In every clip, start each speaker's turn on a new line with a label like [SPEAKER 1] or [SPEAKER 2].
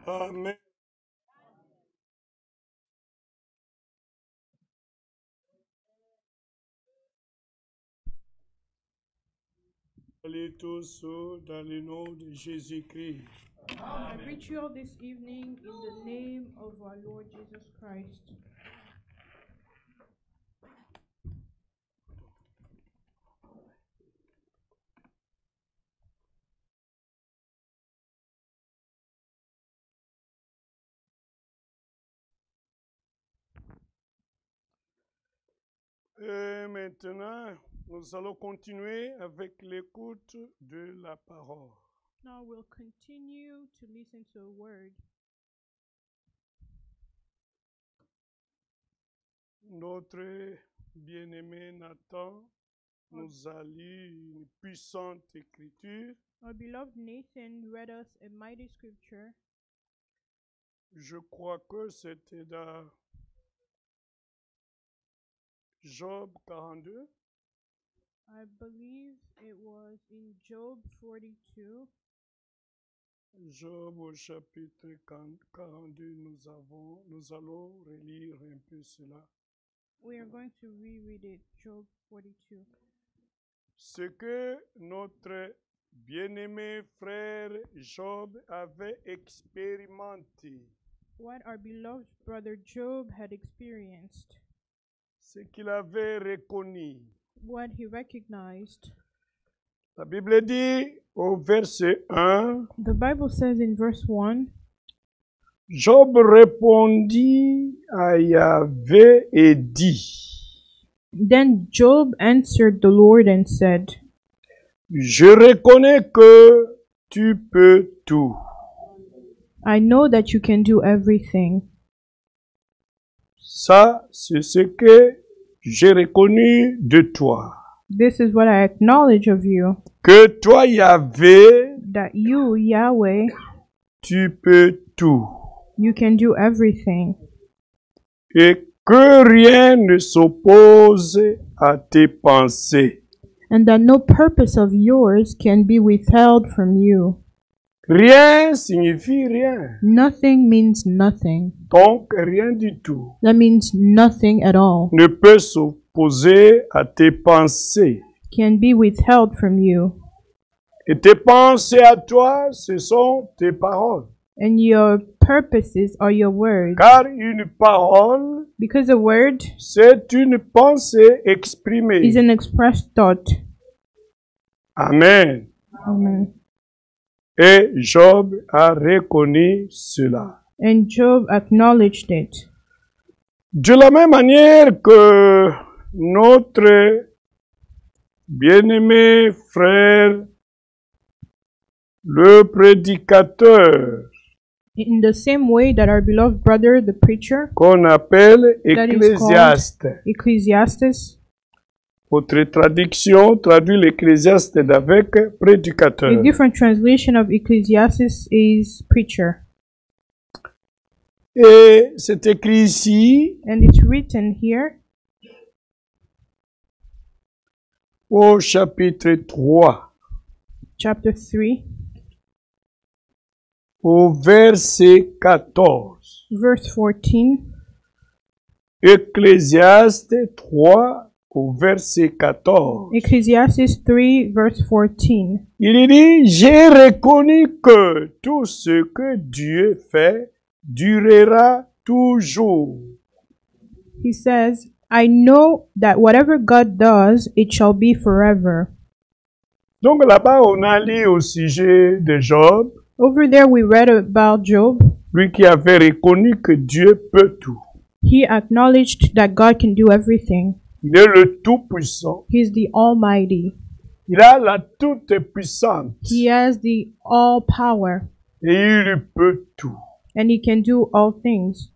[SPEAKER 1] Amen. Allez tous dans le nom de Jésus-Christ.
[SPEAKER 2] I greet you all this evening in the name of our Lord Jesus Christ.
[SPEAKER 1] Et maintenant, nous allons continuer avec l'écoute de la parole.
[SPEAKER 2] Now we'll continue to listen to a word.
[SPEAKER 1] Notre bien-aimé Nathan nous a lu une puissante écriture.
[SPEAKER 2] Our beloved Nathan read us a mighty scripture.
[SPEAKER 1] Je crois que c'était dans Job 42.
[SPEAKER 2] I believe it was in Job 42.
[SPEAKER 1] Job au chapitre 42, nous allons relire un peu cela.
[SPEAKER 2] We are going to reread it, Job 42.
[SPEAKER 1] Ce que notre bien-aimé frère Job avait expérimenté,
[SPEAKER 2] What our beloved brother Job had experienced,
[SPEAKER 1] ce qu'il avait reconnu.
[SPEAKER 2] what he recognized.
[SPEAKER 1] La Bible dit au verset 1,
[SPEAKER 2] The Bible says in verse 1,
[SPEAKER 1] Job répondit à Yahvé et dit,
[SPEAKER 2] Then Job answered the Lord and said,
[SPEAKER 1] Je reconnais que tu peux tout.
[SPEAKER 2] I know that you can do everything.
[SPEAKER 1] Ça, c'est ce que j'ai reconnu de toi.
[SPEAKER 2] This is what I acknowledge of you,
[SPEAKER 1] Que toi, Yahvé,
[SPEAKER 2] that you, Yahweh,
[SPEAKER 1] tu peux tout.
[SPEAKER 2] you can do everything,
[SPEAKER 1] Et que rien ne s'oppose à tes pensées.
[SPEAKER 2] and that no purpose of yours can be withheld from you.
[SPEAKER 1] Rien signifie rien.
[SPEAKER 2] Nothing means nothing.
[SPEAKER 1] Donc, rien du tout
[SPEAKER 2] That means nothing at all
[SPEAKER 1] ne peut s'opposer à tes pensées.
[SPEAKER 2] can be withheld from you.
[SPEAKER 1] Et tes pensées à toi, ce sont tes paroles.
[SPEAKER 2] And your purposes are your words.
[SPEAKER 1] Car une parole,
[SPEAKER 2] Because a word
[SPEAKER 1] c'est une pensée exprimée.
[SPEAKER 2] is an expressed thought.
[SPEAKER 1] Amen.
[SPEAKER 2] Amen.
[SPEAKER 1] Et Job a reconnu cela.
[SPEAKER 2] And Job acknowledged it.
[SPEAKER 1] De la même manière que notre bien-aimé frère, le prédicateur,
[SPEAKER 2] In the same way that our beloved brother, the preacher,
[SPEAKER 1] qu'on appelle
[SPEAKER 2] that is
[SPEAKER 1] Ecclésiaste.
[SPEAKER 2] called Ecclesiastes,
[SPEAKER 1] Votre traduction traduit l'Ecclésiaste avec prédicateur.
[SPEAKER 2] a different translation of Ecclesiastes is preacher.
[SPEAKER 1] Et c'est écrit ici
[SPEAKER 2] And it's written here
[SPEAKER 1] au chapitre 3,
[SPEAKER 2] chapter 3,
[SPEAKER 1] au verset 14.
[SPEAKER 2] verse 14.
[SPEAKER 1] Ecclésiaste 3, au verset 14.
[SPEAKER 2] Ecclesiastes 3, verse 14.
[SPEAKER 1] Il dit, j'ai reconnu que tout ce que Dieu fait durera toujours.
[SPEAKER 2] He says, I know that whatever God does, it shall be forever.
[SPEAKER 1] Donc là-bas, on a lu au sujet de Job,
[SPEAKER 2] Over there, we read about Job.
[SPEAKER 1] lui qui avait reconnu que Dieu peut tout.
[SPEAKER 2] He acknowledged that God can do everything.
[SPEAKER 1] Il est le Tout-Puissant.
[SPEAKER 2] He's the Almighty.
[SPEAKER 1] Il a la toute-puissante.
[SPEAKER 2] He has the all power,
[SPEAKER 1] Et il peut tout.
[SPEAKER 2] and He can do all things.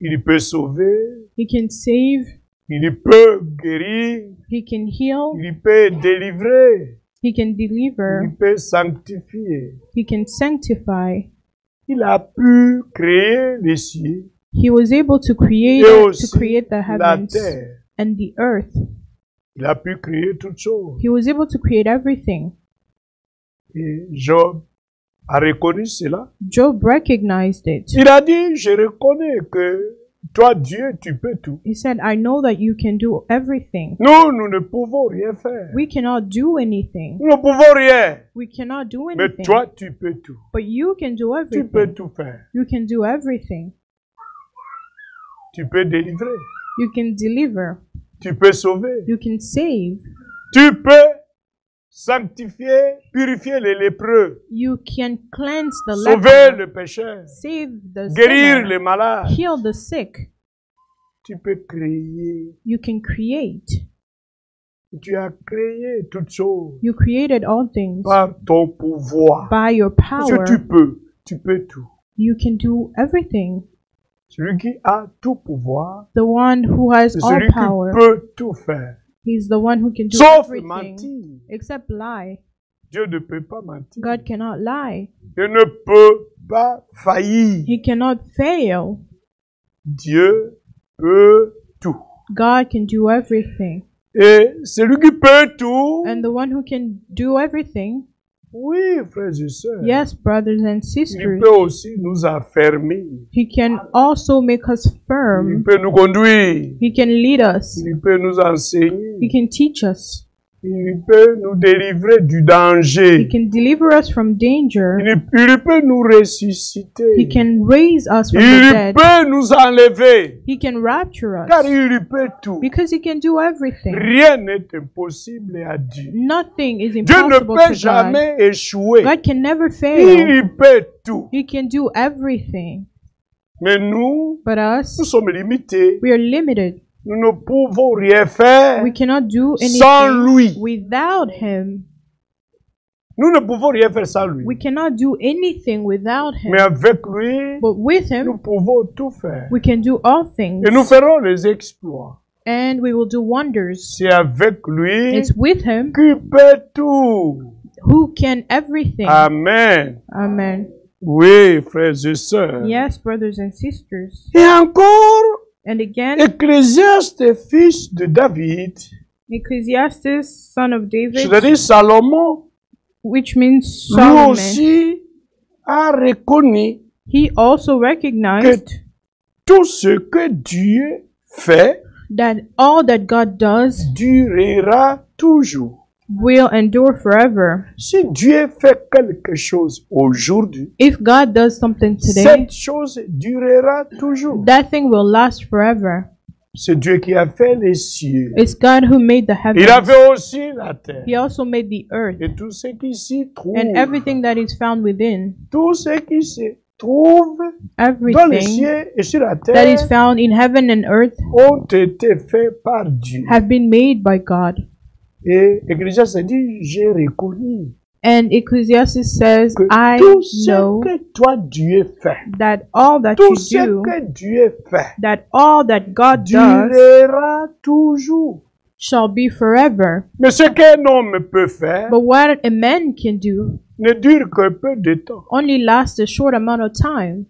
[SPEAKER 1] Il peut sauver,
[SPEAKER 2] He can save,
[SPEAKER 1] il peut guérir,
[SPEAKER 2] He can heal,
[SPEAKER 1] il peut délivrer,
[SPEAKER 2] He can deliver,
[SPEAKER 1] il peut sanctifier.
[SPEAKER 2] He can sanctify.
[SPEAKER 1] Il a pu créer les cieux
[SPEAKER 2] He was able to create
[SPEAKER 1] et aussi
[SPEAKER 2] the
[SPEAKER 1] la
[SPEAKER 2] heavens
[SPEAKER 1] terre.
[SPEAKER 2] and the earth.
[SPEAKER 1] Il a pu créer toutes choses.
[SPEAKER 2] He was able to create everything.
[SPEAKER 1] Et Job a reconnu cela.
[SPEAKER 2] Job recognized it.
[SPEAKER 1] Il a dit, je reconnais que toi, Dieu, tu peux tout.
[SPEAKER 2] He said, I know that you can do everything.
[SPEAKER 1] Nous ne pouvons rien faire.
[SPEAKER 2] We cannot do anything.
[SPEAKER 1] Nous ne pouvons rien.
[SPEAKER 2] We cannot do
[SPEAKER 1] Mais
[SPEAKER 2] anything.
[SPEAKER 1] toi, tu peux tout.
[SPEAKER 2] But you can do
[SPEAKER 1] Tu peux
[SPEAKER 2] everything.
[SPEAKER 1] tout faire.
[SPEAKER 2] You can do everything.
[SPEAKER 1] Tu peux délivrer.
[SPEAKER 2] You can deliver.
[SPEAKER 1] Tu peux sauver.
[SPEAKER 2] You can save.
[SPEAKER 1] Tu peux sanctifier, purifier les lépreux.
[SPEAKER 2] You can cleanse the
[SPEAKER 1] Sauver
[SPEAKER 2] leper.
[SPEAKER 1] le pécheur.
[SPEAKER 2] Save the
[SPEAKER 1] Guérir
[SPEAKER 2] sinner.
[SPEAKER 1] les malades.
[SPEAKER 2] Heal the sick.
[SPEAKER 1] Tu peux créer.
[SPEAKER 2] You can create.
[SPEAKER 1] Tu as créé toutes choses
[SPEAKER 2] You created all things
[SPEAKER 1] par ton pouvoir.
[SPEAKER 2] by your
[SPEAKER 1] Parce
[SPEAKER 2] power.
[SPEAKER 1] que tu peux tout.
[SPEAKER 2] You can do everything.
[SPEAKER 1] Celui qui a tout pouvoir,
[SPEAKER 2] The one who has
[SPEAKER 1] c'est
[SPEAKER 2] all
[SPEAKER 1] celui qui
[SPEAKER 2] power.
[SPEAKER 1] peut tout faire.
[SPEAKER 2] He's the one who can do
[SPEAKER 1] Sauf
[SPEAKER 2] everything
[SPEAKER 1] mentir.
[SPEAKER 2] except lie.
[SPEAKER 1] Dieu ne peut pas mentir.
[SPEAKER 2] God cannot lie.
[SPEAKER 1] Dieu ne peut pas faillir.
[SPEAKER 2] He cannot fail.
[SPEAKER 1] Dieu peut tout.
[SPEAKER 2] God can do everything.
[SPEAKER 1] Et celui qui peut tout,
[SPEAKER 2] And the one who can do everything,
[SPEAKER 1] oui, frères et sœurs,
[SPEAKER 2] yes, brothers and
[SPEAKER 1] il
[SPEAKER 2] sisters,
[SPEAKER 1] peut aussi nous affermir.
[SPEAKER 2] He can also make us
[SPEAKER 1] Il
[SPEAKER 2] firm.
[SPEAKER 1] peut nous conduire.
[SPEAKER 2] He can lead us.
[SPEAKER 1] Il peut nous enseigner.
[SPEAKER 2] He can teach us.
[SPEAKER 1] Il peut nous délivrer du
[SPEAKER 2] He
[SPEAKER 1] danger.
[SPEAKER 2] can deliver us from danger.
[SPEAKER 1] Il peut nous ressusciter.
[SPEAKER 2] He can raise us from the
[SPEAKER 1] Il
[SPEAKER 2] dead.
[SPEAKER 1] peut nous enlever.
[SPEAKER 2] He can rapture
[SPEAKER 1] Car
[SPEAKER 2] us.
[SPEAKER 1] il peut tout.
[SPEAKER 2] Because He can do everything.
[SPEAKER 1] Rien n'est impossible à Dieu.
[SPEAKER 2] Nothing is
[SPEAKER 1] Dieu ne
[SPEAKER 2] impossible
[SPEAKER 1] peut
[SPEAKER 2] to God.
[SPEAKER 1] jamais échouer.
[SPEAKER 2] God can never fail.
[SPEAKER 1] Il peut tout.
[SPEAKER 2] He can do everything.
[SPEAKER 1] Mais nous
[SPEAKER 2] But us,
[SPEAKER 1] sommes limités.
[SPEAKER 2] we are limited.
[SPEAKER 1] Nous ne pouvons rien faire
[SPEAKER 2] We cannot do
[SPEAKER 1] sans
[SPEAKER 2] anything
[SPEAKER 1] lui.
[SPEAKER 2] without Him.
[SPEAKER 1] Nous ne pouvons rien faire sans lui.
[SPEAKER 2] We cannot do anything without Him.
[SPEAKER 1] Mais avec lui,
[SPEAKER 2] But with
[SPEAKER 1] nous
[SPEAKER 2] Him,
[SPEAKER 1] pouvons tout faire.
[SPEAKER 2] we can do all things.
[SPEAKER 1] Et nous ferons les exploits.
[SPEAKER 2] And we will do wonders.
[SPEAKER 1] C'est avec lui
[SPEAKER 2] It's with Him
[SPEAKER 1] qui peut tout.
[SPEAKER 2] who can everything.
[SPEAKER 1] Amen.
[SPEAKER 2] Amen.
[SPEAKER 1] Oui, frères et sœurs.
[SPEAKER 2] Yes, brothers and sisters.
[SPEAKER 1] Et encore,
[SPEAKER 2] And again,
[SPEAKER 1] Ecclésiaste, fils de David,
[SPEAKER 2] Ecclesiastes, son of David,
[SPEAKER 1] c'est-à-dire Salomon,
[SPEAKER 2] which means
[SPEAKER 1] lui
[SPEAKER 2] Solomon,
[SPEAKER 1] aussi a reconnu
[SPEAKER 2] he also recognized
[SPEAKER 1] tout ce que Dieu fait
[SPEAKER 2] that all that God does
[SPEAKER 1] durera toujours.
[SPEAKER 2] will endure forever.
[SPEAKER 1] Si Dieu fait quelque chose aujourd'hui,
[SPEAKER 2] If God does something today,
[SPEAKER 1] cette chose durera toujours.
[SPEAKER 2] that thing will last forever.
[SPEAKER 1] C'est Dieu qui a fait les cieux.
[SPEAKER 2] It's God who made the
[SPEAKER 1] Il a
[SPEAKER 2] heavens.
[SPEAKER 1] fait aussi la terre.
[SPEAKER 2] He also made the earth
[SPEAKER 1] Et tout ce qui s'y trouve.
[SPEAKER 2] and everything that is found within.
[SPEAKER 1] Tout ce qui se trouve dans les
[SPEAKER 2] Everything
[SPEAKER 1] cieux et sur la
[SPEAKER 2] that is
[SPEAKER 1] terre
[SPEAKER 2] found in heaven and earth
[SPEAKER 1] ont été faits par Dieu.
[SPEAKER 2] have been made by God.
[SPEAKER 1] Et Ecclésiaste dit, j'ai reconnu
[SPEAKER 2] And Ecclesiastes says,
[SPEAKER 1] que
[SPEAKER 2] I
[SPEAKER 1] tout ce
[SPEAKER 2] know
[SPEAKER 1] que toi Dieu fait,
[SPEAKER 2] that all that
[SPEAKER 1] tout
[SPEAKER 2] you
[SPEAKER 1] ce
[SPEAKER 2] do,
[SPEAKER 1] que Dieu fait,
[SPEAKER 2] that all that God does
[SPEAKER 1] durera toujours.
[SPEAKER 2] shall be forever.
[SPEAKER 1] Mais ce qu'un homme peut faire
[SPEAKER 2] But what a man can do
[SPEAKER 1] ne dure que peu de temps.
[SPEAKER 2] only lasts a short amount of time.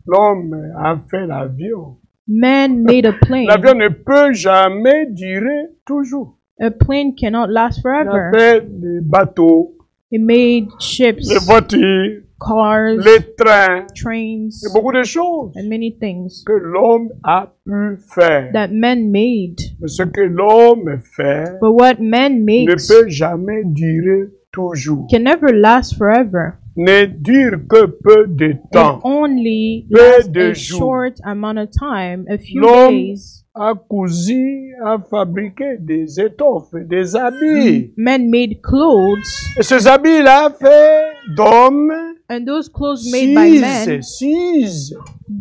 [SPEAKER 1] L'homme a fait l'avion.
[SPEAKER 2] Man made a plane.
[SPEAKER 1] L'avion ne peut jamais durer toujours.
[SPEAKER 2] A plane cannot last
[SPEAKER 1] Il
[SPEAKER 2] forever.
[SPEAKER 1] a fait des bateaux,
[SPEAKER 2] He made ships,
[SPEAKER 1] les voitures,
[SPEAKER 2] cars,
[SPEAKER 1] les trains,
[SPEAKER 2] trains,
[SPEAKER 1] et beaucoup de choses
[SPEAKER 2] and many things
[SPEAKER 1] que l'homme a pu faire.
[SPEAKER 2] that man made.
[SPEAKER 1] Mais ce que l'homme fait
[SPEAKER 2] But what man
[SPEAKER 1] ne
[SPEAKER 2] makes
[SPEAKER 1] peut jamais durer toujours.
[SPEAKER 2] can never last forever.
[SPEAKER 1] Ne dure que peu de
[SPEAKER 2] It
[SPEAKER 1] temps.
[SPEAKER 2] only
[SPEAKER 1] Peu
[SPEAKER 2] lasts
[SPEAKER 1] de
[SPEAKER 2] a
[SPEAKER 1] jours.
[SPEAKER 2] short amount of time, a few
[SPEAKER 1] L'homme
[SPEAKER 2] days.
[SPEAKER 1] a cousu, a fabriqué des étoffes, des habits.
[SPEAKER 2] Men made clothes,
[SPEAKER 1] Et ces habits-là faits d'hommes,
[SPEAKER 2] and those clothes made by men
[SPEAKER 1] six,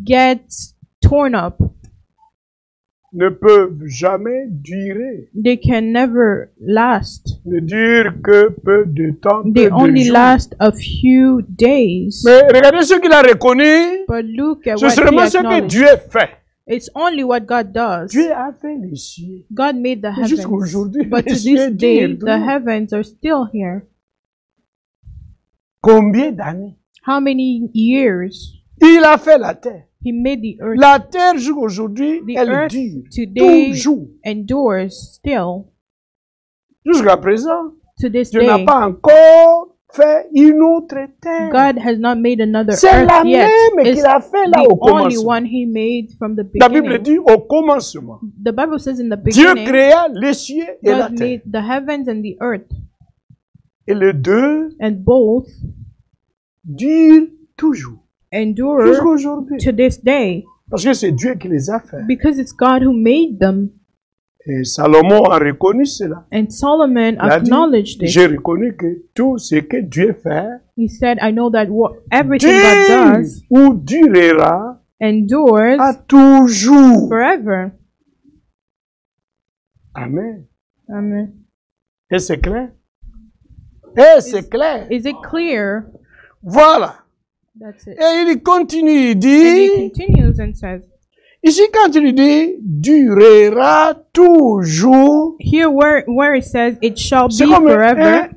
[SPEAKER 2] get torn up.
[SPEAKER 1] ne peuvent jamais durer.
[SPEAKER 2] They can never last.
[SPEAKER 1] Ne durent que peu de temps, peu
[SPEAKER 2] They
[SPEAKER 1] de
[SPEAKER 2] only
[SPEAKER 1] jours.
[SPEAKER 2] last a few days.
[SPEAKER 1] Mais regardez ce qu'il a reconnu.
[SPEAKER 2] But look at
[SPEAKER 1] C'est
[SPEAKER 2] what he
[SPEAKER 1] seulement ce que
[SPEAKER 2] acknowledged.
[SPEAKER 1] Dieu fait.
[SPEAKER 2] It's only what God does.
[SPEAKER 1] Dieu a fait les cieux.
[SPEAKER 2] God made the
[SPEAKER 1] Mais jusqu'à
[SPEAKER 2] heavens.
[SPEAKER 1] aujourd'hui,
[SPEAKER 2] But to
[SPEAKER 1] les cieux
[SPEAKER 2] this day,
[SPEAKER 1] durent
[SPEAKER 2] the
[SPEAKER 1] toujours.
[SPEAKER 2] heavens are still here.
[SPEAKER 1] Combien d'années?
[SPEAKER 2] How many years?
[SPEAKER 1] Il a fait la terre.
[SPEAKER 2] He made the earth.
[SPEAKER 1] La terre jusqu'aujourd'hui,
[SPEAKER 2] The
[SPEAKER 1] elle
[SPEAKER 2] earth
[SPEAKER 1] dure
[SPEAKER 2] today
[SPEAKER 1] toujours.
[SPEAKER 2] endures still.
[SPEAKER 1] Jusqu'à présent,
[SPEAKER 2] To this
[SPEAKER 1] Dieu n'a
[SPEAKER 2] day,
[SPEAKER 1] pas encore fait une autre terre.
[SPEAKER 2] God has not made another
[SPEAKER 1] C'est
[SPEAKER 2] earth
[SPEAKER 1] la
[SPEAKER 2] yet.
[SPEAKER 1] même
[SPEAKER 2] It's
[SPEAKER 1] qu'il a fait là
[SPEAKER 2] the
[SPEAKER 1] au
[SPEAKER 2] only
[SPEAKER 1] commencement.
[SPEAKER 2] one He made from the
[SPEAKER 1] La Bible
[SPEAKER 2] beginning.
[SPEAKER 1] dit au commencement.
[SPEAKER 2] The Bible says in the
[SPEAKER 1] Dieu
[SPEAKER 2] beginning,
[SPEAKER 1] créa les cieux et la
[SPEAKER 2] God
[SPEAKER 1] terre.
[SPEAKER 2] made the heavens and the earth,
[SPEAKER 1] Et les deux
[SPEAKER 2] and both
[SPEAKER 1] durent toujours.
[SPEAKER 2] endure
[SPEAKER 1] Jusqu'à aujourd'hui.
[SPEAKER 2] to this day
[SPEAKER 1] Parce que c'est Dieu qui les a fait.
[SPEAKER 2] because it's God who made them.
[SPEAKER 1] Et Salomon a reconnu cela.
[SPEAKER 2] And Solomon
[SPEAKER 1] Il a dit,
[SPEAKER 2] acknowledged it.
[SPEAKER 1] j'ai reconnu que tout ce que Dieu fait
[SPEAKER 2] He said, I know that everything God
[SPEAKER 1] dure
[SPEAKER 2] does
[SPEAKER 1] ou durera
[SPEAKER 2] endures
[SPEAKER 1] à toujours.
[SPEAKER 2] forever.
[SPEAKER 1] Amen.
[SPEAKER 2] Amen.
[SPEAKER 1] Et c'est clair? Et c'est clair.
[SPEAKER 2] Is it clear?
[SPEAKER 1] Voilà.
[SPEAKER 2] That's it.
[SPEAKER 1] Et il continue, il
[SPEAKER 2] And he
[SPEAKER 1] dit,
[SPEAKER 2] continues and says,
[SPEAKER 1] ici quand il dit durera toujours,
[SPEAKER 2] here where it says it shall be
[SPEAKER 1] c'est comme
[SPEAKER 2] forever,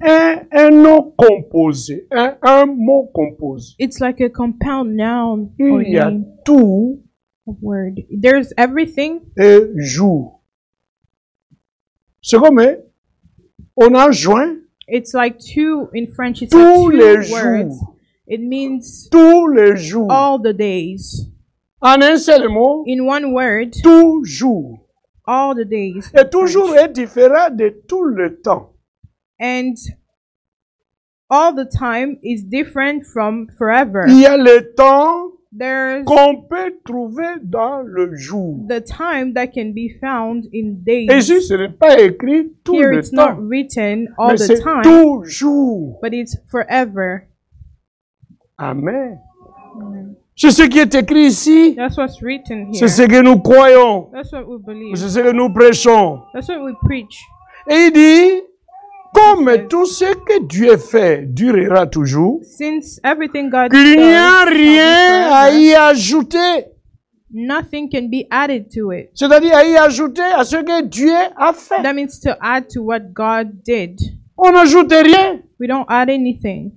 [SPEAKER 1] un nom composé, un mot composé.
[SPEAKER 2] it's like a compound noun or
[SPEAKER 1] Il y a
[SPEAKER 2] name
[SPEAKER 1] tout
[SPEAKER 2] of word. There's everything
[SPEAKER 1] et jour. C'est comme on a joint
[SPEAKER 2] It's like two in French. It's
[SPEAKER 1] tous
[SPEAKER 2] like
[SPEAKER 1] les
[SPEAKER 2] two words.
[SPEAKER 1] jours.
[SPEAKER 2] It means
[SPEAKER 1] Tous les jours.
[SPEAKER 2] all the days.
[SPEAKER 1] En un seul mot,
[SPEAKER 2] In one word,
[SPEAKER 1] toujours.
[SPEAKER 2] all the days.
[SPEAKER 1] Et
[SPEAKER 2] in
[SPEAKER 1] toujours
[SPEAKER 2] French.
[SPEAKER 1] est différent de tout le temps.
[SPEAKER 2] And all the time is different from forever.
[SPEAKER 1] Il y a le temps
[SPEAKER 2] There's
[SPEAKER 1] qu'on peut trouver dans le jour.
[SPEAKER 2] the time that can be found in days.
[SPEAKER 1] Et ici, ce n'est pas écrit tout
[SPEAKER 2] Here
[SPEAKER 1] le
[SPEAKER 2] it's not
[SPEAKER 1] temps,
[SPEAKER 2] written all
[SPEAKER 1] mais
[SPEAKER 2] the
[SPEAKER 1] c'est
[SPEAKER 2] time,
[SPEAKER 1] toujours.
[SPEAKER 2] but it's forever.
[SPEAKER 1] Amen. C'est ce qui est écrit ici.
[SPEAKER 2] That's what's written
[SPEAKER 1] C'est
[SPEAKER 2] here.
[SPEAKER 1] ce que nous croyons.
[SPEAKER 2] That's what we believe.
[SPEAKER 1] C'est ce que nous prêchons.
[SPEAKER 2] That's what we preach.
[SPEAKER 1] Et il dit, comme tout ce que Dieu fait durera toujours,
[SPEAKER 2] Since everything God
[SPEAKER 1] qu'il n'y a
[SPEAKER 2] does shall be
[SPEAKER 1] rien à
[SPEAKER 2] forever,
[SPEAKER 1] y ajouter.
[SPEAKER 2] nothing can be added to it.
[SPEAKER 1] C'est-à-dire à y ajouter à ce que Dieu a fait.
[SPEAKER 2] That means to add to what God did.
[SPEAKER 1] On n'ajoute rien.
[SPEAKER 2] We don't add anything.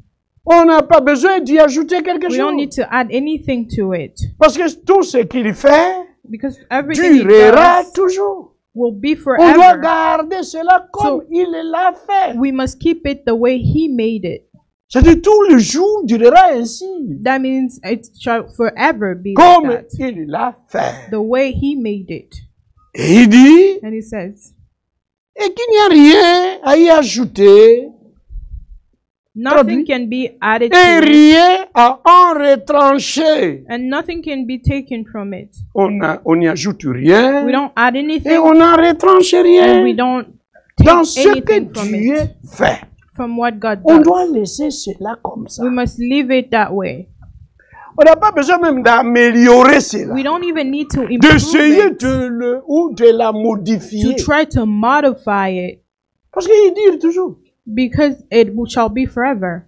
[SPEAKER 1] On n'a pas besoin d'y ajouter quelque
[SPEAKER 2] We don't
[SPEAKER 1] chose.
[SPEAKER 2] need to add anything to it.
[SPEAKER 1] Parce que tout ce qu'il fait
[SPEAKER 2] Because everything He
[SPEAKER 1] durera
[SPEAKER 2] does
[SPEAKER 1] toujours.
[SPEAKER 2] will be
[SPEAKER 1] On doit
[SPEAKER 2] forever.
[SPEAKER 1] garder cela comme
[SPEAKER 2] So-
[SPEAKER 1] il l'a fait.
[SPEAKER 2] We must keep it the way He made it.
[SPEAKER 1] C'est-à-dire tout le jour durera ainsi.
[SPEAKER 2] That means it shall forever be
[SPEAKER 1] Comme
[SPEAKER 2] like that.
[SPEAKER 1] il l'a fait.
[SPEAKER 2] The way He made it.
[SPEAKER 1] Et il dit,
[SPEAKER 2] And He says,
[SPEAKER 1] et qu'il n'y a rien à y ajouter
[SPEAKER 2] nothing can be added
[SPEAKER 1] et
[SPEAKER 2] to it,
[SPEAKER 1] rien à en retrancher.
[SPEAKER 2] and nothing can be taken from it.
[SPEAKER 1] On n'y ajoute rien
[SPEAKER 2] We don't add
[SPEAKER 1] et
[SPEAKER 2] anything,
[SPEAKER 1] on n'en retranche
[SPEAKER 2] and
[SPEAKER 1] rien.
[SPEAKER 2] we don't
[SPEAKER 1] Dans
[SPEAKER 2] take
[SPEAKER 1] ce que
[SPEAKER 2] anything from
[SPEAKER 1] Dieu
[SPEAKER 2] it,
[SPEAKER 1] fait,
[SPEAKER 2] from what God
[SPEAKER 1] on
[SPEAKER 2] does.
[SPEAKER 1] doit laisser cela comme ça.
[SPEAKER 2] We must leave it that way.
[SPEAKER 1] On n'a pas besoin même d'améliorer cela.
[SPEAKER 2] We don't even need to improve
[SPEAKER 1] D'essayer
[SPEAKER 2] it,
[SPEAKER 1] de la modifier.
[SPEAKER 2] to try to modify it,
[SPEAKER 1] Parce qu'il dit toujours.
[SPEAKER 2] because it shall be forever.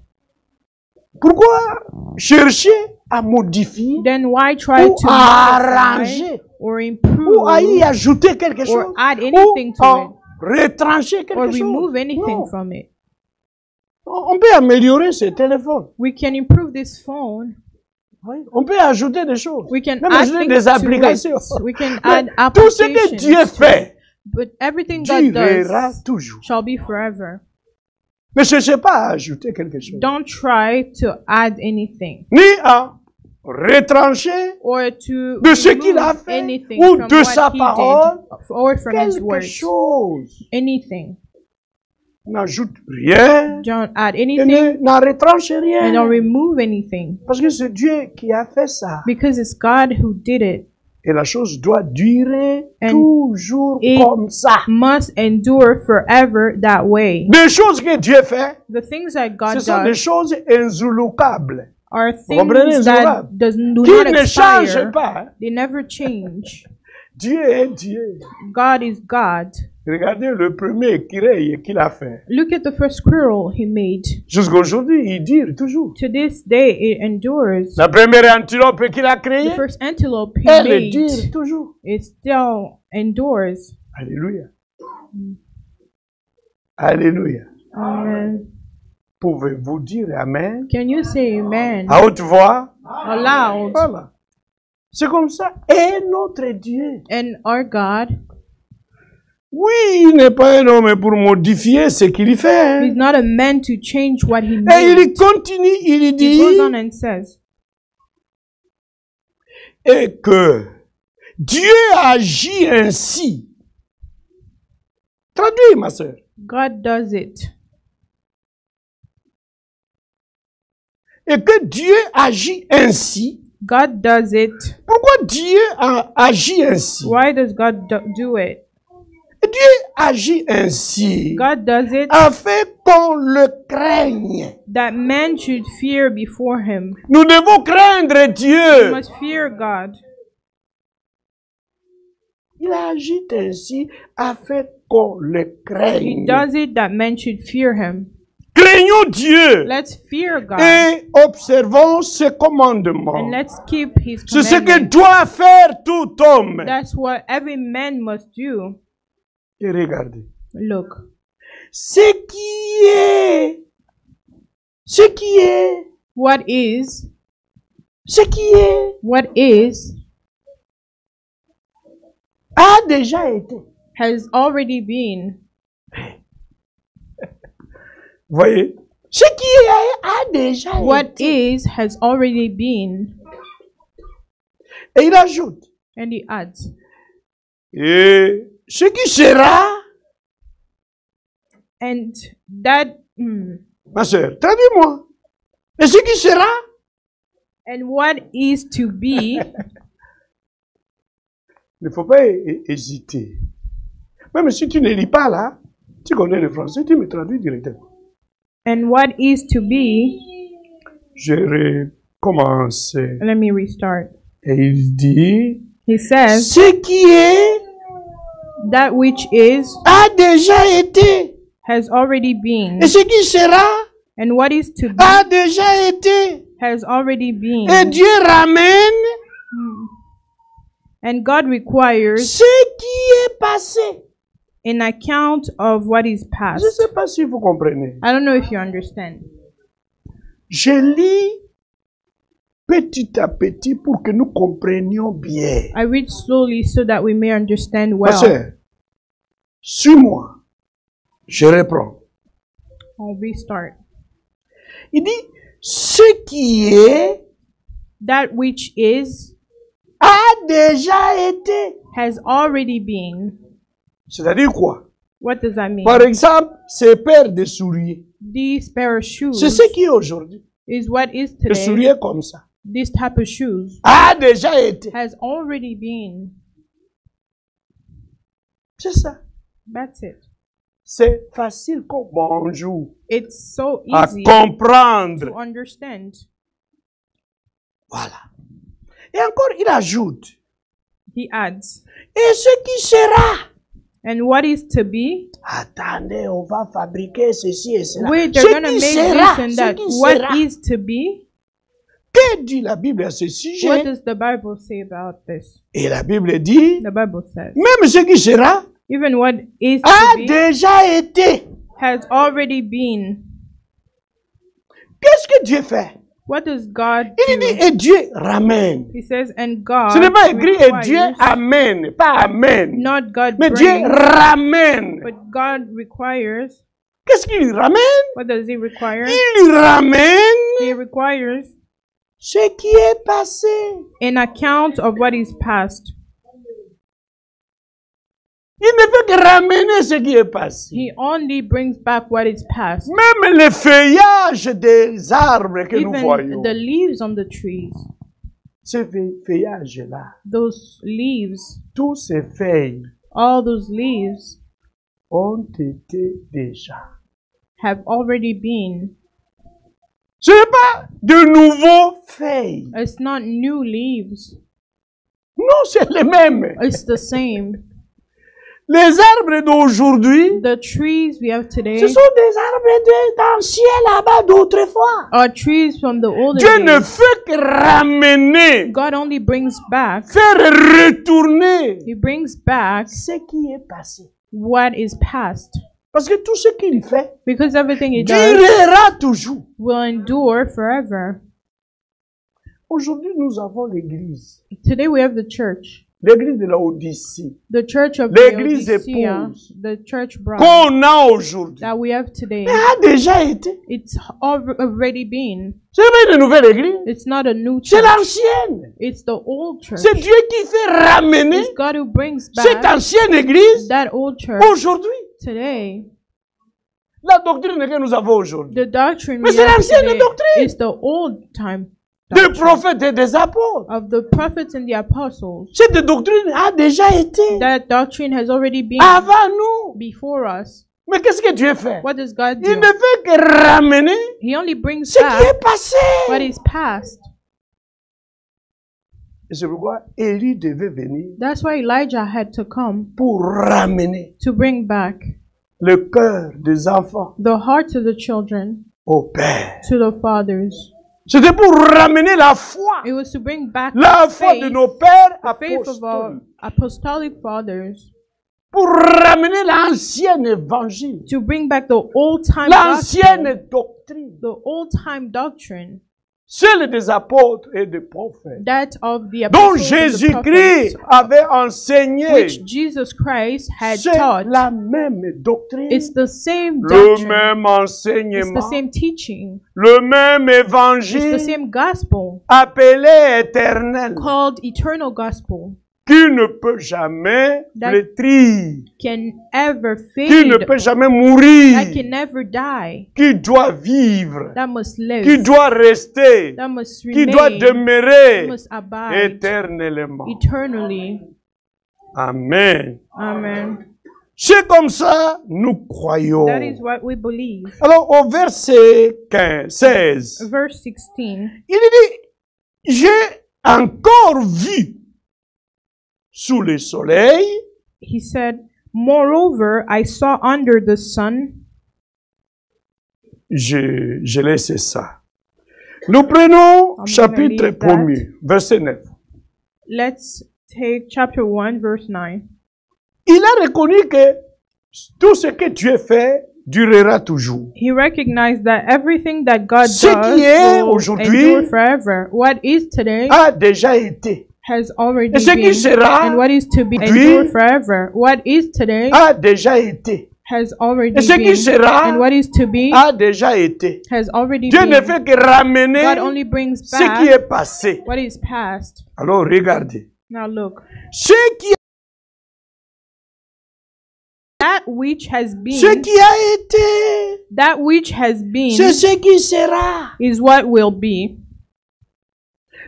[SPEAKER 1] Pourquoi chercher à modifier
[SPEAKER 2] Then why try
[SPEAKER 1] ou
[SPEAKER 2] to
[SPEAKER 1] à
[SPEAKER 2] modify
[SPEAKER 1] arranger
[SPEAKER 2] or
[SPEAKER 1] ou à y
[SPEAKER 2] improve
[SPEAKER 1] ajouter quelque chose
[SPEAKER 2] or add
[SPEAKER 1] ou
[SPEAKER 2] anything to
[SPEAKER 1] à
[SPEAKER 2] it
[SPEAKER 1] retrancher quelque
[SPEAKER 2] or
[SPEAKER 1] chose?
[SPEAKER 2] remove anything
[SPEAKER 1] Non.
[SPEAKER 2] from it?
[SPEAKER 1] On peut améliorer ce téléphone.
[SPEAKER 2] We can improve this phone.
[SPEAKER 1] Oui. On peut ajouter des choses.
[SPEAKER 2] We can
[SPEAKER 1] Même
[SPEAKER 2] add
[SPEAKER 1] ajouter
[SPEAKER 2] things
[SPEAKER 1] des
[SPEAKER 2] to
[SPEAKER 1] applications.
[SPEAKER 2] it. We can
[SPEAKER 1] Mais
[SPEAKER 2] add
[SPEAKER 1] tout ce que Dieu
[SPEAKER 2] applications to
[SPEAKER 1] fait
[SPEAKER 2] it. But everything God
[SPEAKER 1] durera
[SPEAKER 2] does
[SPEAKER 1] toujours.
[SPEAKER 2] shall be forever.
[SPEAKER 1] Ne cherchez pas à ajouter quelque chose.
[SPEAKER 2] Don't try to add anything
[SPEAKER 1] Ni à retrancher
[SPEAKER 2] or to
[SPEAKER 1] de ce qu'il a
[SPEAKER 2] remove
[SPEAKER 1] fait
[SPEAKER 2] anything
[SPEAKER 1] ou
[SPEAKER 2] from
[SPEAKER 1] de
[SPEAKER 2] what
[SPEAKER 1] sa
[SPEAKER 2] he
[SPEAKER 1] parole
[SPEAKER 2] did or from his
[SPEAKER 1] quelque
[SPEAKER 2] words.
[SPEAKER 1] chose.
[SPEAKER 2] Anything.
[SPEAKER 1] N'ajoute rien
[SPEAKER 2] Don't add
[SPEAKER 1] et
[SPEAKER 2] anything
[SPEAKER 1] n'en retranche
[SPEAKER 2] and
[SPEAKER 1] rien.
[SPEAKER 2] don't remove anything,
[SPEAKER 1] Parce que c'est Dieu qui a fait ça.
[SPEAKER 2] because it's God who did it.
[SPEAKER 1] Et la chose doit durer
[SPEAKER 2] And
[SPEAKER 1] toujours
[SPEAKER 2] it
[SPEAKER 1] comme ça.
[SPEAKER 2] must endure forever that way.
[SPEAKER 1] Des choses que Dieu fait,
[SPEAKER 2] The things that
[SPEAKER 1] ce
[SPEAKER 2] God
[SPEAKER 1] sont des
[SPEAKER 2] does
[SPEAKER 1] choses insouloukables.
[SPEAKER 2] are
[SPEAKER 1] comprenez,
[SPEAKER 2] things
[SPEAKER 1] Zola?
[SPEAKER 2] that do
[SPEAKER 1] Qui
[SPEAKER 2] not
[SPEAKER 1] ne change
[SPEAKER 2] expire.
[SPEAKER 1] pas. Hein.
[SPEAKER 2] They never change.
[SPEAKER 1] Dieu est Dieu.
[SPEAKER 2] God is God.
[SPEAKER 1] Regardez le premier écureuil qu'il a fait.
[SPEAKER 2] Look at the first squirrel he made.
[SPEAKER 1] Jusqu'à aujourd'hui, il dure toujours.
[SPEAKER 2] To this day, it endures.
[SPEAKER 1] La première antilope qu'il a créée,
[SPEAKER 2] The first antelope he
[SPEAKER 1] elle
[SPEAKER 2] made,
[SPEAKER 1] dure toujours.
[SPEAKER 2] it still endures.
[SPEAKER 1] Alléluia. Alléluia.
[SPEAKER 2] Amen.
[SPEAKER 1] Pouvez-vous dire Amen
[SPEAKER 2] Can you say amen
[SPEAKER 1] à haute voix?
[SPEAKER 2] aloud?
[SPEAKER 1] Voilà. C'est comme ça. Et notre Dieu.
[SPEAKER 2] And our God,
[SPEAKER 1] Oui, il n'est pas un homme pour modifier ce qu'il fait.
[SPEAKER 2] he's
[SPEAKER 1] Hein.
[SPEAKER 2] not a man to change what he
[SPEAKER 1] Et
[SPEAKER 2] made.
[SPEAKER 1] il continue, il
[SPEAKER 2] He
[SPEAKER 1] dit,
[SPEAKER 2] goes on and says,
[SPEAKER 1] et que Dieu agit ainsi. Traduis, ma sœur.
[SPEAKER 2] God does it.
[SPEAKER 1] Et que Dieu agit ainsi.
[SPEAKER 2] God does it.
[SPEAKER 1] Pourquoi Dieu agit ainsi?
[SPEAKER 2] Why does God do it?
[SPEAKER 1] Dieu agit ainsi
[SPEAKER 2] God does it
[SPEAKER 1] afin qu'on le craigne.
[SPEAKER 2] that man should fear before him.
[SPEAKER 1] Nous devons craindre
[SPEAKER 2] We
[SPEAKER 1] Dieu.
[SPEAKER 2] must fear God.
[SPEAKER 1] Il agit ainsi afin qu'on le
[SPEAKER 2] He
[SPEAKER 1] craigne.
[SPEAKER 2] does it that man should fear him.
[SPEAKER 1] Craignons Dieu
[SPEAKER 2] Let's fear God
[SPEAKER 1] et observons ses commandements.
[SPEAKER 2] and let's keep his
[SPEAKER 1] C'est ce que
[SPEAKER 2] commandments.
[SPEAKER 1] doit faire tout homme.
[SPEAKER 2] That's what every man must do.
[SPEAKER 1] Et regardez.
[SPEAKER 2] Look,
[SPEAKER 1] Ce qui est,
[SPEAKER 2] what is,
[SPEAKER 1] a déjà été.
[SPEAKER 2] has already been.
[SPEAKER 1] Voyez? Ce qui est a déjà
[SPEAKER 2] What
[SPEAKER 1] été.
[SPEAKER 2] is has already been.
[SPEAKER 1] Et il ajoute.
[SPEAKER 2] And he adds,
[SPEAKER 1] Et ce qui sera,
[SPEAKER 2] and that,
[SPEAKER 1] ma soeur, traduis-moi. Et ce qui sera,
[SPEAKER 2] and what is to be,
[SPEAKER 1] il ne faut pas hésiter. Même si tu ne lis pas là, tu connais le français, tu me traduis directement.
[SPEAKER 2] and what is to be,
[SPEAKER 1] Je recommence.
[SPEAKER 2] let me restart.
[SPEAKER 1] Et il dit,
[SPEAKER 2] He says,
[SPEAKER 1] ce qui est
[SPEAKER 2] that which is
[SPEAKER 1] a déjà été.
[SPEAKER 2] has already been,
[SPEAKER 1] Et ce qui sera
[SPEAKER 2] and what is to be
[SPEAKER 1] a déjà été.
[SPEAKER 2] has already been.
[SPEAKER 1] Et Dieu ramène
[SPEAKER 2] And God requires
[SPEAKER 1] ce qui est passé.
[SPEAKER 2] an account of what is
[SPEAKER 1] Je ne
[SPEAKER 2] past.
[SPEAKER 1] sais pas si vous comprenez.
[SPEAKER 2] I don't know if you understand.
[SPEAKER 1] Je lis petit à petit pour que nous comprenions bien.
[SPEAKER 2] I read slowly so that we may understand
[SPEAKER 1] Ma
[SPEAKER 2] well.
[SPEAKER 1] sœur, suis-moi. Je reprends.
[SPEAKER 2] I'll restart.
[SPEAKER 1] Il dit, ce qui est
[SPEAKER 2] That which is
[SPEAKER 1] a déjà été.
[SPEAKER 2] has already been.
[SPEAKER 1] C'est-à-dire quoi?
[SPEAKER 2] What does that mean?
[SPEAKER 1] Par exemple, ces paires de souliers.
[SPEAKER 2] These pair of shoes
[SPEAKER 1] C'est ce qui est aujourd'hui.
[SPEAKER 2] is what is
[SPEAKER 1] Les
[SPEAKER 2] today.
[SPEAKER 1] souliers comme ça.
[SPEAKER 2] This type of shoes
[SPEAKER 1] A déjà été.
[SPEAKER 2] has already been.
[SPEAKER 1] C'est ça.
[SPEAKER 2] That's it.
[SPEAKER 1] C'est facile comme bonjour
[SPEAKER 2] It's so
[SPEAKER 1] à
[SPEAKER 2] easy
[SPEAKER 1] comprendre.
[SPEAKER 2] to understand.
[SPEAKER 1] Voilà. Et encore, il ajoute.
[SPEAKER 2] He adds,
[SPEAKER 1] Et ce qui sera.
[SPEAKER 2] and what is to be?
[SPEAKER 1] Attendez, on va fabriquer ceci et cela.
[SPEAKER 2] Wait, they're
[SPEAKER 1] Ce
[SPEAKER 2] going to
[SPEAKER 1] qui
[SPEAKER 2] make
[SPEAKER 1] sera,
[SPEAKER 2] this and
[SPEAKER 1] ce
[SPEAKER 2] that.
[SPEAKER 1] qui
[SPEAKER 2] What
[SPEAKER 1] sera.
[SPEAKER 2] is to be?
[SPEAKER 1] Que dit la Bible à ce
[SPEAKER 2] What
[SPEAKER 1] sujet?
[SPEAKER 2] does the Bible say about this?
[SPEAKER 1] Et la Bible dit,
[SPEAKER 2] The Bible says,
[SPEAKER 1] même ce qui sera
[SPEAKER 2] even what is
[SPEAKER 1] a
[SPEAKER 2] to be
[SPEAKER 1] déjà été.
[SPEAKER 2] has already been.
[SPEAKER 1] Qu'est-ce que Dieu fait?
[SPEAKER 2] What does God
[SPEAKER 1] Il dit,
[SPEAKER 2] do?
[SPEAKER 1] et Dieu ramène.
[SPEAKER 2] He says, and God
[SPEAKER 1] Ce n'est pas écrit, et Dieu
[SPEAKER 2] requires,
[SPEAKER 1] amène, pas amène.
[SPEAKER 2] not God
[SPEAKER 1] Mais Dieu
[SPEAKER 2] brings,
[SPEAKER 1] ramène.
[SPEAKER 2] but God requires.
[SPEAKER 1] Qu'est-ce qu'il ramène?
[SPEAKER 2] What does He require?
[SPEAKER 1] Il ramène
[SPEAKER 2] He requires
[SPEAKER 1] ce qui est passé.
[SPEAKER 2] an account of what is past.
[SPEAKER 1] Il ne fait que ramener ce qui est passé.
[SPEAKER 2] He only brings back what is past.
[SPEAKER 1] Même les feuillages des arbres que nous
[SPEAKER 2] Even
[SPEAKER 1] voyons.
[SPEAKER 2] the leaves on the trees,
[SPEAKER 1] Ces feuillages-là,
[SPEAKER 2] those leaves,
[SPEAKER 1] tous ces feuilles
[SPEAKER 2] all those leaves
[SPEAKER 1] ont été déjà.
[SPEAKER 2] have already been.
[SPEAKER 1] Ce n'est pas de nouveaux feuilles.
[SPEAKER 2] It's not new leaves.
[SPEAKER 1] Non, c'est les mêmes.
[SPEAKER 2] It's the same.
[SPEAKER 1] Les arbres d'aujourd'hui,
[SPEAKER 2] The trees we have today
[SPEAKER 1] ce sont des arbres d'anciens là-bas d'autrefois.
[SPEAKER 2] are trees from the older
[SPEAKER 1] Dieu ne
[SPEAKER 2] days.
[SPEAKER 1] fait que ramener,
[SPEAKER 2] God only brings back,
[SPEAKER 1] faire retourner
[SPEAKER 2] He brings back
[SPEAKER 1] ce qui est passé.
[SPEAKER 2] what is past.
[SPEAKER 1] Parce que tout ce qu'il fait
[SPEAKER 2] Because everything He does
[SPEAKER 1] durera toujours.
[SPEAKER 2] will endure forever.
[SPEAKER 1] Aujourd'hui, nous avons l'église.
[SPEAKER 2] Today we have the church.
[SPEAKER 1] L'église de la Odyssée.
[SPEAKER 2] The church of
[SPEAKER 1] L'église
[SPEAKER 2] Laodicea,
[SPEAKER 1] épouse.
[SPEAKER 2] the church bride
[SPEAKER 1] Qu'on a aujourd'hui.
[SPEAKER 2] that we have today.
[SPEAKER 1] Mais a déjà été.
[SPEAKER 2] It's already been.
[SPEAKER 1] Ce n'est pas une nouvelle église.
[SPEAKER 2] It's not a new
[SPEAKER 1] C'est
[SPEAKER 2] church.
[SPEAKER 1] l'ancienne.
[SPEAKER 2] It's the old church.
[SPEAKER 1] C'est Dieu qui fait ramener
[SPEAKER 2] It's God who brings
[SPEAKER 1] cette
[SPEAKER 2] back
[SPEAKER 1] ancienne église
[SPEAKER 2] that old church
[SPEAKER 1] aujourd'hui.
[SPEAKER 2] today.
[SPEAKER 1] La doctrine que nous avons aujourd'hui.
[SPEAKER 2] The doctrine
[SPEAKER 1] Mais
[SPEAKER 2] we
[SPEAKER 1] c'est
[SPEAKER 2] have
[SPEAKER 1] l'ancienne
[SPEAKER 2] today
[SPEAKER 1] doctrine.
[SPEAKER 2] is the old time
[SPEAKER 1] Des
[SPEAKER 2] doctrine
[SPEAKER 1] prophètes et des apôtres.
[SPEAKER 2] of the prophets and the apostles.
[SPEAKER 1] Cette doctrine a déjà été
[SPEAKER 2] That doctrine has already been
[SPEAKER 1] avant nous.
[SPEAKER 2] before us.
[SPEAKER 1] Mais qu'est-ce que Dieu fait?
[SPEAKER 2] What does God
[SPEAKER 1] Il
[SPEAKER 2] do?
[SPEAKER 1] ne fait que ramener
[SPEAKER 2] He only brings
[SPEAKER 1] ce qui
[SPEAKER 2] back
[SPEAKER 1] est passé.
[SPEAKER 2] what is past.
[SPEAKER 1] Et c'est pourquoi Élie devait venir
[SPEAKER 2] That's why Elijah had to come
[SPEAKER 1] pour ramener
[SPEAKER 2] to bring back
[SPEAKER 1] le cœur des enfants
[SPEAKER 2] the hearts of the children
[SPEAKER 1] au Père.
[SPEAKER 2] to the fathers.
[SPEAKER 1] C'était pour ramener la foi.
[SPEAKER 2] It was to bring back
[SPEAKER 1] La
[SPEAKER 2] the
[SPEAKER 1] foi de
[SPEAKER 2] faith,
[SPEAKER 1] nos pères
[SPEAKER 2] the faith of our
[SPEAKER 1] apostoliques.
[SPEAKER 2] apostolic fathers,
[SPEAKER 1] Pour ramener l'ancien évangile.
[SPEAKER 2] to bring back the old-time gospel,
[SPEAKER 1] L'ancienne doctrine.
[SPEAKER 2] the old-time doctrine,
[SPEAKER 1] Celle des apôtres et des prophètes.
[SPEAKER 2] that of the
[SPEAKER 1] Dont
[SPEAKER 2] apostles and the
[SPEAKER 1] Jésus-Christ
[SPEAKER 2] prophets,
[SPEAKER 1] avait enseigné.
[SPEAKER 2] which Jesus Christ had
[SPEAKER 1] C'est
[SPEAKER 2] taught.
[SPEAKER 1] la même doctrine.
[SPEAKER 2] It's the same
[SPEAKER 1] Le
[SPEAKER 2] doctrine.
[SPEAKER 1] même
[SPEAKER 2] It's the
[SPEAKER 1] enseignement.
[SPEAKER 2] same teaching.
[SPEAKER 1] Le même
[SPEAKER 2] It's the
[SPEAKER 1] évangile
[SPEAKER 2] same gospel
[SPEAKER 1] appelé éternel.
[SPEAKER 2] called eternal gospel,
[SPEAKER 1] Qui ne peut jamais
[SPEAKER 2] That-
[SPEAKER 1] flétrir.
[SPEAKER 2] can ever
[SPEAKER 1] Qui ne
[SPEAKER 2] fade,
[SPEAKER 1] peut jamais
[SPEAKER 2] that
[SPEAKER 1] mourir.
[SPEAKER 2] can never die,
[SPEAKER 1] Qui doit vivre.
[SPEAKER 2] that must
[SPEAKER 1] Qui
[SPEAKER 2] live,
[SPEAKER 1] doit rester.
[SPEAKER 2] that must
[SPEAKER 1] Qui doit
[SPEAKER 2] remain,
[SPEAKER 1] demeurer
[SPEAKER 2] that must abide
[SPEAKER 1] éternellement.
[SPEAKER 2] eternally.
[SPEAKER 1] Amen.
[SPEAKER 2] Amen.
[SPEAKER 1] C'est comme ça, nous croyons.
[SPEAKER 2] That is what we believe.
[SPEAKER 1] Alors, au verset 16,
[SPEAKER 2] Verse 16.
[SPEAKER 1] il dit, j'ai encore vu sous le soleil
[SPEAKER 2] He said, moreover, I saw under the sun.
[SPEAKER 1] je laisse ça. Nous prenons
[SPEAKER 2] I'm
[SPEAKER 1] chapitre
[SPEAKER 2] gonna leave that.
[SPEAKER 1] 1er, verset 9.
[SPEAKER 2] Let's take chapter 1, verse 9.
[SPEAKER 1] Il a reconnu que tout ce que Dieu fait durera toujours.
[SPEAKER 2] He recognized that everything that God
[SPEAKER 1] Ce qui est
[SPEAKER 2] does will
[SPEAKER 1] aujourd'hui
[SPEAKER 2] endure forever. What is today
[SPEAKER 1] A déjà été.
[SPEAKER 2] has already
[SPEAKER 1] Et ce qui
[SPEAKER 2] been,
[SPEAKER 1] sera
[SPEAKER 2] and what is to be
[SPEAKER 1] aujourd'hui
[SPEAKER 2] endure forever. What is today
[SPEAKER 1] A déjà été.
[SPEAKER 2] has already
[SPEAKER 1] Et ce qui
[SPEAKER 2] been,
[SPEAKER 1] sera
[SPEAKER 2] and what is to be
[SPEAKER 1] A déjà été.
[SPEAKER 2] has already
[SPEAKER 1] Dieu ne
[SPEAKER 2] been.
[SPEAKER 1] fait que ramener
[SPEAKER 2] God only brings
[SPEAKER 1] ce qui
[SPEAKER 2] back
[SPEAKER 1] est passé.
[SPEAKER 2] what is past.
[SPEAKER 1] Alors regardez.
[SPEAKER 2] Now look,
[SPEAKER 1] Ce qui
[SPEAKER 2] that which has been,
[SPEAKER 1] a été,
[SPEAKER 2] that which has been
[SPEAKER 1] c'est ce qui sera.
[SPEAKER 2] is what will be.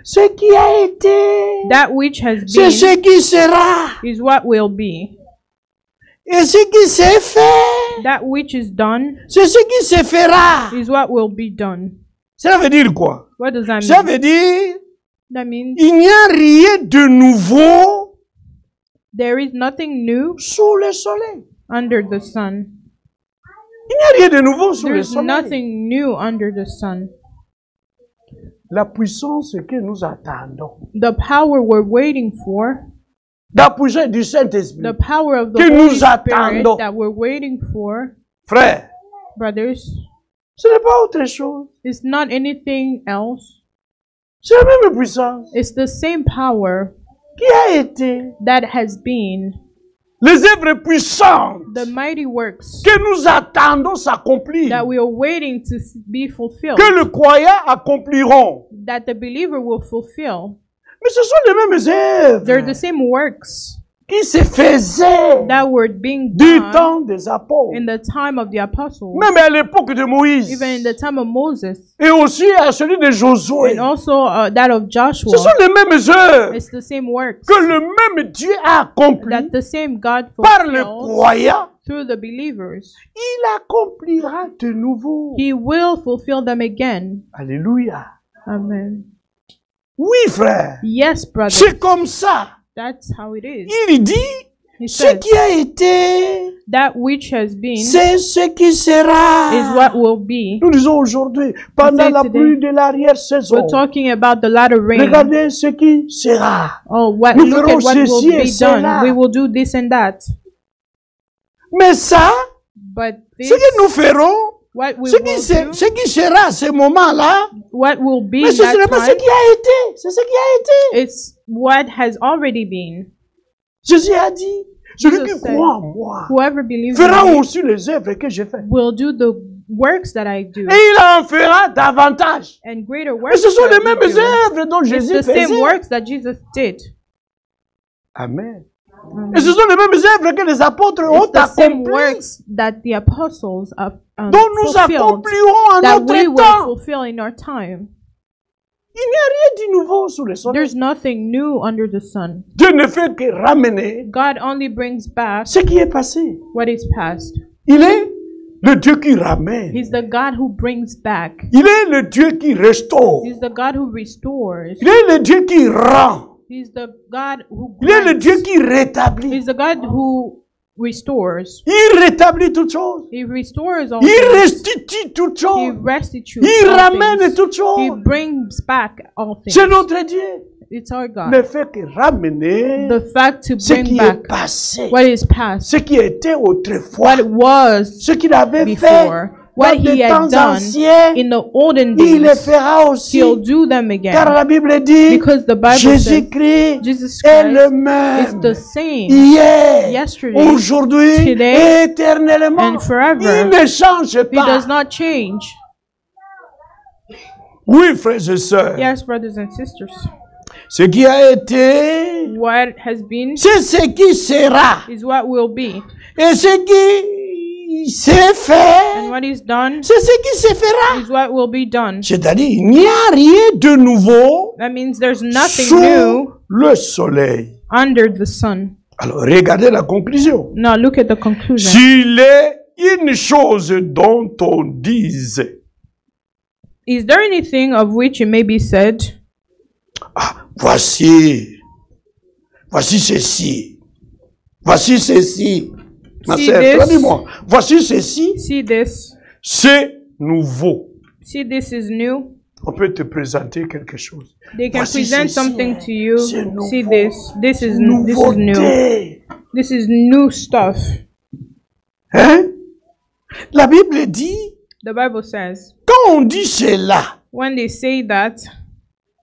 [SPEAKER 1] Ce qui a été,
[SPEAKER 2] That which has
[SPEAKER 1] c'est
[SPEAKER 2] been
[SPEAKER 1] ce qui sera.
[SPEAKER 2] is what will be.
[SPEAKER 1] Et ce qui s'est fait,
[SPEAKER 2] That which is done
[SPEAKER 1] c'est ce qui se fera.
[SPEAKER 2] is what will be done.
[SPEAKER 1] Cela veut dire quoi?
[SPEAKER 2] What does that
[SPEAKER 1] Ça
[SPEAKER 2] mean?
[SPEAKER 1] veut dire,
[SPEAKER 2] That means
[SPEAKER 1] il n'y a rien de nouveau
[SPEAKER 2] there is nothing new
[SPEAKER 1] sous le soleil.
[SPEAKER 2] under the sun.
[SPEAKER 1] Il n'y a rien de nouveau sous le
[SPEAKER 2] There's
[SPEAKER 1] soleil.
[SPEAKER 2] nothing new under the sun.
[SPEAKER 1] La puissance que nous attendons,
[SPEAKER 2] The power we're waiting for,
[SPEAKER 1] la puissance du Saint-Esprit,
[SPEAKER 2] the power of the
[SPEAKER 1] que
[SPEAKER 2] Holy
[SPEAKER 1] nous
[SPEAKER 2] Spirit
[SPEAKER 1] attendons,
[SPEAKER 2] that we're waiting for,
[SPEAKER 1] frère,
[SPEAKER 2] brothers,
[SPEAKER 1] ce n'est pas autre chose.
[SPEAKER 2] is not anything else.
[SPEAKER 1] C'est la même puissance
[SPEAKER 2] It's the same power
[SPEAKER 1] qui a été
[SPEAKER 2] that has been
[SPEAKER 1] les œuvres puissantes
[SPEAKER 2] the mighty works
[SPEAKER 1] que nous attendons s'accomplir,
[SPEAKER 2] that we are waiting to be fulfilled,
[SPEAKER 1] que le croyant accompliront.
[SPEAKER 2] that the believer will fulfill.
[SPEAKER 1] Mais ce sont les mêmes
[SPEAKER 2] They're the
[SPEAKER 1] œuvres
[SPEAKER 2] same works
[SPEAKER 1] qui se faisaient
[SPEAKER 2] that were being
[SPEAKER 1] du
[SPEAKER 2] done
[SPEAKER 1] temps des apôtres,
[SPEAKER 2] in the time of the apostles,
[SPEAKER 1] même à l'époque de Moïse,
[SPEAKER 2] even in the time of Moses,
[SPEAKER 1] et aussi à celui de Josué.
[SPEAKER 2] and also that of
[SPEAKER 1] Ce
[SPEAKER 2] Joshua.
[SPEAKER 1] sont les mêmes œuvres
[SPEAKER 2] It's the same works
[SPEAKER 1] que le même Dieu a accomplies
[SPEAKER 2] that the same God
[SPEAKER 1] par le
[SPEAKER 2] fulfilled
[SPEAKER 1] croyant.
[SPEAKER 2] through the believers.
[SPEAKER 1] Il accomplira de nouveau.
[SPEAKER 2] He will fulfill them again.
[SPEAKER 1] Alléluia.
[SPEAKER 2] Amen.
[SPEAKER 1] Oui, frère.
[SPEAKER 2] Yes, brother.
[SPEAKER 1] C'est comme ça.
[SPEAKER 2] That's how it is.
[SPEAKER 1] Il dit,
[SPEAKER 2] He
[SPEAKER 1] ce
[SPEAKER 2] says,
[SPEAKER 1] qui a été,
[SPEAKER 2] that which has been
[SPEAKER 1] c'est ce qui sera.
[SPEAKER 2] is what will be.
[SPEAKER 1] Nous disons aujourd'hui, pendant
[SPEAKER 2] say
[SPEAKER 1] la
[SPEAKER 2] today,
[SPEAKER 1] pluie de l'arrière-saison,
[SPEAKER 2] We're talking about the latter rain.
[SPEAKER 1] regardez ce qui sera.
[SPEAKER 2] Oh, what?
[SPEAKER 1] Nous
[SPEAKER 2] Look
[SPEAKER 1] ferons
[SPEAKER 2] at what will
[SPEAKER 1] ceci et
[SPEAKER 2] be
[SPEAKER 1] cela.
[SPEAKER 2] done. We will do this and that.
[SPEAKER 1] Mais ça,
[SPEAKER 2] But this,
[SPEAKER 1] ce que nous ferons,
[SPEAKER 2] what we
[SPEAKER 1] ce
[SPEAKER 2] will do,
[SPEAKER 1] qui sera à ce moment-là,
[SPEAKER 2] what will be
[SPEAKER 1] mais ce
[SPEAKER 2] that
[SPEAKER 1] n'est pas ce
[SPEAKER 2] time,
[SPEAKER 1] qui a été. C'est ce qui a été.
[SPEAKER 2] it's what has already been.
[SPEAKER 1] Jésus a dit, celui
[SPEAKER 2] Jesus
[SPEAKER 1] qui
[SPEAKER 2] said,
[SPEAKER 1] croit en moi
[SPEAKER 2] Whoever believes
[SPEAKER 1] fera
[SPEAKER 2] in me
[SPEAKER 1] aussi les œuvres que j'ai faites.
[SPEAKER 2] will do the works that I do,
[SPEAKER 1] Et il en fera davantage.
[SPEAKER 2] and greater
[SPEAKER 1] Mais
[SPEAKER 2] works
[SPEAKER 1] ce sont
[SPEAKER 2] shall
[SPEAKER 1] les
[SPEAKER 2] we
[SPEAKER 1] mêmes
[SPEAKER 2] do.
[SPEAKER 1] œuvres dont
[SPEAKER 2] It's
[SPEAKER 1] Jésus
[SPEAKER 2] the same
[SPEAKER 1] faisait.
[SPEAKER 2] works that Jesus did.
[SPEAKER 1] Amen. Et ce sont les mêmes œuvres que les apôtres ont
[SPEAKER 2] It's the same
[SPEAKER 1] accomplies,
[SPEAKER 2] works that the apostles
[SPEAKER 1] dont nous
[SPEAKER 2] fulfilled,
[SPEAKER 1] accomplirons en
[SPEAKER 2] that we
[SPEAKER 1] notre
[SPEAKER 2] will
[SPEAKER 1] temps.
[SPEAKER 2] fulfill in our time.
[SPEAKER 1] Il n'y a rien de nouveau sous le soleil.
[SPEAKER 2] There's nothing new under the sun.
[SPEAKER 1] Dieu ne fait que ramener
[SPEAKER 2] God only brings back
[SPEAKER 1] ce qui est passé.
[SPEAKER 2] what is past.
[SPEAKER 1] Il est le Dieu qui ramène.
[SPEAKER 2] He's the God who brings back.
[SPEAKER 1] Il est le Dieu qui restaure.
[SPEAKER 2] He's the God who restores.
[SPEAKER 1] Il est le Dieu qui rend.
[SPEAKER 2] He's the God who
[SPEAKER 1] Il est le
[SPEAKER 2] grants.
[SPEAKER 1] Dieu qui rétablit.
[SPEAKER 2] He's the God who restores.
[SPEAKER 1] Il rétablit toutes choses.
[SPEAKER 2] He restores all
[SPEAKER 1] Il
[SPEAKER 2] things.
[SPEAKER 1] restitue toutes
[SPEAKER 2] He
[SPEAKER 1] choses.
[SPEAKER 2] restitutes
[SPEAKER 1] Il
[SPEAKER 2] all
[SPEAKER 1] ramène
[SPEAKER 2] things.
[SPEAKER 1] toutes
[SPEAKER 2] He
[SPEAKER 1] choses.
[SPEAKER 2] brings back all things.
[SPEAKER 1] C'est notre Dieu.
[SPEAKER 2] It's our
[SPEAKER 1] Ne
[SPEAKER 2] God.
[SPEAKER 1] fait que ramener
[SPEAKER 2] The fact to
[SPEAKER 1] ce
[SPEAKER 2] bring
[SPEAKER 1] qui est
[SPEAKER 2] back
[SPEAKER 1] passé.
[SPEAKER 2] what is past,
[SPEAKER 1] Ce qui était autrefois.
[SPEAKER 2] what was
[SPEAKER 1] Ce qu'il avait fait
[SPEAKER 2] before, what
[SPEAKER 1] dans
[SPEAKER 2] he
[SPEAKER 1] les
[SPEAKER 2] had
[SPEAKER 1] temps
[SPEAKER 2] done
[SPEAKER 1] anciens.
[SPEAKER 2] in the olden
[SPEAKER 1] Il le
[SPEAKER 2] days.
[SPEAKER 1] fera aussi.
[SPEAKER 2] He'll do them
[SPEAKER 1] Car
[SPEAKER 2] again.
[SPEAKER 1] la Bible dit,
[SPEAKER 2] Because the Bible says
[SPEAKER 1] Jésus-Christ
[SPEAKER 2] Jesus
[SPEAKER 1] est le
[SPEAKER 2] Christ is
[SPEAKER 1] même.
[SPEAKER 2] the same
[SPEAKER 1] Hier,
[SPEAKER 2] yesterday,
[SPEAKER 1] aujourd'hui,
[SPEAKER 2] today,
[SPEAKER 1] éternellement.
[SPEAKER 2] and forever.
[SPEAKER 1] Il ne change
[SPEAKER 2] He
[SPEAKER 1] pas.
[SPEAKER 2] does not change.
[SPEAKER 1] Oui, frères et sœurs.
[SPEAKER 2] Yes, brothers and sisters.
[SPEAKER 1] Ce qui a été,
[SPEAKER 2] What has been
[SPEAKER 1] c'est ce qui sera.
[SPEAKER 2] is what will be.
[SPEAKER 1] Et ce qui s'est
[SPEAKER 2] And
[SPEAKER 1] fait,
[SPEAKER 2] what is done
[SPEAKER 1] c'est ce qui se fera.
[SPEAKER 2] is what will be done.
[SPEAKER 1] C'est-à-dire, il n'y a rien de nouveau
[SPEAKER 2] That means there's nothing
[SPEAKER 1] sous
[SPEAKER 2] new
[SPEAKER 1] le soleil.
[SPEAKER 2] under the sun.
[SPEAKER 1] Alors, regardez la conclusion.
[SPEAKER 2] Now look at the conclusion.
[SPEAKER 1] S'il est une chose dont on dise,
[SPEAKER 2] Is there anything of which it may be said,
[SPEAKER 1] voici ceci, voici ceci, ma
[SPEAKER 2] See
[SPEAKER 1] sœur,
[SPEAKER 2] this?
[SPEAKER 1] traduis-moi, voici ceci,
[SPEAKER 2] see this,
[SPEAKER 1] c'est nouveau.
[SPEAKER 2] see this is new?
[SPEAKER 1] On peut te présenter quelque chose.
[SPEAKER 2] They can
[SPEAKER 1] Voici
[SPEAKER 2] present
[SPEAKER 1] ceci,
[SPEAKER 2] something to you.
[SPEAKER 1] c'est nouveau.
[SPEAKER 2] See this is new.
[SPEAKER 1] Nouveauté.
[SPEAKER 2] This is new stuff.
[SPEAKER 1] Hein? La Bible dit,
[SPEAKER 2] The Bible says,
[SPEAKER 1] quand on dit cela,
[SPEAKER 2] when they say that,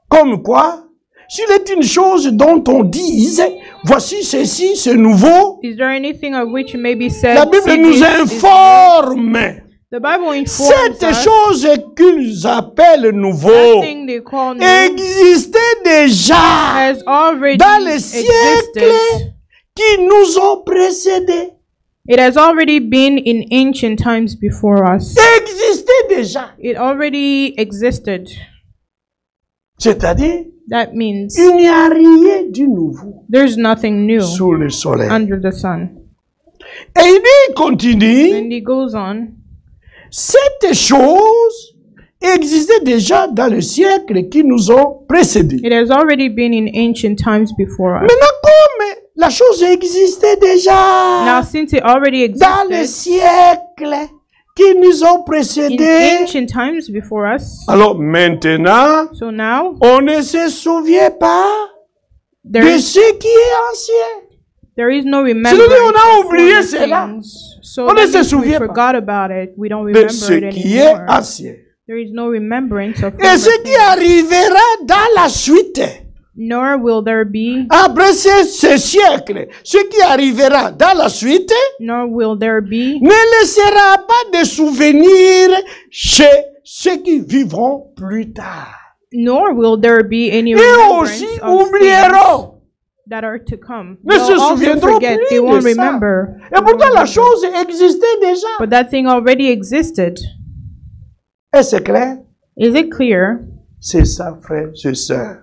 [SPEAKER 1] comme quoi, s'il est une chose dont on dise, voici ceci, c'est nouveau,
[SPEAKER 2] is there anything of which it may be said?
[SPEAKER 1] la Bible
[SPEAKER 2] See
[SPEAKER 1] nous
[SPEAKER 2] this is
[SPEAKER 1] informe.
[SPEAKER 2] The Bible informs
[SPEAKER 1] Cette
[SPEAKER 2] us
[SPEAKER 1] chose qu'ils appellent
[SPEAKER 2] that
[SPEAKER 1] nouveau
[SPEAKER 2] thing they call new
[SPEAKER 1] existait déjà
[SPEAKER 2] has already
[SPEAKER 1] dans les
[SPEAKER 2] existed.
[SPEAKER 1] siècles qui nous ont précédés.
[SPEAKER 2] It has already been in ancient times before us.
[SPEAKER 1] Existait déjà.
[SPEAKER 2] It already existed.
[SPEAKER 1] C'est-à-dire,
[SPEAKER 2] That means
[SPEAKER 1] il n'y a rien de nouveau
[SPEAKER 2] there's nothing new
[SPEAKER 1] sous le soleil.
[SPEAKER 2] under the sun.
[SPEAKER 1] Et il continue,
[SPEAKER 2] And he goes on.
[SPEAKER 1] cette chose existait déjà dans le siècle qui nous ont précédés.
[SPEAKER 2] It has already been in ancient times before us.
[SPEAKER 1] Maintenant, comme la chose existait
[SPEAKER 2] Now,
[SPEAKER 1] déjà
[SPEAKER 2] since it already
[SPEAKER 1] dans le
[SPEAKER 2] existed
[SPEAKER 1] siècle qui nous ont
[SPEAKER 2] in
[SPEAKER 1] précédés,
[SPEAKER 2] ancient times before us,
[SPEAKER 1] alors maintenant,
[SPEAKER 2] so now
[SPEAKER 1] on ne se souvient pas
[SPEAKER 2] there
[SPEAKER 1] de
[SPEAKER 2] is,
[SPEAKER 1] ce qui est ancien.
[SPEAKER 2] there is no
[SPEAKER 1] C'est-à-dire,
[SPEAKER 2] remembrance
[SPEAKER 1] on a
[SPEAKER 2] of
[SPEAKER 1] oublié
[SPEAKER 2] former
[SPEAKER 1] cela.
[SPEAKER 2] things. So
[SPEAKER 1] On ne
[SPEAKER 2] that
[SPEAKER 1] se
[SPEAKER 2] means we
[SPEAKER 1] souvient pas
[SPEAKER 2] forgot about it. We don't
[SPEAKER 1] de
[SPEAKER 2] remember
[SPEAKER 1] ce
[SPEAKER 2] it
[SPEAKER 1] qui est
[SPEAKER 2] anymore.
[SPEAKER 1] ancien.
[SPEAKER 2] There is no remembrance of
[SPEAKER 1] Et
[SPEAKER 2] former
[SPEAKER 1] ce qui
[SPEAKER 2] things.
[SPEAKER 1] arrivera dans la suite,
[SPEAKER 2] Nor will there be,
[SPEAKER 1] après ce siècle, ce qui arrivera dans la suite,
[SPEAKER 2] nor will there be,
[SPEAKER 1] ne laissera pas de souvenirs chez ceux qui vivront plus tard.
[SPEAKER 2] nor will there be any
[SPEAKER 1] Et
[SPEAKER 2] remembrance
[SPEAKER 1] aussi
[SPEAKER 2] of things
[SPEAKER 1] oublieront.
[SPEAKER 2] that are to come.
[SPEAKER 1] Ne
[SPEAKER 2] They'll
[SPEAKER 1] se
[SPEAKER 2] also
[SPEAKER 1] souviendront
[SPEAKER 2] forget.
[SPEAKER 1] plus
[SPEAKER 2] They won't
[SPEAKER 1] de ça.
[SPEAKER 2] remember.
[SPEAKER 1] Et pourtant la chose existait déjà.
[SPEAKER 2] But that thing already existed.
[SPEAKER 1] Est-ce clair?
[SPEAKER 2] Is it clear?
[SPEAKER 1] C'est ça, frères et sœurs.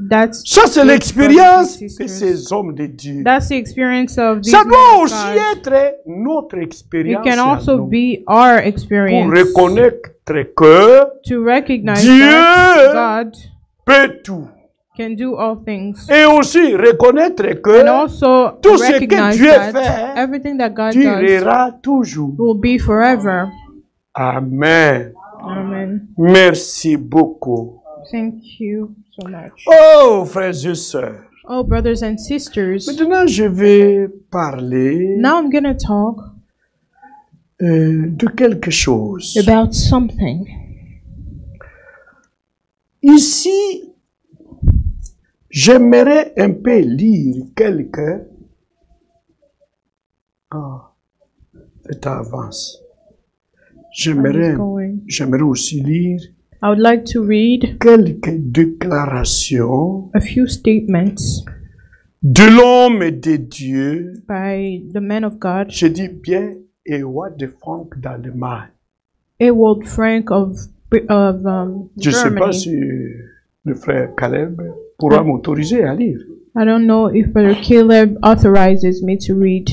[SPEAKER 2] That's
[SPEAKER 1] Ça, c'est
[SPEAKER 2] it,
[SPEAKER 1] l'expérience
[SPEAKER 2] brothers and
[SPEAKER 1] de
[SPEAKER 2] sisters.
[SPEAKER 1] ces hommes de Dieu.
[SPEAKER 2] That's the experience of these
[SPEAKER 1] Ça
[SPEAKER 2] men
[SPEAKER 1] doit
[SPEAKER 2] of
[SPEAKER 1] aussi
[SPEAKER 2] God.
[SPEAKER 1] être notre
[SPEAKER 2] It
[SPEAKER 1] expérience
[SPEAKER 2] can
[SPEAKER 1] à
[SPEAKER 2] also
[SPEAKER 1] nous,
[SPEAKER 2] be our
[SPEAKER 1] pour
[SPEAKER 2] experience
[SPEAKER 1] reconnaître que
[SPEAKER 2] to recognize
[SPEAKER 1] Dieu
[SPEAKER 2] that God
[SPEAKER 1] peut tout.
[SPEAKER 2] can do all things,
[SPEAKER 1] Et aussi reconnaître
[SPEAKER 2] and
[SPEAKER 1] que
[SPEAKER 2] also
[SPEAKER 1] tout ce que
[SPEAKER 2] recognize
[SPEAKER 1] Dieu
[SPEAKER 2] that
[SPEAKER 1] fait
[SPEAKER 2] everything that God does
[SPEAKER 1] durera toujours.
[SPEAKER 2] will be forever.
[SPEAKER 1] Amen.
[SPEAKER 2] Amen.
[SPEAKER 1] Merci beaucoup.
[SPEAKER 2] Thank you so much.
[SPEAKER 1] Oh, frères et sœurs.
[SPEAKER 2] Oh, brothers and sisters,
[SPEAKER 1] Maintenant, je vais parler
[SPEAKER 2] now I'm gonna talk
[SPEAKER 1] de quelque chose.
[SPEAKER 2] about something.
[SPEAKER 1] Ici, j'aimerais un peu lire quelques... Ah, le temps avance. J'aimerais aussi lire
[SPEAKER 2] I would like to read
[SPEAKER 1] quelques déclarations
[SPEAKER 2] a few statements
[SPEAKER 1] de l'homme de Dieu.
[SPEAKER 2] by the man of God,
[SPEAKER 1] Je dis bien Ewald de Franck d'Allemagne.
[SPEAKER 2] Ewald Frank of
[SPEAKER 1] Je ne sais pas
[SPEAKER 2] Germany.
[SPEAKER 1] si le frère Caleb pourra m'autoriser à lire.
[SPEAKER 2] I don't know if Brother Caleb authorizes me to read.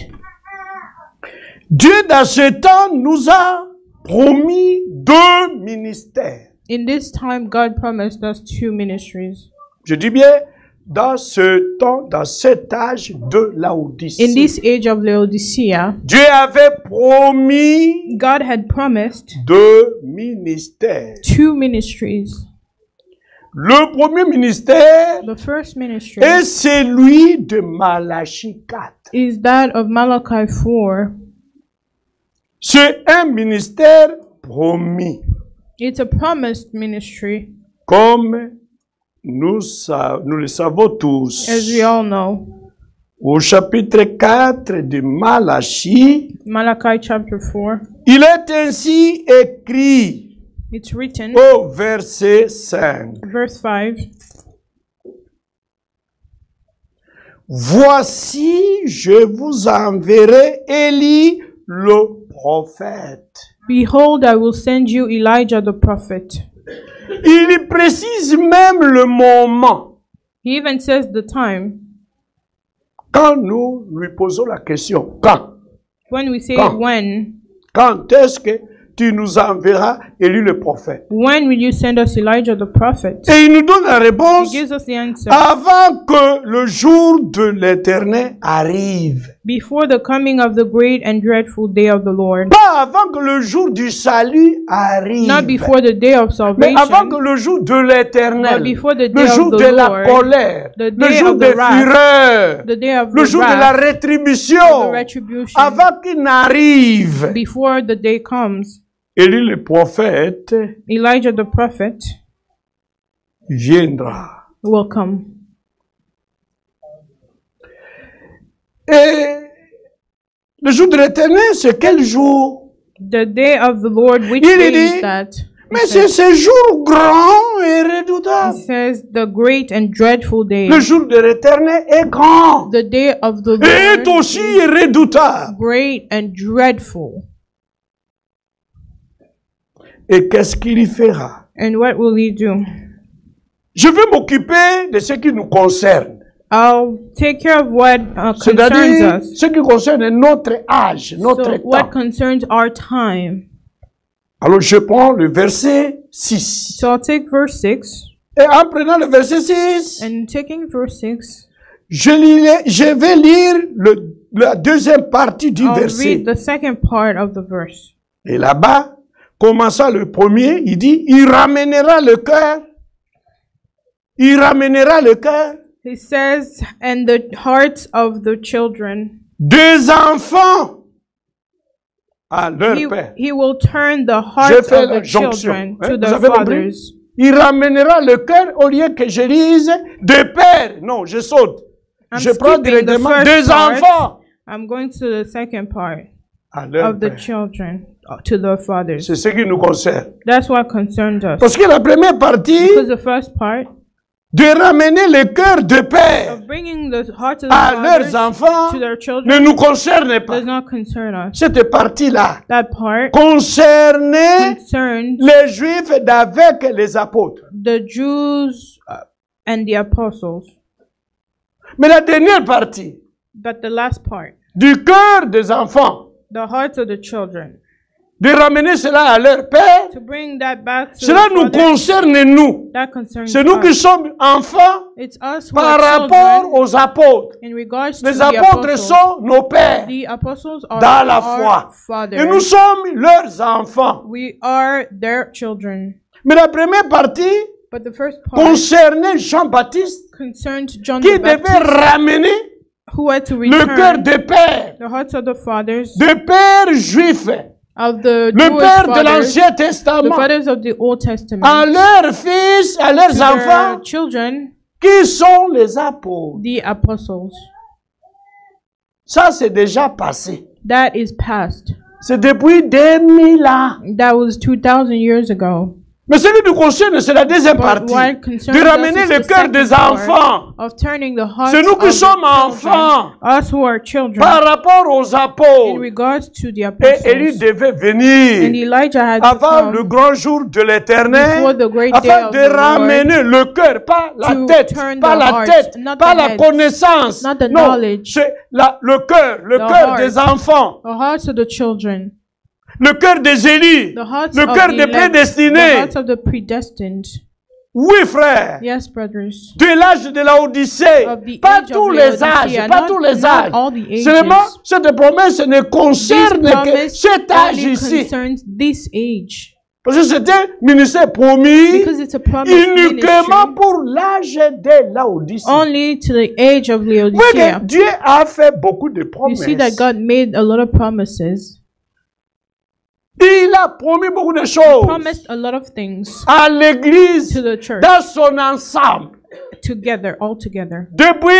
[SPEAKER 1] Dieu, dans ce temps, nous a promis 2 ministères.
[SPEAKER 2] In this time, God promised us 2 ministries.
[SPEAKER 1] Je dis bien, dans ce temps, dans cet âge de
[SPEAKER 2] In
[SPEAKER 1] Laodicée.
[SPEAKER 2] this age of Laodicea,
[SPEAKER 1] Dieu avait promis
[SPEAKER 2] God had promised
[SPEAKER 1] 2 ministères.
[SPEAKER 2] 2 ministries.
[SPEAKER 1] Le premier ministère
[SPEAKER 2] The first ministry
[SPEAKER 1] est celui de Malachie 4.
[SPEAKER 2] is that of Malachi 4.
[SPEAKER 1] C'est un ministère promis.
[SPEAKER 2] It's a promised ministry,
[SPEAKER 1] Comme nous le savons tous.
[SPEAKER 2] as we all know.
[SPEAKER 1] Au chapitre 4 de Malachie,
[SPEAKER 2] Malachi chapter 4.
[SPEAKER 1] il est ainsi écrit
[SPEAKER 2] It's written,
[SPEAKER 1] au verset 5.
[SPEAKER 2] verse 5.
[SPEAKER 1] Voici, je vous enverrai Élie le prophète.
[SPEAKER 2] Behold, I will send you Elijah the prophet.
[SPEAKER 1] Il précise même le moment.
[SPEAKER 2] He even says the time.
[SPEAKER 1] Quand nous lui posons la question, quand?
[SPEAKER 2] When we say
[SPEAKER 1] Quand? Quand est-ce que tu nous enverras Élie le prophète?
[SPEAKER 2] when will you send us Elijah the prophet?
[SPEAKER 1] Et il nous donne la
[SPEAKER 2] He
[SPEAKER 1] réponse
[SPEAKER 2] gives us the answer.
[SPEAKER 1] avant que le jour de l'Éternel arrive.
[SPEAKER 2] Before the coming of the great and dreadful day of the Lord.
[SPEAKER 1] Pas avant que le jour du salut arrive.
[SPEAKER 2] Not before the day of
[SPEAKER 1] Mais avant que
[SPEAKER 2] salvation,
[SPEAKER 1] le jour de
[SPEAKER 2] but
[SPEAKER 1] l'Éternel,
[SPEAKER 2] before the
[SPEAKER 1] le
[SPEAKER 2] day
[SPEAKER 1] jour
[SPEAKER 2] of
[SPEAKER 1] de
[SPEAKER 2] the
[SPEAKER 1] la
[SPEAKER 2] Lord,
[SPEAKER 1] colère,
[SPEAKER 2] the
[SPEAKER 1] le
[SPEAKER 2] day
[SPEAKER 1] jour
[SPEAKER 2] of
[SPEAKER 1] de
[SPEAKER 2] the wrath,
[SPEAKER 1] fureur,
[SPEAKER 2] the day of
[SPEAKER 1] le
[SPEAKER 2] the
[SPEAKER 1] jour de la
[SPEAKER 2] wrath,
[SPEAKER 1] rétribution,
[SPEAKER 2] the retribution,
[SPEAKER 1] avant qu'il n'arrive.
[SPEAKER 2] before the day comes,
[SPEAKER 1] Élie le prophète
[SPEAKER 2] Elijah the prophet
[SPEAKER 1] viendra.
[SPEAKER 2] will come.
[SPEAKER 1] Et le jour de l'Éternel, c'est quel jour?
[SPEAKER 2] The day of the Lord, which
[SPEAKER 1] Il
[SPEAKER 2] day
[SPEAKER 1] dit,
[SPEAKER 2] is that?
[SPEAKER 1] mais c'est ce jour grand et
[SPEAKER 2] It
[SPEAKER 1] redoutable.
[SPEAKER 2] says the great and dreadful day.
[SPEAKER 1] Le jour de l'Éternel est grand
[SPEAKER 2] The day of the
[SPEAKER 1] et est
[SPEAKER 2] Lord
[SPEAKER 1] aussi
[SPEAKER 2] is
[SPEAKER 1] redoutable.
[SPEAKER 2] great and dreadful.
[SPEAKER 1] Et qu'est-ce qu'il y fera?
[SPEAKER 2] And what will he do?
[SPEAKER 1] Je vais m'occuper de ce qui nous concerne.
[SPEAKER 2] I'll take care of what concerns
[SPEAKER 1] C'est-à-dire
[SPEAKER 2] us.
[SPEAKER 1] ce qui concerne notre âge, notre
[SPEAKER 2] So what
[SPEAKER 1] temps.
[SPEAKER 2] concerns our time.
[SPEAKER 1] Alors je prends le verset 6.
[SPEAKER 2] So I'll take verse 6.
[SPEAKER 1] Et en prenant le verset 6,
[SPEAKER 2] And taking verse 6,
[SPEAKER 1] je vais lire la deuxième partie du
[SPEAKER 2] I'll
[SPEAKER 1] verset.
[SPEAKER 2] read the second part of the verse.
[SPEAKER 1] Et là-bas, commençant le premier, il dit, il ramènera le cœur. Il ramènera le cœur
[SPEAKER 2] He says, and the hearts of the children,
[SPEAKER 1] des enfants à leur père.
[SPEAKER 2] he will turn the
[SPEAKER 1] Je
[SPEAKER 2] hearts
[SPEAKER 1] fais
[SPEAKER 2] of
[SPEAKER 1] la
[SPEAKER 2] the
[SPEAKER 1] jonction.
[SPEAKER 2] children
[SPEAKER 1] Hein,
[SPEAKER 2] to
[SPEAKER 1] vous
[SPEAKER 2] their
[SPEAKER 1] avez compris?
[SPEAKER 2] fathers.
[SPEAKER 1] Il ramènera le cœur au lieu que je lise de père. Non, je saute.
[SPEAKER 2] I'm
[SPEAKER 1] Je prends
[SPEAKER 2] skipping the
[SPEAKER 1] directement
[SPEAKER 2] first
[SPEAKER 1] des
[SPEAKER 2] part.
[SPEAKER 1] enfants
[SPEAKER 2] I'm going to the second part
[SPEAKER 1] à leur
[SPEAKER 2] of the
[SPEAKER 1] père.
[SPEAKER 2] children to their fathers.
[SPEAKER 1] C'est ce qui nous concerne.
[SPEAKER 2] That's what concerns us.
[SPEAKER 1] Parce que la première partie,
[SPEAKER 2] Because the first part
[SPEAKER 1] de ramener le cœur de père
[SPEAKER 2] of bringing the hearts of the
[SPEAKER 1] à leurs
[SPEAKER 2] fathers
[SPEAKER 1] enfants
[SPEAKER 2] to their
[SPEAKER 1] ne
[SPEAKER 2] children
[SPEAKER 1] nous concerne pas.
[SPEAKER 2] does not concern us.
[SPEAKER 1] Cette partie-là
[SPEAKER 2] That part
[SPEAKER 1] concernait
[SPEAKER 2] concerns
[SPEAKER 1] les Juifs d'avec les apôtres.
[SPEAKER 2] the Jews and the apostles.
[SPEAKER 1] Mais la dernière partie,
[SPEAKER 2] But the last part,
[SPEAKER 1] du cœur des enfants,
[SPEAKER 2] the hearts of the children,
[SPEAKER 1] de ramener cela à leur père,
[SPEAKER 2] to bring that back to
[SPEAKER 1] cela
[SPEAKER 2] the
[SPEAKER 1] nous
[SPEAKER 2] fathers,
[SPEAKER 1] concerne nous.
[SPEAKER 2] that concerns
[SPEAKER 1] C'est nous qui
[SPEAKER 2] us.
[SPEAKER 1] sommes enfants
[SPEAKER 2] It's us who
[SPEAKER 1] par
[SPEAKER 2] are
[SPEAKER 1] rapport
[SPEAKER 2] children
[SPEAKER 1] aux apôtres.
[SPEAKER 2] in regards to
[SPEAKER 1] Les
[SPEAKER 2] the
[SPEAKER 1] apôtres
[SPEAKER 2] apostles.
[SPEAKER 1] sont nos pères
[SPEAKER 2] The apostles are
[SPEAKER 1] dans la
[SPEAKER 2] our
[SPEAKER 1] foi.
[SPEAKER 2] fathers.
[SPEAKER 1] Et nous sommes leurs enfants.
[SPEAKER 2] We are their children.
[SPEAKER 1] Mais la première partie
[SPEAKER 2] But the first part
[SPEAKER 1] concernait Jean-Baptiste
[SPEAKER 2] concerned John
[SPEAKER 1] qui
[SPEAKER 2] the
[SPEAKER 1] devait
[SPEAKER 2] Baptist,
[SPEAKER 1] ramener
[SPEAKER 2] who had to
[SPEAKER 1] le cœur
[SPEAKER 2] return
[SPEAKER 1] des pères,
[SPEAKER 2] the hearts of the fathers,
[SPEAKER 1] des pères juifs,
[SPEAKER 2] of the
[SPEAKER 1] le
[SPEAKER 2] Jewish
[SPEAKER 1] père de
[SPEAKER 2] fathers,
[SPEAKER 1] l'Ancien
[SPEAKER 2] the
[SPEAKER 1] Testament,
[SPEAKER 2] fathers of the Old Testament,
[SPEAKER 1] à leurs fils, à leurs
[SPEAKER 2] to
[SPEAKER 1] enfants,
[SPEAKER 2] their children,
[SPEAKER 1] qui sont les apôtres.
[SPEAKER 2] the apostles.
[SPEAKER 1] Ça, c'est déjà passé.
[SPEAKER 2] That is past.
[SPEAKER 1] C'est depuis 2000 ans.
[SPEAKER 2] That was 2,000 years ago.
[SPEAKER 1] Mais celui du concerne, c'est la deuxième
[SPEAKER 2] But
[SPEAKER 1] partie.
[SPEAKER 2] what concerns
[SPEAKER 1] De
[SPEAKER 2] us
[SPEAKER 1] ramener
[SPEAKER 2] is
[SPEAKER 1] le
[SPEAKER 2] the
[SPEAKER 1] cœur
[SPEAKER 2] second
[SPEAKER 1] des
[SPEAKER 2] part
[SPEAKER 1] enfants.
[SPEAKER 2] of turning the hearts
[SPEAKER 1] C'est nous
[SPEAKER 2] of
[SPEAKER 1] qui
[SPEAKER 2] the
[SPEAKER 1] sommes
[SPEAKER 2] children,
[SPEAKER 1] enfants
[SPEAKER 2] us who are children,
[SPEAKER 1] par rapport aux
[SPEAKER 2] in
[SPEAKER 1] apôtres.
[SPEAKER 2] regards to the
[SPEAKER 1] Et Élie
[SPEAKER 2] apostles.
[SPEAKER 1] devait
[SPEAKER 2] And
[SPEAKER 1] venir
[SPEAKER 2] Elijah had to
[SPEAKER 1] avant le
[SPEAKER 2] come
[SPEAKER 1] grand jour de l'Éternel,
[SPEAKER 2] before the great day
[SPEAKER 1] afin
[SPEAKER 2] of
[SPEAKER 1] de
[SPEAKER 2] the Lord,
[SPEAKER 1] ramener le cœur, pas la
[SPEAKER 2] to
[SPEAKER 1] tête,
[SPEAKER 2] turn
[SPEAKER 1] pas
[SPEAKER 2] the
[SPEAKER 1] la
[SPEAKER 2] hearts,
[SPEAKER 1] tête,
[SPEAKER 2] not
[SPEAKER 1] pas
[SPEAKER 2] the
[SPEAKER 1] la
[SPEAKER 2] heads,
[SPEAKER 1] connaissance.
[SPEAKER 2] not the
[SPEAKER 1] Non,
[SPEAKER 2] knowledge,
[SPEAKER 1] c'est le
[SPEAKER 2] the
[SPEAKER 1] cœur
[SPEAKER 2] heart.
[SPEAKER 1] des enfants,
[SPEAKER 2] the hearts of the children,
[SPEAKER 1] le cœur des élus,
[SPEAKER 2] the hearts
[SPEAKER 1] le
[SPEAKER 2] of
[SPEAKER 1] cœur
[SPEAKER 2] the
[SPEAKER 1] des
[SPEAKER 2] elect, the
[SPEAKER 1] prédestinés.
[SPEAKER 2] hearts of the predestined.
[SPEAKER 1] Oui, frère.
[SPEAKER 2] Yes, brothers.
[SPEAKER 1] De l'âge de la Odyssée,
[SPEAKER 2] Of the
[SPEAKER 1] pas
[SPEAKER 2] age
[SPEAKER 1] tous
[SPEAKER 2] of
[SPEAKER 1] les
[SPEAKER 2] Laodicea,
[SPEAKER 1] âges, pas
[SPEAKER 2] not-
[SPEAKER 1] tous les
[SPEAKER 2] not
[SPEAKER 1] âges.
[SPEAKER 2] all the ages.
[SPEAKER 1] Seulement, cette promesse ne
[SPEAKER 2] This
[SPEAKER 1] concerne que
[SPEAKER 2] promise
[SPEAKER 1] cet âge
[SPEAKER 2] only
[SPEAKER 1] ici.
[SPEAKER 2] concerns this age.
[SPEAKER 1] Parce que c'était un ministère promis
[SPEAKER 2] Because it's a promise
[SPEAKER 1] uniquement
[SPEAKER 2] ministry
[SPEAKER 1] pour l'âge de la Odyssée.
[SPEAKER 2] only to the age of
[SPEAKER 1] Oui,
[SPEAKER 2] Laodicea.
[SPEAKER 1] que Dieu a fait beaucoup de
[SPEAKER 2] You
[SPEAKER 1] promesses.
[SPEAKER 2] see that God made a lot of promises.
[SPEAKER 1] Il a promis beaucoup de choses
[SPEAKER 2] Promised a lot of things
[SPEAKER 1] à l'Église
[SPEAKER 2] to the church
[SPEAKER 1] dans son ensemble.
[SPEAKER 2] together, all together.
[SPEAKER 1] Depuis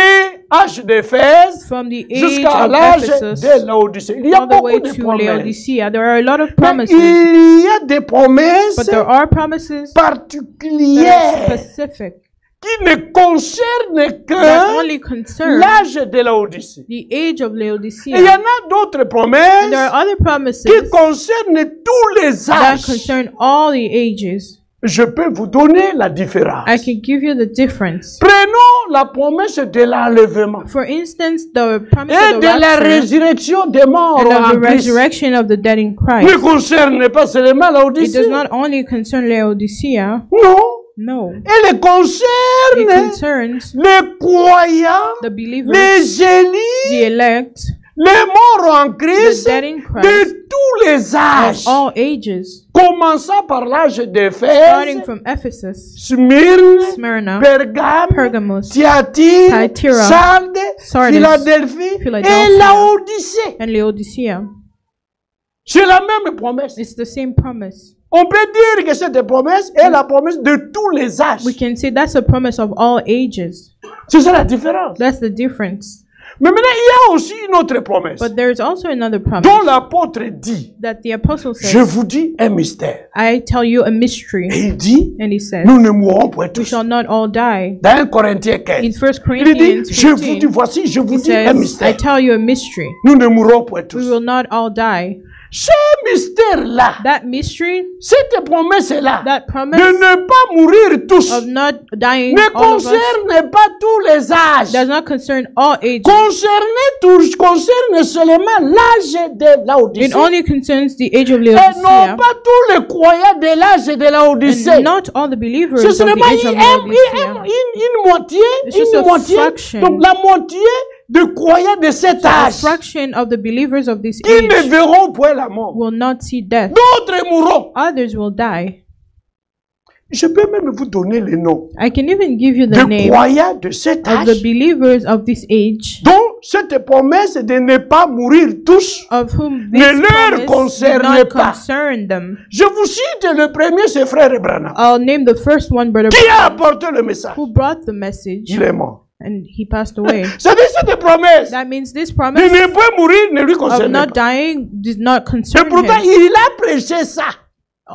[SPEAKER 1] l'âge d'Éphèse
[SPEAKER 2] From the age
[SPEAKER 1] jusqu'à
[SPEAKER 2] of
[SPEAKER 1] l'âge
[SPEAKER 2] Ephesus
[SPEAKER 1] de l'Odyssée. Il y a
[SPEAKER 2] all the way
[SPEAKER 1] beaucoup de
[SPEAKER 2] to
[SPEAKER 1] promesses.
[SPEAKER 2] Laodicea, there are a lot of
[SPEAKER 1] Mais
[SPEAKER 2] promises.
[SPEAKER 1] il y a des promesses
[SPEAKER 2] But there are promises that are
[SPEAKER 1] particulières
[SPEAKER 2] specific,
[SPEAKER 1] qui ne concernent
[SPEAKER 2] that
[SPEAKER 1] que
[SPEAKER 2] only concern
[SPEAKER 1] l'âge de la Odyssée.
[SPEAKER 2] the age of
[SPEAKER 1] Et il y
[SPEAKER 2] Laodicea.
[SPEAKER 1] en a d'autres
[SPEAKER 2] And
[SPEAKER 1] promesses
[SPEAKER 2] there are other promises
[SPEAKER 1] qui concernent tous les
[SPEAKER 2] that
[SPEAKER 1] âges.
[SPEAKER 2] concern all the ages.
[SPEAKER 1] Je peux vous donner la différence.
[SPEAKER 2] I can give you the difference.
[SPEAKER 1] Prenons la promesse de l'enlèvement
[SPEAKER 2] For instance, the promise
[SPEAKER 1] et
[SPEAKER 2] of
[SPEAKER 1] de
[SPEAKER 2] the
[SPEAKER 1] la
[SPEAKER 2] rapture
[SPEAKER 1] résurrection des morts
[SPEAKER 2] and of
[SPEAKER 1] en
[SPEAKER 2] the
[SPEAKER 1] Christ.
[SPEAKER 2] resurrection of the dead in
[SPEAKER 1] Ne
[SPEAKER 2] Christ.
[SPEAKER 1] concerne pas seulement
[SPEAKER 2] It
[SPEAKER 1] l'Odyssée.
[SPEAKER 2] does not only concern Laodicea,
[SPEAKER 1] Non.
[SPEAKER 2] no.
[SPEAKER 1] Elle
[SPEAKER 2] It
[SPEAKER 1] concerne
[SPEAKER 2] concerns
[SPEAKER 1] les croyants,
[SPEAKER 2] the believers,
[SPEAKER 1] les élus,
[SPEAKER 2] the elect,
[SPEAKER 1] les morts en
[SPEAKER 2] the
[SPEAKER 1] Christ
[SPEAKER 2] dead in Christ
[SPEAKER 1] de tous les
[SPEAKER 2] of
[SPEAKER 1] âges.
[SPEAKER 2] all ages,
[SPEAKER 1] Commençant par l'âge d'Éphèse,
[SPEAKER 2] starting from Ephesus,
[SPEAKER 1] Smyrne,
[SPEAKER 2] Smyrna,
[SPEAKER 1] Pergame,
[SPEAKER 2] Pergamos,
[SPEAKER 1] Thyatire,
[SPEAKER 2] Thyatira,
[SPEAKER 1] Sardes,
[SPEAKER 2] Sardis,
[SPEAKER 1] Philadelphie et
[SPEAKER 2] Philadelphia,
[SPEAKER 1] Laodicée.
[SPEAKER 2] and Laodicea.
[SPEAKER 1] C'est la même promesse.
[SPEAKER 2] It's the same promise.
[SPEAKER 1] On peut dire que cette promesse est la promesse de tous les âges.
[SPEAKER 2] We can say that's a promise of all ages.
[SPEAKER 1] C'est ça la différence.
[SPEAKER 2] That's the difference.
[SPEAKER 1] Mais maintenant, il y a aussi une autre promesse
[SPEAKER 2] But there is also another promise
[SPEAKER 1] dont l'apôtre dit,
[SPEAKER 2] that the apostle
[SPEAKER 1] je
[SPEAKER 2] says,
[SPEAKER 1] vous dis un mystère.
[SPEAKER 2] I tell you a mystery.
[SPEAKER 1] Et il dit,
[SPEAKER 2] And he says,
[SPEAKER 1] nous ne mourrons point
[SPEAKER 2] we
[SPEAKER 1] tous.
[SPEAKER 2] shall not all die.
[SPEAKER 1] Dans 1 Corinthiens
[SPEAKER 2] In
[SPEAKER 1] 15.
[SPEAKER 2] 1
[SPEAKER 1] Il dit,
[SPEAKER 2] Corinthians
[SPEAKER 1] je vous dis,
[SPEAKER 2] 15,
[SPEAKER 1] voici, je vous
[SPEAKER 2] he
[SPEAKER 1] dis un
[SPEAKER 2] says, I
[SPEAKER 1] mystère.
[SPEAKER 2] tell you a mystery.
[SPEAKER 1] Nous ne mourrons point
[SPEAKER 2] We
[SPEAKER 1] tous.
[SPEAKER 2] will not all die.
[SPEAKER 1] Ce mystère-là,
[SPEAKER 2] That mystery,
[SPEAKER 1] cette promesse-là,
[SPEAKER 2] that
[SPEAKER 1] de
[SPEAKER 2] promise
[SPEAKER 1] ne pas mourir tous,
[SPEAKER 2] of not dying,
[SPEAKER 1] ne
[SPEAKER 2] all of us,
[SPEAKER 1] concerne pas tous les âges.
[SPEAKER 2] does not concern all ages.
[SPEAKER 1] Concerne seulement l'âge de Laodicée.
[SPEAKER 2] It only concerns the age of
[SPEAKER 1] Et non
[SPEAKER 2] Laodicea,
[SPEAKER 1] pas tous les croyants de l'âge de Laodicée.
[SPEAKER 2] and not all the believers
[SPEAKER 1] Ce
[SPEAKER 2] of
[SPEAKER 1] n'est
[SPEAKER 2] the
[SPEAKER 1] pas
[SPEAKER 2] age of Laodicea.
[SPEAKER 1] une moitié,
[SPEAKER 2] It's just a fraction.
[SPEAKER 1] donc la moitié de croyants de cet
[SPEAKER 2] A
[SPEAKER 1] âge
[SPEAKER 2] fraction of the believers of this
[SPEAKER 1] qui ne
[SPEAKER 2] age
[SPEAKER 1] verront point la mort.
[SPEAKER 2] will not see death.
[SPEAKER 1] D'autres mourront.
[SPEAKER 2] Others will die.
[SPEAKER 1] Je peux même vous donner les noms
[SPEAKER 2] I can even give you the
[SPEAKER 1] de
[SPEAKER 2] name
[SPEAKER 1] croyants de cet
[SPEAKER 2] of the
[SPEAKER 1] âge
[SPEAKER 2] believers of this age,
[SPEAKER 1] dont cette promesse de ne pas mourir tous
[SPEAKER 2] of whom
[SPEAKER 1] ne
[SPEAKER 2] this
[SPEAKER 1] leur
[SPEAKER 2] promise did
[SPEAKER 1] concerne
[SPEAKER 2] not
[SPEAKER 1] pas.
[SPEAKER 2] concern them.
[SPEAKER 1] Je vous cite le premier, c'est frère Branham,
[SPEAKER 2] I'll name the first one, Brother
[SPEAKER 1] qui a
[SPEAKER 2] Branham,
[SPEAKER 1] apporté le message.
[SPEAKER 2] who brought the message,
[SPEAKER 1] Il est mort.
[SPEAKER 2] and he passed away.
[SPEAKER 1] C'est-à-dire cette promesse
[SPEAKER 2] That means this
[SPEAKER 1] de
[SPEAKER 2] promise
[SPEAKER 1] ne pas mourir ne lui
[SPEAKER 2] of
[SPEAKER 1] concerne
[SPEAKER 2] not
[SPEAKER 1] pas.
[SPEAKER 2] dying did not
[SPEAKER 1] Et
[SPEAKER 2] concern
[SPEAKER 1] pourtant,
[SPEAKER 2] him.
[SPEAKER 1] il a prêché ça.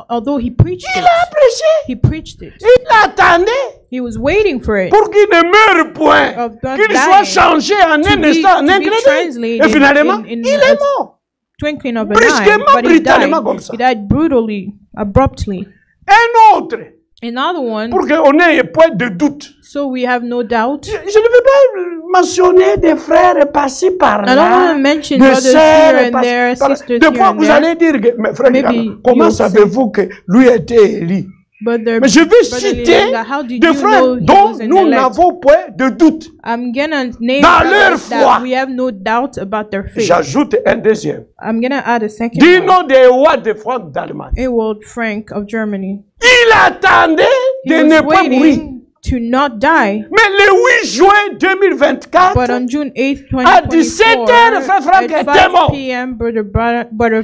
[SPEAKER 2] Although he preached
[SPEAKER 1] Il
[SPEAKER 2] it,
[SPEAKER 1] a prêché.
[SPEAKER 2] he preached it.
[SPEAKER 1] Il attendait
[SPEAKER 2] He was waiting for it.
[SPEAKER 1] pour qu'il ne meure point,
[SPEAKER 2] Of not
[SPEAKER 1] qu'il
[SPEAKER 2] dying,
[SPEAKER 1] soit changé en un
[SPEAKER 2] be-
[SPEAKER 1] instant, en
[SPEAKER 2] to
[SPEAKER 1] un
[SPEAKER 2] be
[SPEAKER 1] clin d'œil.
[SPEAKER 2] translated
[SPEAKER 1] Et finalement,
[SPEAKER 2] in
[SPEAKER 1] il est mort.
[SPEAKER 2] Twinkling of an
[SPEAKER 1] Brusquement,
[SPEAKER 2] eye, but he died.
[SPEAKER 1] brutalement comme ça.
[SPEAKER 2] He died brutally, abruptly.
[SPEAKER 1] Un autre,
[SPEAKER 2] Another one,
[SPEAKER 1] pour qu'on n'ait point de doute.
[SPEAKER 2] so we have no doubt.
[SPEAKER 1] Je ne veux pas mentionner des frères passés
[SPEAKER 2] I don't
[SPEAKER 1] par-là,
[SPEAKER 2] want to mention
[SPEAKER 1] des
[SPEAKER 2] brothers
[SPEAKER 1] sœurs
[SPEAKER 2] here and
[SPEAKER 1] passés
[SPEAKER 2] there,
[SPEAKER 1] par-là.
[SPEAKER 2] sisters
[SPEAKER 1] Des
[SPEAKER 2] here
[SPEAKER 1] fois,
[SPEAKER 2] and
[SPEAKER 1] vous
[SPEAKER 2] there.
[SPEAKER 1] allez dire, que, mais frère,
[SPEAKER 2] Maybe
[SPEAKER 1] comment
[SPEAKER 2] you'll
[SPEAKER 1] savez-vous que lui était élu?
[SPEAKER 2] But
[SPEAKER 1] Mais je vais
[SPEAKER 2] Brother
[SPEAKER 1] citer
[SPEAKER 2] Lilinga, how did
[SPEAKER 1] des
[SPEAKER 2] you
[SPEAKER 1] frères
[SPEAKER 2] know he
[SPEAKER 1] dont
[SPEAKER 2] was an
[SPEAKER 1] nous
[SPEAKER 2] elect?
[SPEAKER 1] n'avons point de doute.
[SPEAKER 2] I'm gonna name
[SPEAKER 1] Dans
[SPEAKER 2] brothers
[SPEAKER 1] leur foi.
[SPEAKER 2] that we have no doubt about their faith.
[SPEAKER 1] J'ajoute un deuxième.
[SPEAKER 2] I'm gonna add a second
[SPEAKER 1] Du
[SPEAKER 2] one.
[SPEAKER 1] nom des rois de France d'Allemagne.
[SPEAKER 2] Ewald Frank of Germany.
[SPEAKER 1] Il attendait
[SPEAKER 2] He
[SPEAKER 1] de ne
[SPEAKER 2] was
[SPEAKER 1] pas mourir.
[SPEAKER 2] waiting to not die.
[SPEAKER 1] Mais le 8 juin 2024,
[SPEAKER 2] But on June 8th,
[SPEAKER 1] à 17 heures, frère Frank
[SPEAKER 2] at
[SPEAKER 1] était
[SPEAKER 2] 5
[SPEAKER 1] mort.
[SPEAKER 2] p.m., Brother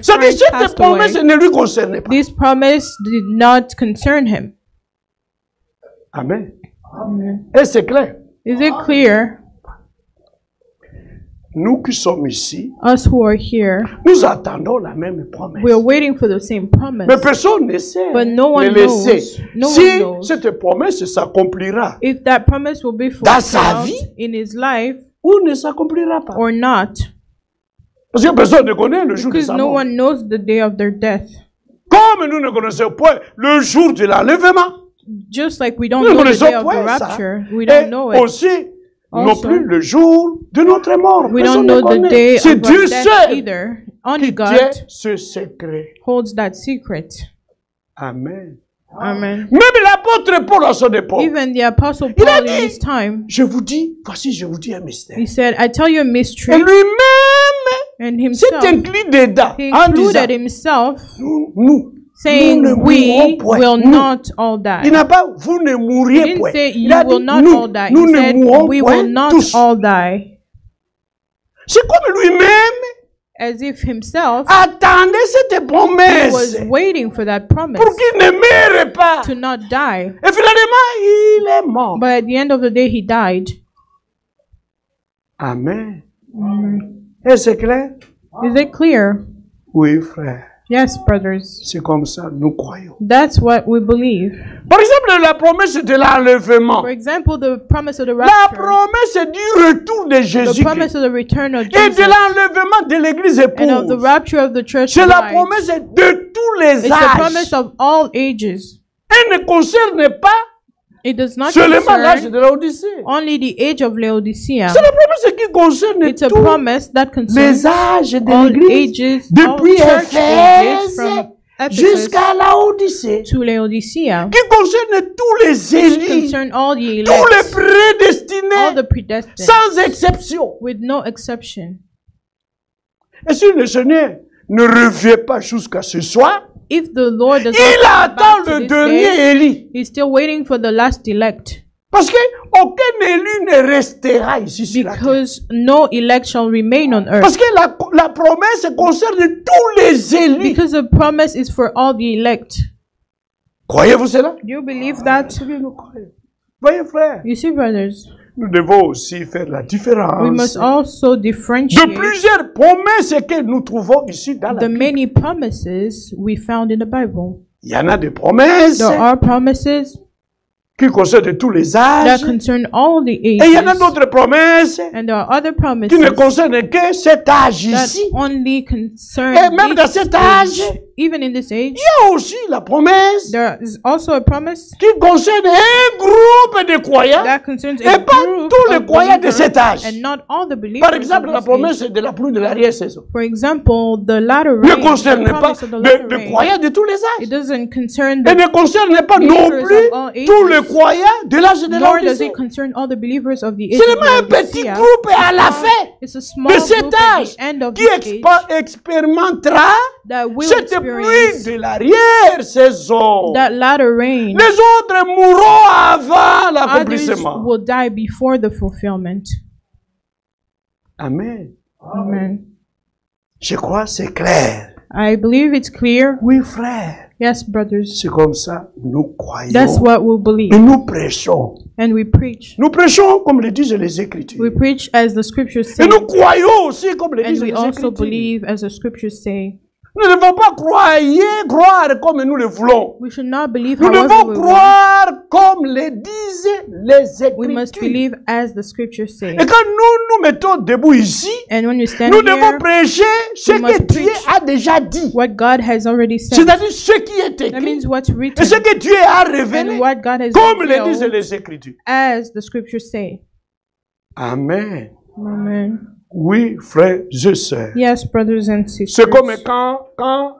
[SPEAKER 1] Ça veut
[SPEAKER 2] Frank
[SPEAKER 1] dire que cette
[SPEAKER 2] passed
[SPEAKER 1] promesse
[SPEAKER 2] away.
[SPEAKER 1] ne lui concernait pas.
[SPEAKER 2] This promise did not concern him.
[SPEAKER 1] Amen. Et c'est clair.
[SPEAKER 2] Is it clear?
[SPEAKER 1] Nous qui sommes ici,
[SPEAKER 2] Us who are here,
[SPEAKER 1] nous attendons la même promesse.
[SPEAKER 2] we are waiting for the same promise.
[SPEAKER 1] Mais personne ne sait.
[SPEAKER 2] But no one
[SPEAKER 1] ne le sait.
[SPEAKER 2] knows. No
[SPEAKER 1] Si
[SPEAKER 2] one knows.
[SPEAKER 1] cette promesse s'accomplira
[SPEAKER 2] If that promise will be
[SPEAKER 1] Dans sa
[SPEAKER 2] fulfilled
[SPEAKER 1] vie?
[SPEAKER 2] in his life
[SPEAKER 1] ou ne s'accomplira pas.
[SPEAKER 2] or not,
[SPEAKER 1] Parce que personne ne connaît le jour de
[SPEAKER 2] because
[SPEAKER 1] sa
[SPEAKER 2] no
[SPEAKER 1] mort.
[SPEAKER 2] one knows the day of their death.
[SPEAKER 1] Comme nous ne connaissons point le jour de l'enlèvement.
[SPEAKER 2] Just like we don't
[SPEAKER 1] Nous ne
[SPEAKER 2] know the
[SPEAKER 1] connaissons
[SPEAKER 2] day of the
[SPEAKER 1] point ça.
[SPEAKER 2] rapture, we don't
[SPEAKER 1] Et
[SPEAKER 2] know it.
[SPEAKER 1] aussi, non
[SPEAKER 2] Also,
[SPEAKER 1] plus le jour de notre mort.
[SPEAKER 2] We
[SPEAKER 1] Personne
[SPEAKER 2] don't
[SPEAKER 1] ne
[SPEAKER 2] know the
[SPEAKER 1] connaît.
[SPEAKER 2] day
[SPEAKER 1] C'est
[SPEAKER 2] of
[SPEAKER 1] Dieu
[SPEAKER 2] our death
[SPEAKER 1] seul
[SPEAKER 2] either. Only
[SPEAKER 1] qui
[SPEAKER 2] God
[SPEAKER 1] tient ce secret.
[SPEAKER 2] holds that secret.
[SPEAKER 1] Amen.
[SPEAKER 2] Amen.
[SPEAKER 1] Même l'apôtre Paul à son époque.
[SPEAKER 2] Even the apostle
[SPEAKER 1] Il a
[SPEAKER 2] Paul in
[SPEAKER 1] dit,
[SPEAKER 2] his time,
[SPEAKER 1] je vous dis, voici, je vous dis un mystère.
[SPEAKER 2] he said, I tell you a
[SPEAKER 1] Et
[SPEAKER 2] mystery,
[SPEAKER 1] lui-même
[SPEAKER 2] and
[SPEAKER 1] s'est
[SPEAKER 2] himself,
[SPEAKER 1] inclus dedans
[SPEAKER 2] he
[SPEAKER 1] en disant,
[SPEAKER 2] included himself,
[SPEAKER 1] nous
[SPEAKER 2] saying,
[SPEAKER 1] ne
[SPEAKER 2] we
[SPEAKER 1] mourrons point.
[SPEAKER 2] will
[SPEAKER 1] Nous.
[SPEAKER 2] not all
[SPEAKER 1] Il
[SPEAKER 2] die.
[SPEAKER 1] n'a pas, vous ne
[SPEAKER 2] He
[SPEAKER 1] mourriez
[SPEAKER 2] didn't
[SPEAKER 1] point.
[SPEAKER 2] say
[SPEAKER 1] Il
[SPEAKER 2] you
[SPEAKER 1] a
[SPEAKER 2] will
[SPEAKER 1] dit,
[SPEAKER 2] not
[SPEAKER 1] nous,
[SPEAKER 2] all die.
[SPEAKER 1] nous
[SPEAKER 2] He
[SPEAKER 1] ne
[SPEAKER 2] said
[SPEAKER 1] mourrons
[SPEAKER 2] we
[SPEAKER 1] point
[SPEAKER 2] will not
[SPEAKER 1] tous.
[SPEAKER 2] all die.
[SPEAKER 1] C'est comme lui-même
[SPEAKER 2] As if himself
[SPEAKER 1] attendait cette
[SPEAKER 2] he
[SPEAKER 1] promesse
[SPEAKER 2] was waiting for that promise
[SPEAKER 1] pour qu'il ne meure pas.
[SPEAKER 2] to not die.
[SPEAKER 1] Et finalement, il est mort.
[SPEAKER 2] But at the end of the day, he died.
[SPEAKER 1] Amen. Et c'est clair?
[SPEAKER 2] Is it clear?
[SPEAKER 1] Oui, frère.
[SPEAKER 2] Yes, brothers.
[SPEAKER 1] C'est comme ça, nous croyons.
[SPEAKER 2] That's what we believe.
[SPEAKER 1] Par exemple, la promesse de l'enlèvement.
[SPEAKER 2] For example, the promise of the
[SPEAKER 1] La
[SPEAKER 2] rapture,
[SPEAKER 1] promesse du retour de
[SPEAKER 2] the
[SPEAKER 1] Jésus
[SPEAKER 2] promise of the return of
[SPEAKER 1] et de
[SPEAKER 2] Jesus,
[SPEAKER 1] l'enlèvement de l'église
[SPEAKER 2] and of the
[SPEAKER 1] épouse.
[SPEAKER 2] rapture of the church
[SPEAKER 1] C'est la
[SPEAKER 2] bride.
[SPEAKER 1] promesse de tous les
[SPEAKER 2] It's the promise
[SPEAKER 1] âges.
[SPEAKER 2] of all ages.
[SPEAKER 1] Elle ne concerne pas
[SPEAKER 2] It does not
[SPEAKER 1] seulement l'âge
[SPEAKER 2] concern
[SPEAKER 1] de l'Odyssée.
[SPEAKER 2] only the age of Laodicea.
[SPEAKER 1] C'est la promesse qui concerne
[SPEAKER 2] It's a
[SPEAKER 1] tous
[SPEAKER 2] promise that concerns
[SPEAKER 1] les âges de
[SPEAKER 2] all
[SPEAKER 1] l'église,
[SPEAKER 2] ages, all
[SPEAKER 1] depuis
[SPEAKER 2] church ages,
[SPEAKER 1] Éphèse
[SPEAKER 2] from Ephesus
[SPEAKER 1] jusqu'à l'Odyssée,
[SPEAKER 2] to Laodicea.
[SPEAKER 1] qui concerne tous les
[SPEAKER 2] It
[SPEAKER 1] élus,
[SPEAKER 2] concern all the
[SPEAKER 1] tous les
[SPEAKER 2] elect, all
[SPEAKER 1] prédestinés,
[SPEAKER 2] the predestined,
[SPEAKER 1] sans exception.
[SPEAKER 2] with no exception.
[SPEAKER 1] Et si le Seigneur ne revient pas jusqu'à ce soir,
[SPEAKER 2] If the Lord does
[SPEAKER 1] il
[SPEAKER 2] not come
[SPEAKER 1] attend
[SPEAKER 2] back to
[SPEAKER 1] le
[SPEAKER 2] this
[SPEAKER 1] dernier
[SPEAKER 2] day,
[SPEAKER 1] élu.
[SPEAKER 2] He's still waiting for the last elect,
[SPEAKER 1] Parce qu'aucun élu ne restera ici sur la terre.
[SPEAKER 2] because no elect shall remain on
[SPEAKER 1] Parce
[SPEAKER 2] earth.
[SPEAKER 1] que la promesse concerne tous les élus.
[SPEAKER 2] Because the promise is for all the elect.
[SPEAKER 1] Croyez-vous cela?
[SPEAKER 2] Do you believe that?
[SPEAKER 1] Voyez, frère,
[SPEAKER 2] You see, brothers,
[SPEAKER 1] nous devons aussi faire la
[SPEAKER 2] we
[SPEAKER 1] différence
[SPEAKER 2] must also
[SPEAKER 1] de
[SPEAKER 2] differentiate
[SPEAKER 1] plusieurs promesses que nous trouvons ici dans la
[SPEAKER 2] the
[SPEAKER 1] Bible.
[SPEAKER 2] many promises we found in the Bible.
[SPEAKER 1] Il y en a des promesses
[SPEAKER 2] There are promises
[SPEAKER 1] qui concernent tous les
[SPEAKER 2] that
[SPEAKER 1] âges.
[SPEAKER 2] concern all the
[SPEAKER 1] Et il y en a
[SPEAKER 2] ages.
[SPEAKER 1] d'autres promesses
[SPEAKER 2] And there are other
[SPEAKER 1] qui ne
[SPEAKER 2] promises
[SPEAKER 1] concernent que cet âge
[SPEAKER 2] that
[SPEAKER 1] ici.
[SPEAKER 2] only concern
[SPEAKER 1] Et même dans
[SPEAKER 2] this
[SPEAKER 1] cet
[SPEAKER 2] age.
[SPEAKER 1] âge,
[SPEAKER 2] Even in this age,
[SPEAKER 1] il y a aussi la promesse
[SPEAKER 2] there is also a promise
[SPEAKER 1] qui concerne un groupe de croyants
[SPEAKER 2] that concerns
[SPEAKER 1] et
[SPEAKER 2] a
[SPEAKER 1] pas
[SPEAKER 2] group
[SPEAKER 1] tous les
[SPEAKER 2] of
[SPEAKER 1] croyants de
[SPEAKER 2] believers
[SPEAKER 1] cet âge.
[SPEAKER 2] and not all the believers
[SPEAKER 1] Par exemple,
[SPEAKER 2] of
[SPEAKER 1] la
[SPEAKER 2] this
[SPEAKER 1] promesse
[SPEAKER 2] age.
[SPEAKER 1] de la pluie de l'arrière-saison
[SPEAKER 2] For example, the latter
[SPEAKER 1] ne
[SPEAKER 2] rain,
[SPEAKER 1] concerne
[SPEAKER 2] the
[SPEAKER 1] pas
[SPEAKER 2] promise of the latter
[SPEAKER 1] de
[SPEAKER 2] rain,
[SPEAKER 1] croyants de tous les
[SPEAKER 2] it
[SPEAKER 1] âges.
[SPEAKER 2] doesn't concern
[SPEAKER 1] Et
[SPEAKER 2] the
[SPEAKER 1] ne concerne pas non
[SPEAKER 2] believers
[SPEAKER 1] plus
[SPEAKER 2] of all ages,
[SPEAKER 1] tous les croyants de l'âge de
[SPEAKER 2] nor does
[SPEAKER 1] l'Odyssée.
[SPEAKER 2] it concern all the believers of the age of
[SPEAKER 1] Seulement un petit
[SPEAKER 2] Laodicea.
[SPEAKER 1] groupe à la fin
[SPEAKER 2] It's a small
[SPEAKER 1] de cet
[SPEAKER 2] group at
[SPEAKER 1] âge
[SPEAKER 2] the end of
[SPEAKER 1] qui
[SPEAKER 2] this age
[SPEAKER 1] expérimentera
[SPEAKER 2] that will
[SPEAKER 1] cette pluie
[SPEAKER 2] experience
[SPEAKER 1] de l'arrière-saison.
[SPEAKER 2] that latter rain.
[SPEAKER 1] Les autres mourront avant
[SPEAKER 2] Others
[SPEAKER 1] l'accomplissement.
[SPEAKER 2] will die before the fulfillment.
[SPEAKER 1] Amen.
[SPEAKER 2] Amen.
[SPEAKER 1] Je crois que c'est clair.
[SPEAKER 2] I believe it's clear.
[SPEAKER 1] Oui, frère.
[SPEAKER 2] Yes, brothers.
[SPEAKER 1] C'est comme ça, nous croyons
[SPEAKER 2] That's what we believe.
[SPEAKER 1] et nous prêchons.
[SPEAKER 2] And we preach.
[SPEAKER 1] Nous prêchons comme le disent les Écritures.
[SPEAKER 2] We preach as the scriptures
[SPEAKER 1] Et
[SPEAKER 2] say.
[SPEAKER 1] nous croyons aussi comme le
[SPEAKER 2] And
[SPEAKER 1] disent
[SPEAKER 2] we
[SPEAKER 1] les
[SPEAKER 2] also
[SPEAKER 1] Écritures.
[SPEAKER 2] believe as the scriptures say.
[SPEAKER 1] Nous ne devons pas croire comme nous le voulons.
[SPEAKER 2] We should not believe
[SPEAKER 1] Nous
[SPEAKER 2] however
[SPEAKER 1] devons
[SPEAKER 2] we want.
[SPEAKER 1] croire comme le disent les
[SPEAKER 2] We must
[SPEAKER 1] Écritures.
[SPEAKER 2] believe as the scriptures say.
[SPEAKER 1] Et quand nous nous mettons debout ici,
[SPEAKER 2] And when you stand
[SPEAKER 1] nous devons
[SPEAKER 2] here,
[SPEAKER 1] prêcher ce
[SPEAKER 2] we
[SPEAKER 1] que
[SPEAKER 2] must
[SPEAKER 1] Dieu
[SPEAKER 2] preach
[SPEAKER 1] a déjà dit.
[SPEAKER 2] what God has already said.
[SPEAKER 1] C'est-à-dire ce qui est
[SPEAKER 2] That
[SPEAKER 1] écrit
[SPEAKER 2] means what's
[SPEAKER 1] et
[SPEAKER 2] written
[SPEAKER 1] ce que Dieu a révélé,
[SPEAKER 2] and what God has
[SPEAKER 1] comme le disent
[SPEAKER 2] revealed
[SPEAKER 1] les Écritures.
[SPEAKER 2] as the scriptures say.
[SPEAKER 1] Amen.
[SPEAKER 2] Amen.
[SPEAKER 1] Oui, frères et sœurs.
[SPEAKER 2] Yes, brothers and
[SPEAKER 1] C'est
[SPEAKER 2] sisters.
[SPEAKER 1] comme quand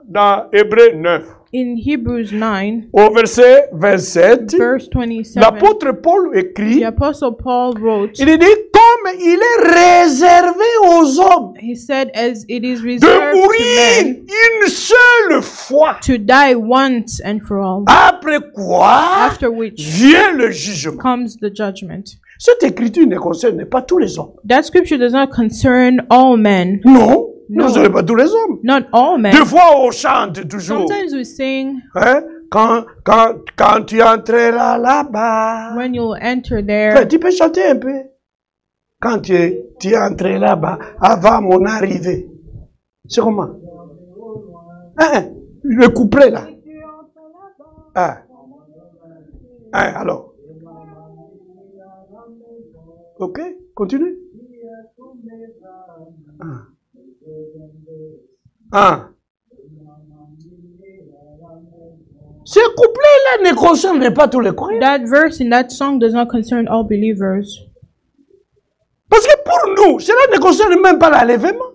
[SPEAKER 1] dans Hébreux 9,
[SPEAKER 2] In Hebrews 9,
[SPEAKER 1] au verset 27,
[SPEAKER 2] verse 27,
[SPEAKER 1] l'apôtre Paul écrit,
[SPEAKER 2] the apostle Paul wrote,
[SPEAKER 1] il dit, comme il est réservé aux hommes
[SPEAKER 2] he said, as it is
[SPEAKER 1] de
[SPEAKER 2] reserved to
[SPEAKER 1] mourir
[SPEAKER 2] men
[SPEAKER 1] une seule fois,
[SPEAKER 2] to die once and for all,
[SPEAKER 1] après quoi
[SPEAKER 2] after which
[SPEAKER 1] vient le jugement.
[SPEAKER 2] comes the judgment.
[SPEAKER 1] Cette écriture ne concerne pas tous les hommes.
[SPEAKER 2] That scripture does not concern all men.
[SPEAKER 1] Non, ne
[SPEAKER 2] No.
[SPEAKER 1] concerne pas tous les hommes.
[SPEAKER 2] Not all men.
[SPEAKER 1] Des fois, on chante toujours.
[SPEAKER 2] Sometimes we sing,
[SPEAKER 1] Hein? Quand tu entreras là-bas.
[SPEAKER 2] when you'll enter
[SPEAKER 1] Frère,
[SPEAKER 2] there,
[SPEAKER 1] tu peux chanter un peu. Quand tu entres là-bas, avant mon arrivée. C'est comment? Hein? Le couplet là. Hein? Hein, alors. Ok, continue. Ce couplet-là ne concerne pas tous les croyants.
[SPEAKER 2] that verse in that song does not concern all believers.
[SPEAKER 1] Parce que pour nous, cela ne concerne même pas l'enlèvement.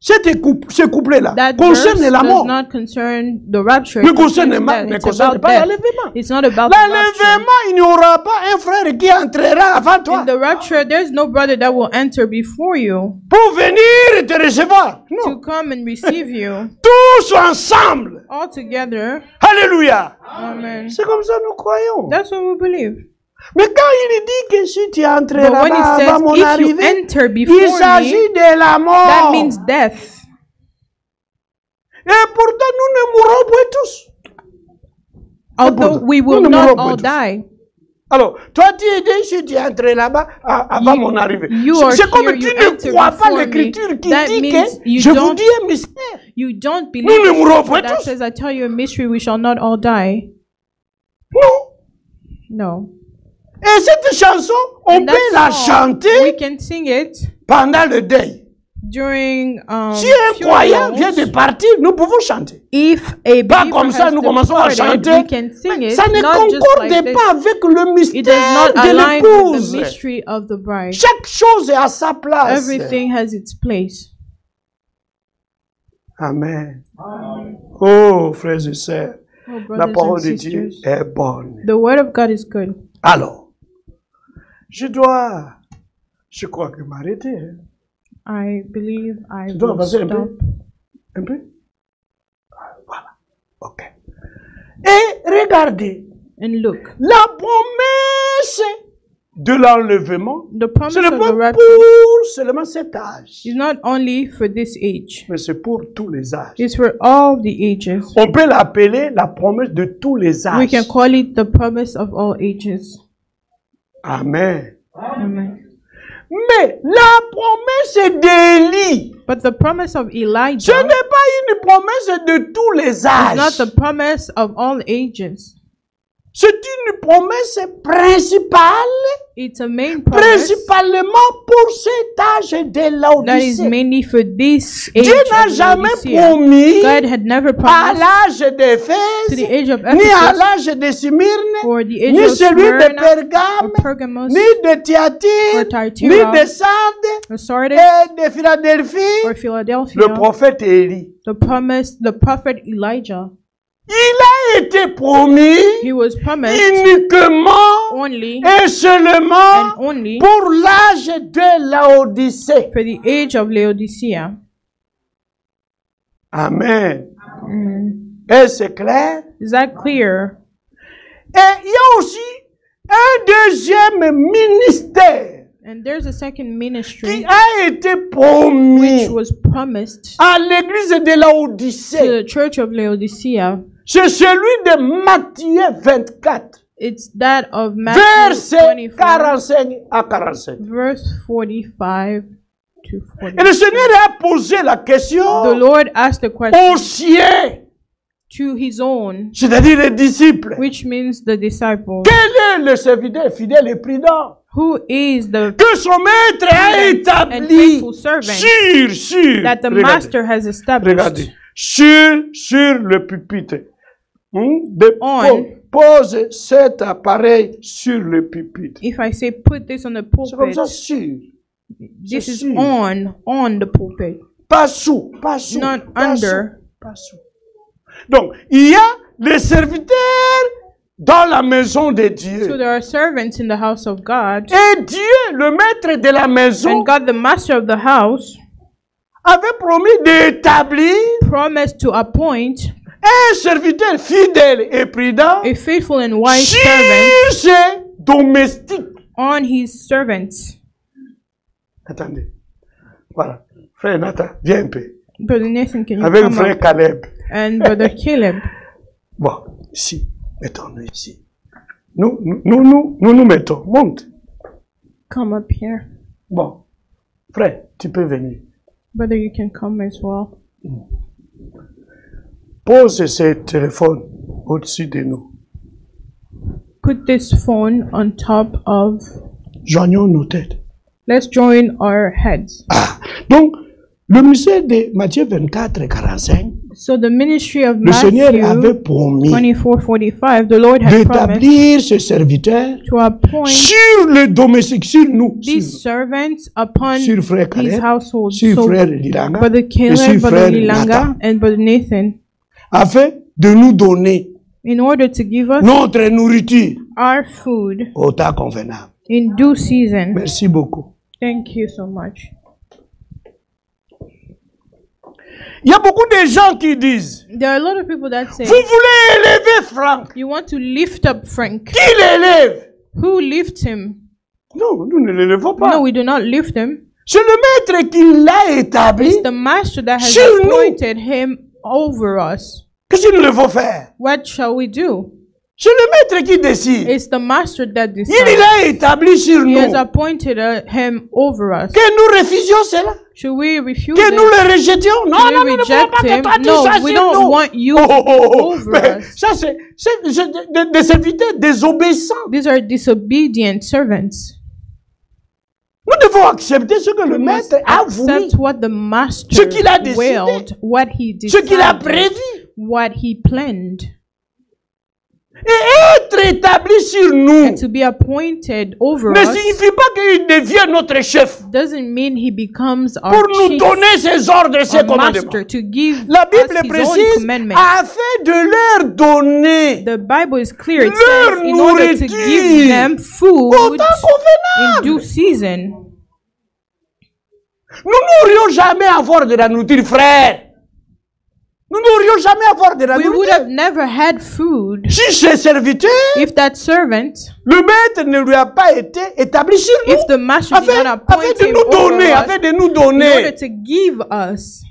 [SPEAKER 1] Ce couplet-là
[SPEAKER 2] That verse
[SPEAKER 1] concerne la
[SPEAKER 2] does
[SPEAKER 1] mort.
[SPEAKER 2] not concern the rapture.
[SPEAKER 1] Ne
[SPEAKER 2] It
[SPEAKER 1] concerne
[SPEAKER 2] concerns
[SPEAKER 1] pas,
[SPEAKER 2] death.
[SPEAKER 1] ne
[SPEAKER 2] It's
[SPEAKER 1] concerne
[SPEAKER 2] about
[SPEAKER 1] pas
[SPEAKER 2] death.
[SPEAKER 1] l'enlèvement.
[SPEAKER 2] It's not about the rapture.
[SPEAKER 1] L'enlèvement, il n'y aura pas un frère qui entrera avant toi
[SPEAKER 2] In the rapture, there's no brother that will enter before you
[SPEAKER 1] pour venir te recevoir.
[SPEAKER 2] to
[SPEAKER 1] Non.
[SPEAKER 2] come and receive you
[SPEAKER 1] Tous ensemble.
[SPEAKER 2] all together.
[SPEAKER 1] Alléluia.
[SPEAKER 2] Amen.
[SPEAKER 1] C'est comme ça nous croyons.
[SPEAKER 2] That's what we believe.
[SPEAKER 1] Mais quand il dit que si tu entreras
[SPEAKER 2] But when it
[SPEAKER 1] avant
[SPEAKER 2] says,
[SPEAKER 1] mon
[SPEAKER 2] if you
[SPEAKER 1] arrivée,
[SPEAKER 2] enter
[SPEAKER 1] il
[SPEAKER 2] before
[SPEAKER 1] s'agit
[SPEAKER 2] me,
[SPEAKER 1] de la mort.
[SPEAKER 2] that means death.
[SPEAKER 1] Et pourtant, nous ne mourrons pas tous.
[SPEAKER 2] Although we will
[SPEAKER 1] Nous ne
[SPEAKER 2] not
[SPEAKER 1] mourrons
[SPEAKER 2] all
[SPEAKER 1] pas tous.
[SPEAKER 2] die.
[SPEAKER 1] Alors, toi, tu dis si tu entres là-bas avant mon arrivée.
[SPEAKER 2] you are
[SPEAKER 1] C'est comme
[SPEAKER 2] here,
[SPEAKER 1] tu
[SPEAKER 2] you
[SPEAKER 1] ne
[SPEAKER 2] enter
[SPEAKER 1] crois pas
[SPEAKER 2] before
[SPEAKER 1] l'écriture
[SPEAKER 2] me.
[SPEAKER 1] qui
[SPEAKER 2] That
[SPEAKER 1] dit
[SPEAKER 2] means
[SPEAKER 1] que
[SPEAKER 2] you
[SPEAKER 1] je vous
[SPEAKER 2] don't-
[SPEAKER 1] dis un mystère.
[SPEAKER 2] You don't believe
[SPEAKER 1] Nous ne
[SPEAKER 2] the
[SPEAKER 1] mourrons
[SPEAKER 2] scripture
[SPEAKER 1] pas
[SPEAKER 2] that
[SPEAKER 1] tous.
[SPEAKER 2] says, I tell you a mystery, we shall not all die.
[SPEAKER 1] Non.
[SPEAKER 2] No.
[SPEAKER 1] Et cette chanson, on
[SPEAKER 2] And
[SPEAKER 1] peut la
[SPEAKER 2] that song, we
[SPEAKER 1] chanter
[SPEAKER 2] can sing it
[SPEAKER 1] pendant le deuil.
[SPEAKER 2] during
[SPEAKER 1] Si un croyant
[SPEAKER 2] funerals.
[SPEAKER 1] vient de partir, nous pouvons chanter.
[SPEAKER 2] If a
[SPEAKER 1] Pas
[SPEAKER 2] believer
[SPEAKER 1] comme ça,
[SPEAKER 2] has
[SPEAKER 1] nous commençons à
[SPEAKER 2] departed,
[SPEAKER 1] chanter.
[SPEAKER 2] we can sing
[SPEAKER 1] Mais
[SPEAKER 2] it.
[SPEAKER 1] ça ne
[SPEAKER 2] Not just
[SPEAKER 1] concorde
[SPEAKER 2] like this.
[SPEAKER 1] pas avec le
[SPEAKER 2] It does
[SPEAKER 1] mystère
[SPEAKER 2] not
[SPEAKER 1] de
[SPEAKER 2] align with the
[SPEAKER 1] l'épouse.
[SPEAKER 2] mystery of the bride.
[SPEAKER 1] Chaque chose est à sa place.
[SPEAKER 2] Everything has its place.
[SPEAKER 1] Amen. Oh, frères et sœurs,
[SPEAKER 2] Oh,
[SPEAKER 1] la
[SPEAKER 2] brothers
[SPEAKER 1] parole
[SPEAKER 2] and
[SPEAKER 1] de Dieu
[SPEAKER 2] sisters,
[SPEAKER 1] est bonne.
[SPEAKER 2] the word of God is good.
[SPEAKER 1] Alors, je crois que m'arrêter. Hein.
[SPEAKER 2] I believe I
[SPEAKER 1] Tu dois
[SPEAKER 2] will
[SPEAKER 1] avancer un
[SPEAKER 2] stop.
[SPEAKER 1] peu. Un peu? Voilà. Ok. Et regardez,
[SPEAKER 2] And look,
[SPEAKER 1] la promesse de l'enlèvement,
[SPEAKER 2] the promise
[SPEAKER 1] ce n'est
[SPEAKER 2] of
[SPEAKER 1] pas
[SPEAKER 2] the rapture
[SPEAKER 1] pour seulement cet âge,
[SPEAKER 2] is not only for this age,
[SPEAKER 1] mais c'est pour tous les âges.
[SPEAKER 2] it's for all the ages.
[SPEAKER 1] On peut l'appeler la promesse de tous les âges.
[SPEAKER 2] We can call it the promise of all ages.
[SPEAKER 1] Amen.
[SPEAKER 2] Amen.
[SPEAKER 1] Mais la promesse d'Élie,
[SPEAKER 2] But the promise of
[SPEAKER 1] ce
[SPEAKER 2] Elijah
[SPEAKER 1] n'est pas une promesse de tous les
[SPEAKER 2] is not
[SPEAKER 1] âges.
[SPEAKER 2] the promise of all ages.
[SPEAKER 1] La promise d'Élie, ce n'est pas une promesse de tous les âges.
[SPEAKER 2] It's not the promise of all ages.
[SPEAKER 1] C'est une promesse principale,
[SPEAKER 2] It's a main promise
[SPEAKER 1] principalement pour cet âge de
[SPEAKER 2] that is
[SPEAKER 1] Laodicée.
[SPEAKER 2] mainly for this age
[SPEAKER 1] Dieu n'a
[SPEAKER 2] of
[SPEAKER 1] jamais
[SPEAKER 2] Laodicea.
[SPEAKER 1] promis
[SPEAKER 2] God had never
[SPEAKER 1] à
[SPEAKER 2] promised
[SPEAKER 1] l'âge
[SPEAKER 2] to the
[SPEAKER 1] d'Éphèse,
[SPEAKER 2] age of
[SPEAKER 1] ni à
[SPEAKER 2] Ephesus,
[SPEAKER 1] l'âge de Smyrne,
[SPEAKER 2] or the age
[SPEAKER 1] ni
[SPEAKER 2] of
[SPEAKER 1] celui de
[SPEAKER 2] Smyrna, or
[SPEAKER 1] Pergame,
[SPEAKER 2] Pergamos,
[SPEAKER 1] ni de Thyatire,
[SPEAKER 2] or
[SPEAKER 1] ni
[SPEAKER 2] Thyatira,
[SPEAKER 1] de Sardes,
[SPEAKER 2] or Sardis,
[SPEAKER 1] et de Philadelphie.
[SPEAKER 2] or Philadelphia.
[SPEAKER 1] Le prophète Élie.
[SPEAKER 2] The prophet Elijah,
[SPEAKER 1] Il a été promis
[SPEAKER 2] he was promised
[SPEAKER 1] uniquement
[SPEAKER 2] only
[SPEAKER 1] et seulement
[SPEAKER 2] and only
[SPEAKER 1] pour l'âge de Laodicée.
[SPEAKER 2] for the age of Laodicea.
[SPEAKER 1] Amen.
[SPEAKER 2] Mm.
[SPEAKER 1] Et c'est clair?
[SPEAKER 2] Is that clear?
[SPEAKER 1] Et il y a aussi un deuxième ministère
[SPEAKER 2] And there's a second
[SPEAKER 1] qui
[SPEAKER 2] ministry
[SPEAKER 1] a été promis
[SPEAKER 2] which was promised
[SPEAKER 1] à l'église de
[SPEAKER 2] to
[SPEAKER 1] Laodicée.
[SPEAKER 2] the church of Laodicea.
[SPEAKER 1] C'est celui de Matthieu 24,
[SPEAKER 2] It's that of Matthew
[SPEAKER 1] verset
[SPEAKER 2] 24,
[SPEAKER 1] 45 à 47.
[SPEAKER 2] verse 45 to
[SPEAKER 1] Et le
[SPEAKER 2] 40.
[SPEAKER 1] Seigneur a posé la question
[SPEAKER 2] The Lord asked the
[SPEAKER 1] aux
[SPEAKER 2] question
[SPEAKER 1] siens,
[SPEAKER 2] to his own,
[SPEAKER 1] c'est-à-dire les disciples.
[SPEAKER 2] which means the disciples.
[SPEAKER 1] Quel est le serviteur fidèle et prudent
[SPEAKER 2] Who is the
[SPEAKER 1] que son maître a
[SPEAKER 2] and
[SPEAKER 1] établi
[SPEAKER 2] faithful servant
[SPEAKER 1] sur,
[SPEAKER 2] that the
[SPEAKER 1] regardez,
[SPEAKER 2] master has established
[SPEAKER 1] regardez, sur le pupitre.
[SPEAKER 2] On.
[SPEAKER 1] Pose cet appareil sur le pupitre.
[SPEAKER 2] If I say put this on the
[SPEAKER 1] C'est comme
[SPEAKER 2] pulpit,
[SPEAKER 1] ça, sur.
[SPEAKER 2] this is
[SPEAKER 1] sûr.
[SPEAKER 2] on the pulpit,
[SPEAKER 1] Pas sous, pas sous.
[SPEAKER 2] not
[SPEAKER 1] pas
[SPEAKER 2] under.
[SPEAKER 1] sous, pas sous. Donc, il y a les serviteurs dans la maison de Dieu.
[SPEAKER 2] So there are servants in the house of God,
[SPEAKER 1] Et Dieu, le maître de la maison,
[SPEAKER 2] and God, the master of the house,
[SPEAKER 1] avait promis d'établir
[SPEAKER 2] promised to appoint
[SPEAKER 1] un serviteur fidèle et prudent
[SPEAKER 2] a faithful and wise
[SPEAKER 1] sur
[SPEAKER 2] servant
[SPEAKER 1] ses domestiques.
[SPEAKER 2] on his servants.
[SPEAKER 1] Attendez. Voilà. Frère Nathan, viens un peu.
[SPEAKER 2] Brother Nathan, can you
[SPEAKER 1] Avec le
[SPEAKER 2] come
[SPEAKER 1] frère
[SPEAKER 2] up?
[SPEAKER 1] Caleb.
[SPEAKER 2] And Brother Caleb,
[SPEAKER 1] Bon, ici. Mettons-nous ici. Nous mettons. Monte.
[SPEAKER 2] come up here.
[SPEAKER 1] Bon. Frère, tu peux venir.
[SPEAKER 2] Brother, you can come as well.
[SPEAKER 1] Pose ce téléphone au-dessus de nous.
[SPEAKER 2] Put this phone on top of.
[SPEAKER 1] Joignons nos têtes.
[SPEAKER 2] Let's join our heads.
[SPEAKER 1] Ah. Donc, le ministère de Matthieu 24 et 45,
[SPEAKER 2] So the ministry of
[SPEAKER 1] le Seigneur avait
[SPEAKER 2] Matthew
[SPEAKER 1] promis
[SPEAKER 2] 24:45, the Lord had promised
[SPEAKER 1] d'établir ce serviteur
[SPEAKER 2] to appoint
[SPEAKER 1] sur le domestique, sur nous,
[SPEAKER 2] these servants upon
[SPEAKER 1] sur frère
[SPEAKER 2] his
[SPEAKER 1] Caleb,
[SPEAKER 2] household.
[SPEAKER 1] sur
[SPEAKER 2] So
[SPEAKER 1] frère Lilanga,
[SPEAKER 2] Brother
[SPEAKER 1] et
[SPEAKER 2] Caleb,
[SPEAKER 1] sur
[SPEAKER 2] Brother
[SPEAKER 1] frère
[SPEAKER 2] Lilanga,
[SPEAKER 1] Nathan,
[SPEAKER 2] and Brother Nathan,
[SPEAKER 1] afin de nous donner
[SPEAKER 2] in order to give us
[SPEAKER 1] notre nourriture
[SPEAKER 2] our food
[SPEAKER 1] au temps convenable.
[SPEAKER 2] in due season.
[SPEAKER 1] Merci beaucoup.
[SPEAKER 2] Thank you so much.
[SPEAKER 1] Il y a beaucoup de gens qui disent,
[SPEAKER 2] There are a lot of people that say,
[SPEAKER 1] vous voulez élever Franck.
[SPEAKER 2] you want to lift up Frank.
[SPEAKER 1] Qui l'élève?
[SPEAKER 2] Who lifts him?
[SPEAKER 1] Non, nous ne l'élevons pas.
[SPEAKER 2] No, we do not lift him.
[SPEAKER 1] C'est le maître qui l'a établi.
[SPEAKER 2] It's the master that has
[SPEAKER 1] Sur nous.
[SPEAKER 2] appointed him over us.
[SPEAKER 1] Qu'est-ce que nous devons faire?
[SPEAKER 2] What shall we do?
[SPEAKER 1] C'est le maître qui décide.
[SPEAKER 2] It's the master that
[SPEAKER 1] Il
[SPEAKER 2] decides.
[SPEAKER 1] l'a établi sur
[SPEAKER 2] He
[SPEAKER 1] nous.
[SPEAKER 2] has appointed him over us.
[SPEAKER 1] Que nous refusions cela.
[SPEAKER 2] Should we refuse
[SPEAKER 1] Que nous
[SPEAKER 2] it?
[SPEAKER 1] le rejetions. Non,
[SPEAKER 2] Should
[SPEAKER 1] non,
[SPEAKER 2] we
[SPEAKER 1] nous ne voulons
[SPEAKER 2] reject
[SPEAKER 1] pas que
[SPEAKER 2] him?
[SPEAKER 1] toi tu
[SPEAKER 2] No,
[SPEAKER 1] sois
[SPEAKER 2] we
[SPEAKER 1] sur
[SPEAKER 2] don't
[SPEAKER 1] nous.
[SPEAKER 2] want you to be over
[SPEAKER 1] Mais
[SPEAKER 2] us.
[SPEAKER 1] ça, c'est des serviteurs désobéissants.
[SPEAKER 2] These are disobedient servants.
[SPEAKER 1] Nous devons accepter ce que le
[SPEAKER 2] We must
[SPEAKER 1] maître a voulu.
[SPEAKER 2] accept what the master
[SPEAKER 1] Ce qu'il a décidé.
[SPEAKER 2] willed, what he
[SPEAKER 1] Ce qu'il a
[SPEAKER 2] decided,
[SPEAKER 1] prévu.
[SPEAKER 2] what he planned.
[SPEAKER 1] Et être établi sur nous
[SPEAKER 2] And to be appointed over
[SPEAKER 1] ne
[SPEAKER 2] us
[SPEAKER 1] signifie pas qu'il devient notre chef
[SPEAKER 2] doesn't mean he becomes our
[SPEAKER 1] pour nous
[SPEAKER 2] chief,
[SPEAKER 1] donner ses ordres, ses
[SPEAKER 2] our
[SPEAKER 1] commandements.
[SPEAKER 2] master, to give
[SPEAKER 1] La
[SPEAKER 2] us
[SPEAKER 1] Bible
[SPEAKER 2] his own
[SPEAKER 1] précise
[SPEAKER 2] commandments.
[SPEAKER 1] afin de leur donner
[SPEAKER 2] The Bible is clear. It
[SPEAKER 1] leur
[SPEAKER 2] says in order to give
[SPEAKER 1] nourriture
[SPEAKER 2] them
[SPEAKER 1] au
[SPEAKER 2] food
[SPEAKER 1] temps
[SPEAKER 2] in
[SPEAKER 1] convenable.
[SPEAKER 2] due season.
[SPEAKER 1] Nous n'aurions jamais à avoir de la nourriture, frère. Nous n'aurions jamais à avoir de la
[SPEAKER 2] We would
[SPEAKER 1] nourriture.
[SPEAKER 2] have never had food
[SPEAKER 1] Si ce serviteur,
[SPEAKER 2] if that servant,
[SPEAKER 1] le maître ne lui a pas été établi sur nous,
[SPEAKER 2] if the master did not
[SPEAKER 1] afin
[SPEAKER 2] appoint
[SPEAKER 1] de
[SPEAKER 2] him
[SPEAKER 1] nous
[SPEAKER 2] over
[SPEAKER 1] donner,
[SPEAKER 2] us,
[SPEAKER 1] afin de nous
[SPEAKER 2] in order
[SPEAKER 1] donner
[SPEAKER 2] to give us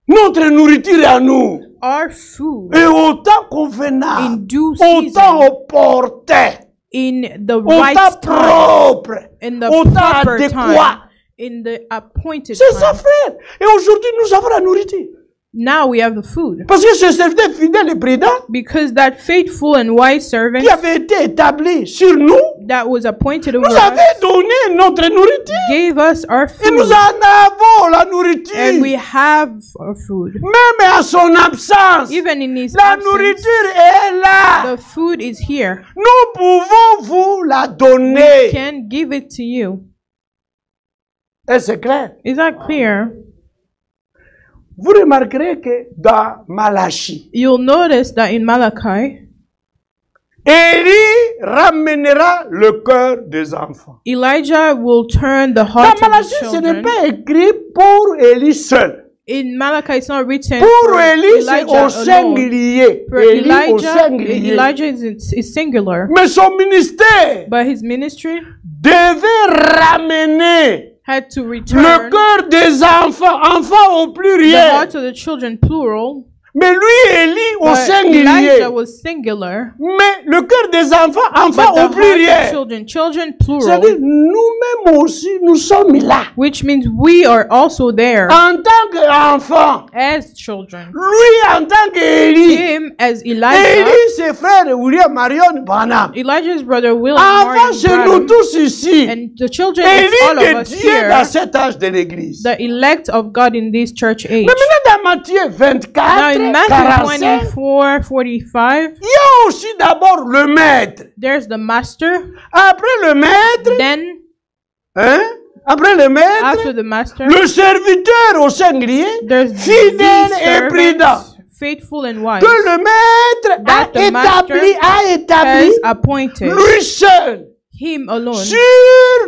[SPEAKER 1] notre nourriture à nous.
[SPEAKER 2] our food
[SPEAKER 1] Et au temps
[SPEAKER 2] in
[SPEAKER 1] convenable,
[SPEAKER 2] due
[SPEAKER 1] au temps
[SPEAKER 2] season,
[SPEAKER 1] opportun,
[SPEAKER 2] in the
[SPEAKER 1] au
[SPEAKER 2] right
[SPEAKER 1] temps
[SPEAKER 2] time,
[SPEAKER 1] propre,
[SPEAKER 2] in the
[SPEAKER 1] au temps
[SPEAKER 2] proper
[SPEAKER 1] adéquat.
[SPEAKER 2] time, in the appointed
[SPEAKER 1] C'est ça,
[SPEAKER 2] time.
[SPEAKER 1] frère. Et aujourd'hui, nous avons la nourriture.
[SPEAKER 2] Now we have the food.
[SPEAKER 1] Parce que ce serviteur fidèle et prudent
[SPEAKER 2] Because that faithful and wise servant
[SPEAKER 1] qui avait été établi sur nous,
[SPEAKER 2] that was appointed over
[SPEAKER 1] nous
[SPEAKER 2] us
[SPEAKER 1] avait donné notre nourriture.
[SPEAKER 2] gave us our
[SPEAKER 1] Et nous
[SPEAKER 2] food.
[SPEAKER 1] en avons la
[SPEAKER 2] And
[SPEAKER 1] nourriture.
[SPEAKER 2] we have our food.
[SPEAKER 1] Même à son absence,
[SPEAKER 2] Even in his
[SPEAKER 1] la
[SPEAKER 2] absence,
[SPEAKER 1] nourriture est là.
[SPEAKER 2] the food is here.
[SPEAKER 1] Nous pouvons vous la donner.
[SPEAKER 2] Can give it to you.
[SPEAKER 1] Et c'est clair.
[SPEAKER 2] Is that clear?
[SPEAKER 1] Vous remarquerez que dans Malachie,
[SPEAKER 2] You'll notice that in Malachi,
[SPEAKER 1] Élie ramènera le cœur des enfants.
[SPEAKER 2] Elijah will turn the
[SPEAKER 1] Dans
[SPEAKER 2] heart of the
[SPEAKER 1] Malachie, ce n'est
[SPEAKER 2] children.
[SPEAKER 1] pas écrit pour Élie seul.
[SPEAKER 2] In Malachi, it's not written
[SPEAKER 1] Pour
[SPEAKER 2] for
[SPEAKER 1] Élie, c'est
[SPEAKER 2] Elijah
[SPEAKER 1] au
[SPEAKER 2] alone.
[SPEAKER 1] singulier.
[SPEAKER 2] For
[SPEAKER 1] Élie au
[SPEAKER 2] Elijah,
[SPEAKER 1] singulier.
[SPEAKER 2] Elijah is singular,
[SPEAKER 1] Mais son ministère
[SPEAKER 2] but his ministry
[SPEAKER 1] devait ramener
[SPEAKER 2] had to
[SPEAKER 1] le
[SPEAKER 2] return
[SPEAKER 1] cœur des enfants, enfants au
[SPEAKER 2] the
[SPEAKER 1] pluriel.
[SPEAKER 2] hearts of the children, plural.
[SPEAKER 1] Mais lui, Élie au
[SPEAKER 2] But
[SPEAKER 1] singulier.
[SPEAKER 2] Elijah was singular,
[SPEAKER 1] Mais le cœur des enfants,
[SPEAKER 2] but
[SPEAKER 1] enfants
[SPEAKER 2] the
[SPEAKER 1] au
[SPEAKER 2] hearts of
[SPEAKER 1] pluriel.
[SPEAKER 2] children,
[SPEAKER 1] C'est-à-dire,
[SPEAKER 2] plural,
[SPEAKER 1] nous-mêmes aussi, nous sommes là.
[SPEAKER 2] which means we are also there
[SPEAKER 1] En tant qu'enfants.
[SPEAKER 2] as children.
[SPEAKER 1] Lui, en tant qu'Élie.
[SPEAKER 2] Him as Elijah,
[SPEAKER 1] Élie, ses frères, William, Marion, Branham.
[SPEAKER 2] Elijah's brother William,
[SPEAKER 1] Enfants,
[SPEAKER 2] Marion,
[SPEAKER 1] c'est nous
[SPEAKER 2] Branham,
[SPEAKER 1] tous ici.
[SPEAKER 2] and the children, it's all
[SPEAKER 1] Élie
[SPEAKER 2] of
[SPEAKER 1] de
[SPEAKER 2] us
[SPEAKER 1] Dieu
[SPEAKER 2] here,
[SPEAKER 1] dans cet âge de l'Église.
[SPEAKER 2] the elect of God in this church age.
[SPEAKER 1] Mais maintenant, dans Matthieu
[SPEAKER 2] Now
[SPEAKER 1] 24,
[SPEAKER 2] in Matthew
[SPEAKER 1] 45,
[SPEAKER 2] 24:45,
[SPEAKER 1] il y a aussi d'abord le maître.
[SPEAKER 2] there's the master.
[SPEAKER 1] Après le maître,
[SPEAKER 2] Then
[SPEAKER 1] hein? Après le maître,
[SPEAKER 2] after the master,
[SPEAKER 1] le serviteur au singulier,
[SPEAKER 2] there's the
[SPEAKER 1] fidèle et prudent,
[SPEAKER 2] servant, faithful and wise,
[SPEAKER 1] que le maître
[SPEAKER 2] that the master
[SPEAKER 1] a établi
[SPEAKER 2] has appointed
[SPEAKER 1] lui seul
[SPEAKER 2] him alone
[SPEAKER 1] sur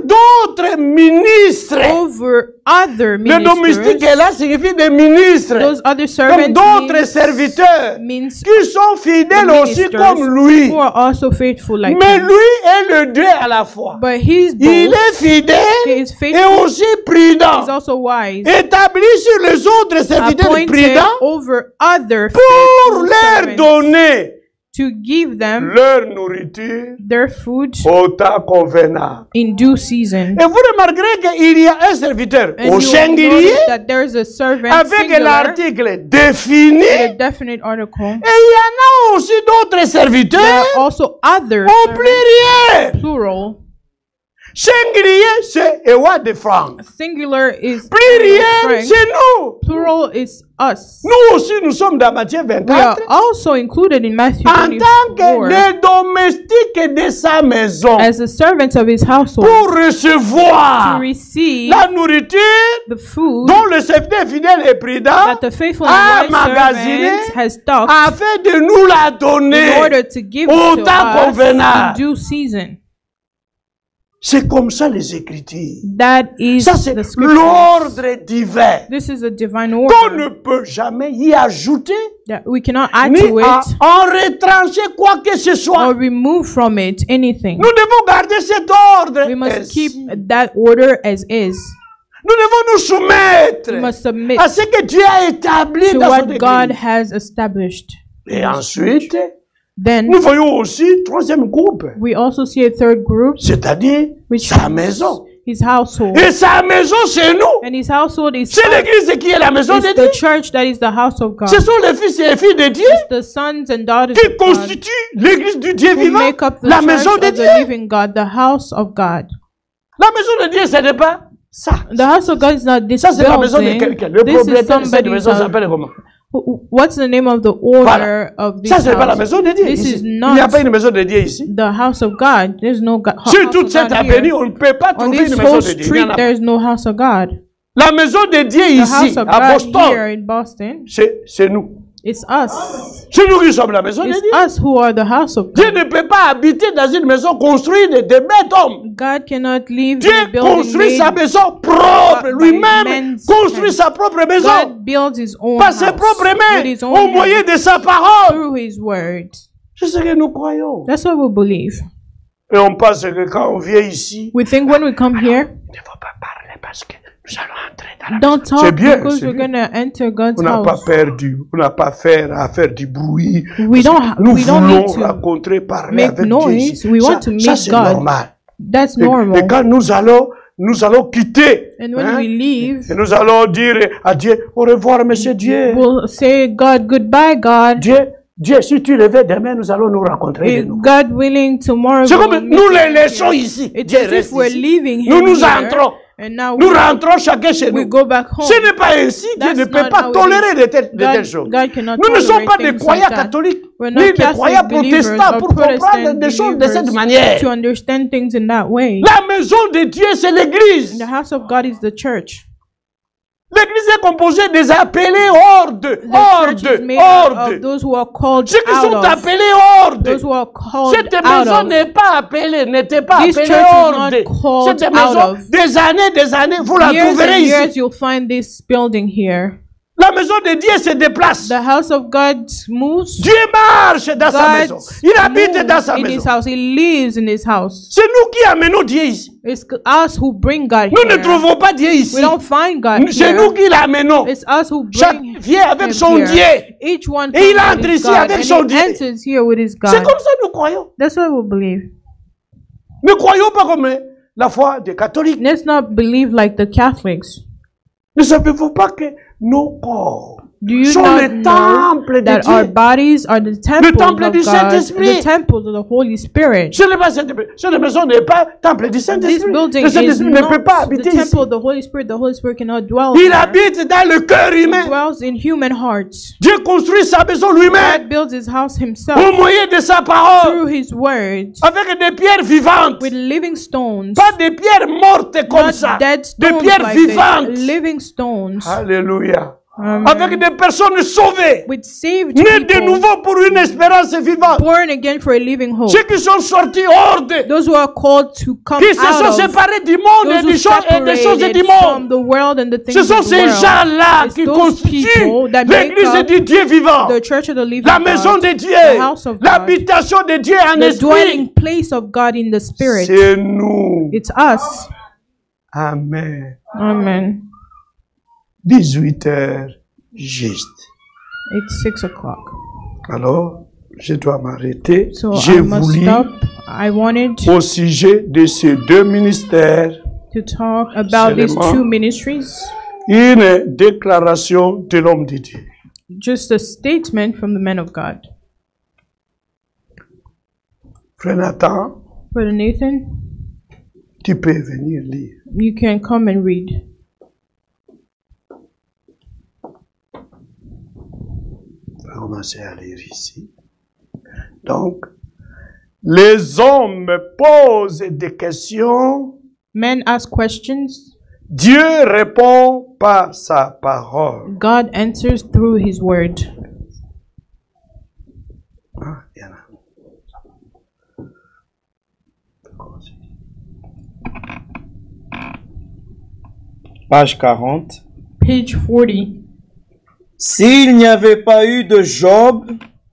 [SPEAKER 1] d'autres ministres.
[SPEAKER 2] over other
[SPEAKER 1] Le domestique est
[SPEAKER 2] ministers.
[SPEAKER 1] là signifie des ministres,
[SPEAKER 2] Those other
[SPEAKER 1] comme
[SPEAKER 2] servants
[SPEAKER 1] d'autres serviteurs
[SPEAKER 2] means
[SPEAKER 1] qui sont fidèles aussi
[SPEAKER 2] ministers
[SPEAKER 1] comme lui.
[SPEAKER 2] who are also faithful like
[SPEAKER 1] Mais
[SPEAKER 2] him.
[SPEAKER 1] lui est le deux à la fois.
[SPEAKER 2] But he's
[SPEAKER 1] Il
[SPEAKER 2] both.
[SPEAKER 1] est fidèle
[SPEAKER 2] He is
[SPEAKER 1] et
[SPEAKER 2] faithful.
[SPEAKER 1] aussi
[SPEAKER 2] He's
[SPEAKER 1] prudent.
[SPEAKER 2] also wise.
[SPEAKER 1] Établi sur les autres serviteurs
[SPEAKER 2] Appointed
[SPEAKER 1] prudents
[SPEAKER 2] over other
[SPEAKER 1] pour
[SPEAKER 2] faithful
[SPEAKER 1] leur
[SPEAKER 2] servants
[SPEAKER 1] donner
[SPEAKER 2] to give them
[SPEAKER 1] leur nourriture
[SPEAKER 2] their food
[SPEAKER 1] au temps convenable.
[SPEAKER 2] in due season.
[SPEAKER 1] Et vous remarquerez qu'il y a un serviteur
[SPEAKER 2] And
[SPEAKER 1] au
[SPEAKER 2] you
[SPEAKER 1] singulier
[SPEAKER 2] notice that there's a servant
[SPEAKER 1] avec
[SPEAKER 2] singular
[SPEAKER 1] l'article défini
[SPEAKER 2] with a
[SPEAKER 1] et
[SPEAKER 2] definite article.
[SPEAKER 1] il y en a aussi d'autres
[SPEAKER 2] There
[SPEAKER 1] serviteurs
[SPEAKER 2] are also other
[SPEAKER 1] au
[SPEAKER 2] servants,
[SPEAKER 1] pluriel.
[SPEAKER 2] plural.
[SPEAKER 1] Singulier, c'est Ewa de France.
[SPEAKER 2] Singular is
[SPEAKER 1] Pluriel,
[SPEAKER 2] Frank.
[SPEAKER 1] c'est nous.
[SPEAKER 2] Plural is us.
[SPEAKER 1] Nous aussi, nous sommes dans Matthieu
[SPEAKER 2] We are
[SPEAKER 1] 24
[SPEAKER 2] also included in Matthew
[SPEAKER 1] en tant que
[SPEAKER 2] 24
[SPEAKER 1] les domestiques de sa maison
[SPEAKER 2] as the servants of his household
[SPEAKER 1] pour
[SPEAKER 2] to
[SPEAKER 1] recevoir
[SPEAKER 2] receive
[SPEAKER 1] la nourriture
[SPEAKER 2] the food
[SPEAKER 1] dont le serviteur fidèle et prudent
[SPEAKER 2] that the faithful
[SPEAKER 1] a
[SPEAKER 2] and wise
[SPEAKER 1] magasiné
[SPEAKER 2] servant has stocked
[SPEAKER 1] afin de nous la
[SPEAKER 2] in
[SPEAKER 1] donner.
[SPEAKER 2] order to give
[SPEAKER 1] au
[SPEAKER 2] it to
[SPEAKER 1] temps
[SPEAKER 2] us
[SPEAKER 1] convenable.
[SPEAKER 2] in due season.
[SPEAKER 1] C'est comme ça les Écritures.
[SPEAKER 2] That is
[SPEAKER 1] Ça, c'est
[SPEAKER 2] the scripture.
[SPEAKER 1] l'ordre divin
[SPEAKER 2] This is a divine
[SPEAKER 1] qu'on
[SPEAKER 2] order
[SPEAKER 1] ne peut jamais y ajouter
[SPEAKER 2] that we cannot add
[SPEAKER 1] ni
[SPEAKER 2] to
[SPEAKER 1] à
[SPEAKER 2] it
[SPEAKER 1] en retrancher quoi que ce soit.
[SPEAKER 2] or remove from it anything.
[SPEAKER 1] Nous devons garder cet ordre.
[SPEAKER 2] We must
[SPEAKER 1] ainsi.
[SPEAKER 2] keep that order as is.
[SPEAKER 1] Nous devons nous soumettre
[SPEAKER 2] We must submit
[SPEAKER 1] à ce que Dieu a établi
[SPEAKER 2] to
[SPEAKER 1] dans son
[SPEAKER 2] what God
[SPEAKER 1] Église.
[SPEAKER 2] has established.
[SPEAKER 1] Et ensuite,
[SPEAKER 2] Then
[SPEAKER 1] nous voyons aussi troisième groupe,
[SPEAKER 2] we also see a third group,
[SPEAKER 1] c'est-à-dire
[SPEAKER 2] which
[SPEAKER 1] sa
[SPEAKER 2] is
[SPEAKER 1] maison.
[SPEAKER 2] his household.
[SPEAKER 1] Et sa maison, c'est nous.
[SPEAKER 2] And his household is
[SPEAKER 1] C'est l'Église qui est la maison de
[SPEAKER 2] it's
[SPEAKER 1] Dieu.
[SPEAKER 2] the church that is the house of God.
[SPEAKER 1] Ce sont les fils et les filles de Dieu
[SPEAKER 2] The sons and daughters
[SPEAKER 1] qui
[SPEAKER 2] of God
[SPEAKER 1] constituent l'Église du Dieu
[SPEAKER 2] who
[SPEAKER 1] vivant,
[SPEAKER 2] make up the
[SPEAKER 1] la
[SPEAKER 2] church
[SPEAKER 1] maison de
[SPEAKER 2] of
[SPEAKER 1] Dieu.
[SPEAKER 2] the living God, the house of God.
[SPEAKER 1] La maison de Dieu, ce n'est pas ça.
[SPEAKER 2] The house of God is not this
[SPEAKER 1] Ça, c'est la maison de
[SPEAKER 2] building.
[SPEAKER 1] quelqu'un. Le
[SPEAKER 2] This is
[SPEAKER 1] propriétaire de cette
[SPEAKER 2] somebody's
[SPEAKER 1] maison
[SPEAKER 2] house.
[SPEAKER 1] s'appelle comment?
[SPEAKER 2] What's the name of the order of this
[SPEAKER 1] Ça, ce n'est pas la
[SPEAKER 2] house?
[SPEAKER 1] maison de Dieu.
[SPEAKER 2] This
[SPEAKER 1] Ici.
[SPEAKER 2] is
[SPEAKER 1] Il n'y a
[SPEAKER 2] not
[SPEAKER 1] pas une maison de Dieu ici.
[SPEAKER 2] the house of God. There's no house
[SPEAKER 1] Sur
[SPEAKER 2] of
[SPEAKER 1] toute cette
[SPEAKER 2] God
[SPEAKER 1] avenue,
[SPEAKER 2] here.
[SPEAKER 1] on ne peut pas
[SPEAKER 2] On
[SPEAKER 1] trouver
[SPEAKER 2] this
[SPEAKER 1] une
[SPEAKER 2] whole
[SPEAKER 1] maison de Dieu. Il y
[SPEAKER 2] street,
[SPEAKER 1] en a pas.
[SPEAKER 2] there is no house of God.
[SPEAKER 1] La maison de Dieu
[SPEAKER 2] The
[SPEAKER 1] ici,
[SPEAKER 2] house of
[SPEAKER 1] à
[SPEAKER 2] God
[SPEAKER 1] Boston,
[SPEAKER 2] here in Boston,
[SPEAKER 1] c'est nous.
[SPEAKER 2] it's us.
[SPEAKER 1] C'est nous qui sommes la maison de
[SPEAKER 2] It's
[SPEAKER 1] Dieu.
[SPEAKER 2] us who are the house of
[SPEAKER 1] Dieu
[SPEAKER 2] God.
[SPEAKER 1] ne peut pas habiter dans une maison construite de bêtes hommes.
[SPEAKER 2] God cannot live
[SPEAKER 1] Dieu
[SPEAKER 2] in a building
[SPEAKER 1] construit sa
[SPEAKER 2] made.
[SPEAKER 1] maison propre.
[SPEAKER 2] by
[SPEAKER 1] Lui-même
[SPEAKER 2] men's
[SPEAKER 1] construit
[SPEAKER 2] hands.
[SPEAKER 1] sa propre maison.
[SPEAKER 2] God builds his own
[SPEAKER 1] Par
[SPEAKER 2] house
[SPEAKER 1] ses propres
[SPEAKER 2] with
[SPEAKER 1] mains,
[SPEAKER 2] his
[SPEAKER 1] au
[SPEAKER 2] own
[SPEAKER 1] moyen
[SPEAKER 2] hands,
[SPEAKER 1] de sa parole.
[SPEAKER 2] through his word.
[SPEAKER 1] C'est ce que nous croyons.
[SPEAKER 2] That's what we believe.
[SPEAKER 1] Et on pense que quand on vient ici,
[SPEAKER 2] We think when we come here,
[SPEAKER 1] il ne faut pas parler parce que nous allons entrer dans la
[SPEAKER 2] don't
[SPEAKER 1] maison. C'est
[SPEAKER 2] talk
[SPEAKER 1] bien,
[SPEAKER 2] because
[SPEAKER 1] c'est
[SPEAKER 2] we're
[SPEAKER 1] bien.
[SPEAKER 2] gonna enter God's
[SPEAKER 1] On n'a pas
[SPEAKER 2] house.
[SPEAKER 1] perdu, on n'a pas à faire du bruit.
[SPEAKER 2] We
[SPEAKER 1] Parce
[SPEAKER 2] don't
[SPEAKER 1] que nous
[SPEAKER 2] we don't
[SPEAKER 1] voulons
[SPEAKER 2] need to
[SPEAKER 1] rencontrer, parler
[SPEAKER 2] make
[SPEAKER 1] avec Dieu
[SPEAKER 2] noise.
[SPEAKER 1] ici.
[SPEAKER 2] We
[SPEAKER 1] Ça,
[SPEAKER 2] want to
[SPEAKER 1] ça
[SPEAKER 2] meet
[SPEAKER 1] c'est
[SPEAKER 2] God.
[SPEAKER 1] normal.
[SPEAKER 2] That's
[SPEAKER 1] Et
[SPEAKER 2] normal.
[SPEAKER 1] quand nous allons nous allons quitter.
[SPEAKER 2] And when we leave,
[SPEAKER 1] Et nous allons dire à Dieu, au revoir, monsieur Dieu.
[SPEAKER 2] we'll say, God, goodbye, God.
[SPEAKER 1] Dieu, si tu le veux demain, nous allons nous rencontrer.
[SPEAKER 2] If God willing, tomorrow
[SPEAKER 1] C'est
[SPEAKER 2] we'll
[SPEAKER 1] comme
[SPEAKER 2] meet
[SPEAKER 1] nous les
[SPEAKER 2] again
[SPEAKER 1] laissons
[SPEAKER 2] here.
[SPEAKER 1] ici.
[SPEAKER 2] It's
[SPEAKER 1] Dieu
[SPEAKER 2] as if
[SPEAKER 1] reste
[SPEAKER 2] we're
[SPEAKER 1] ici.
[SPEAKER 2] leaving
[SPEAKER 1] Nous
[SPEAKER 2] him
[SPEAKER 1] nous
[SPEAKER 2] here,
[SPEAKER 1] entrons.
[SPEAKER 2] and now
[SPEAKER 1] Nous rentrons chacun chez
[SPEAKER 2] we
[SPEAKER 1] nous.
[SPEAKER 2] go back home.
[SPEAKER 1] Ce n'est pas ainsi. Dieu
[SPEAKER 2] That's
[SPEAKER 1] ne peut
[SPEAKER 2] not
[SPEAKER 1] pas
[SPEAKER 2] how it
[SPEAKER 1] tolérer
[SPEAKER 2] is.
[SPEAKER 1] de telles choses.
[SPEAKER 2] God cannot
[SPEAKER 1] Nous ne sommes
[SPEAKER 2] tolerate
[SPEAKER 1] pas des
[SPEAKER 2] things
[SPEAKER 1] croyants
[SPEAKER 2] like that.
[SPEAKER 1] catholiques,
[SPEAKER 2] We're
[SPEAKER 1] ni
[SPEAKER 2] not
[SPEAKER 1] des
[SPEAKER 2] Catholic
[SPEAKER 1] croyants
[SPEAKER 2] believers
[SPEAKER 1] protestants
[SPEAKER 2] or
[SPEAKER 1] pour comprendre
[SPEAKER 2] Protestant
[SPEAKER 1] des choses de
[SPEAKER 2] believers
[SPEAKER 1] cette manière.
[SPEAKER 2] to understand things in that way.
[SPEAKER 1] La maison de Dieu, c'est l'église.
[SPEAKER 2] The house of God is the church.
[SPEAKER 1] L'église est composée des appelés hors de,
[SPEAKER 2] The church is made out of those who are called
[SPEAKER 1] Ceux qui
[SPEAKER 2] out
[SPEAKER 1] sont
[SPEAKER 2] of.
[SPEAKER 1] appelés hors de.
[SPEAKER 2] Those who are called
[SPEAKER 1] Cette
[SPEAKER 2] out
[SPEAKER 1] maison
[SPEAKER 2] of.
[SPEAKER 1] n'est pas appelée, n'était pas
[SPEAKER 2] This
[SPEAKER 1] appelée
[SPEAKER 2] church is
[SPEAKER 1] hors
[SPEAKER 2] not
[SPEAKER 1] de.
[SPEAKER 2] called
[SPEAKER 1] Cette
[SPEAKER 2] out
[SPEAKER 1] maison,
[SPEAKER 2] of.
[SPEAKER 1] des années, vous la
[SPEAKER 2] Years
[SPEAKER 1] trouverez
[SPEAKER 2] and
[SPEAKER 1] ici.
[SPEAKER 2] years you'll find this building here.
[SPEAKER 1] La maison de Dieu se déplace.
[SPEAKER 2] The house of God moves.
[SPEAKER 1] Dieu marche dans sa maison. Il habite dans sa
[SPEAKER 2] in his
[SPEAKER 1] maison.
[SPEAKER 2] house. He lives in his house.
[SPEAKER 1] C'est nous qui amenons Dieu ici.
[SPEAKER 2] It's us who bring God
[SPEAKER 1] Nous ne
[SPEAKER 2] here.
[SPEAKER 1] trouvons pas Dieu ici.
[SPEAKER 2] We don't find God
[SPEAKER 1] C'est
[SPEAKER 2] here.
[SPEAKER 1] nous qui l'amenons.
[SPEAKER 2] It's us who
[SPEAKER 1] Chaque
[SPEAKER 2] bring
[SPEAKER 1] vient avec
[SPEAKER 2] him
[SPEAKER 1] son
[SPEAKER 2] here.
[SPEAKER 1] Dieu.
[SPEAKER 2] Each one
[SPEAKER 1] Et il
[SPEAKER 2] comes
[SPEAKER 1] entre
[SPEAKER 2] with his
[SPEAKER 1] ici
[SPEAKER 2] God,
[SPEAKER 1] avec
[SPEAKER 2] and
[SPEAKER 1] son
[SPEAKER 2] he
[SPEAKER 1] Dieu.
[SPEAKER 2] enters here with his
[SPEAKER 1] C'est
[SPEAKER 2] God.
[SPEAKER 1] comme ça que nous croyons.
[SPEAKER 2] That's what we believe.
[SPEAKER 1] Ne croyons pas comme la foi des catholiques.
[SPEAKER 2] Let's not believe like the Catholics.
[SPEAKER 1] Ne savez-vous pas que nos corps
[SPEAKER 2] Do you
[SPEAKER 1] sont
[SPEAKER 2] not
[SPEAKER 1] les
[SPEAKER 2] know
[SPEAKER 1] temples de
[SPEAKER 2] that our
[SPEAKER 1] Dieu?
[SPEAKER 2] bodies are the temples
[SPEAKER 1] temple
[SPEAKER 2] of
[SPEAKER 1] du
[SPEAKER 2] God,
[SPEAKER 1] Saint-Esprit.
[SPEAKER 2] the temples of the Holy Spirit?
[SPEAKER 1] Cette maison n'est pas temple du
[SPEAKER 2] This
[SPEAKER 1] Saint-Esprit.
[SPEAKER 2] building
[SPEAKER 1] Le
[SPEAKER 2] is
[SPEAKER 1] Saint-Esprit ne peut pas
[SPEAKER 2] not the
[SPEAKER 1] habiter ici.
[SPEAKER 2] temple of the Holy Spirit. The Holy Spirit cannot dwell
[SPEAKER 1] Il
[SPEAKER 2] there.
[SPEAKER 1] habite dans le cœur
[SPEAKER 2] He
[SPEAKER 1] humain.
[SPEAKER 2] dwells in human hearts.
[SPEAKER 1] Dieu construit sa maison lui-même
[SPEAKER 2] God builds his house himself
[SPEAKER 1] au moyen de sa parole
[SPEAKER 2] through his words
[SPEAKER 1] avec des pierres vivantes.
[SPEAKER 2] with living stones,
[SPEAKER 1] Pas des pierres mortes comme
[SPEAKER 2] not
[SPEAKER 1] ça.
[SPEAKER 2] dead
[SPEAKER 1] Des
[SPEAKER 2] stones
[SPEAKER 1] pierres
[SPEAKER 2] like
[SPEAKER 1] vivantes.
[SPEAKER 2] this, living stones.
[SPEAKER 1] Alléluia.
[SPEAKER 2] Amen.
[SPEAKER 1] Avec des personnes sauvées.
[SPEAKER 2] With saved
[SPEAKER 1] Nées de
[SPEAKER 2] people,
[SPEAKER 1] nouveau pour une espérance vivante.
[SPEAKER 2] born again for a living hope.
[SPEAKER 1] Ceux qui sont sortis hors de.
[SPEAKER 2] Those who are called to come
[SPEAKER 1] Qui se sont
[SPEAKER 2] out of,
[SPEAKER 1] séparés du monde et
[SPEAKER 2] those who
[SPEAKER 1] des choses et des choses
[SPEAKER 2] separated
[SPEAKER 1] du
[SPEAKER 2] from
[SPEAKER 1] monde.
[SPEAKER 2] the world and the things
[SPEAKER 1] Ce sont
[SPEAKER 2] of the
[SPEAKER 1] ces
[SPEAKER 2] world.
[SPEAKER 1] gens-là
[SPEAKER 2] It's
[SPEAKER 1] qui
[SPEAKER 2] those
[SPEAKER 1] constituent
[SPEAKER 2] people that make
[SPEAKER 1] l'église
[SPEAKER 2] up
[SPEAKER 1] du Dieu vivant.
[SPEAKER 2] the church of the living
[SPEAKER 1] La maison
[SPEAKER 2] God,
[SPEAKER 1] de
[SPEAKER 2] the
[SPEAKER 1] Dieu.
[SPEAKER 2] house of God,
[SPEAKER 1] L'habitation de Dieu en
[SPEAKER 2] the
[SPEAKER 1] esprit.
[SPEAKER 2] dwelling place of God in the Spirit.
[SPEAKER 1] C'est nous.
[SPEAKER 2] It's us.
[SPEAKER 1] Amen.
[SPEAKER 2] Amen.
[SPEAKER 1] 18 heures juste.
[SPEAKER 2] It's 6 o'clock.
[SPEAKER 1] Alors, je dois m'arrêter.
[SPEAKER 2] So
[SPEAKER 1] Je
[SPEAKER 2] I
[SPEAKER 1] vous
[SPEAKER 2] must
[SPEAKER 1] lis
[SPEAKER 2] stop. I wanted
[SPEAKER 1] au sujet de ces deux ministères
[SPEAKER 2] to talk about these
[SPEAKER 1] Seulement.
[SPEAKER 2] two ministries.
[SPEAKER 1] une déclaration de l'homme de Dieu.
[SPEAKER 2] Just a statement from the man of God.
[SPEAKER 1] Frère Nathan,
[SPEAKER 2] Brother Nathan,
[SPEAKER 1] tu peux venir lire.
[SPEAKER 2] you can come and read.
[SPEAKER 1] On va commencer à lire ici. Donc, les hommes posent des questions.
[SPEAKER 2] Men ask questions.
[SPEAKER 1] Dieu répond par sa parole.
[SPEAKER 2] God answers through his word.
[SPEAKER 1] Ah, il y en a.
[SPEAKER 3] Page 40.
[SPEAKER 2] Page 40.
[SPEAKER 3] S'il n'y avait pas eu de Job,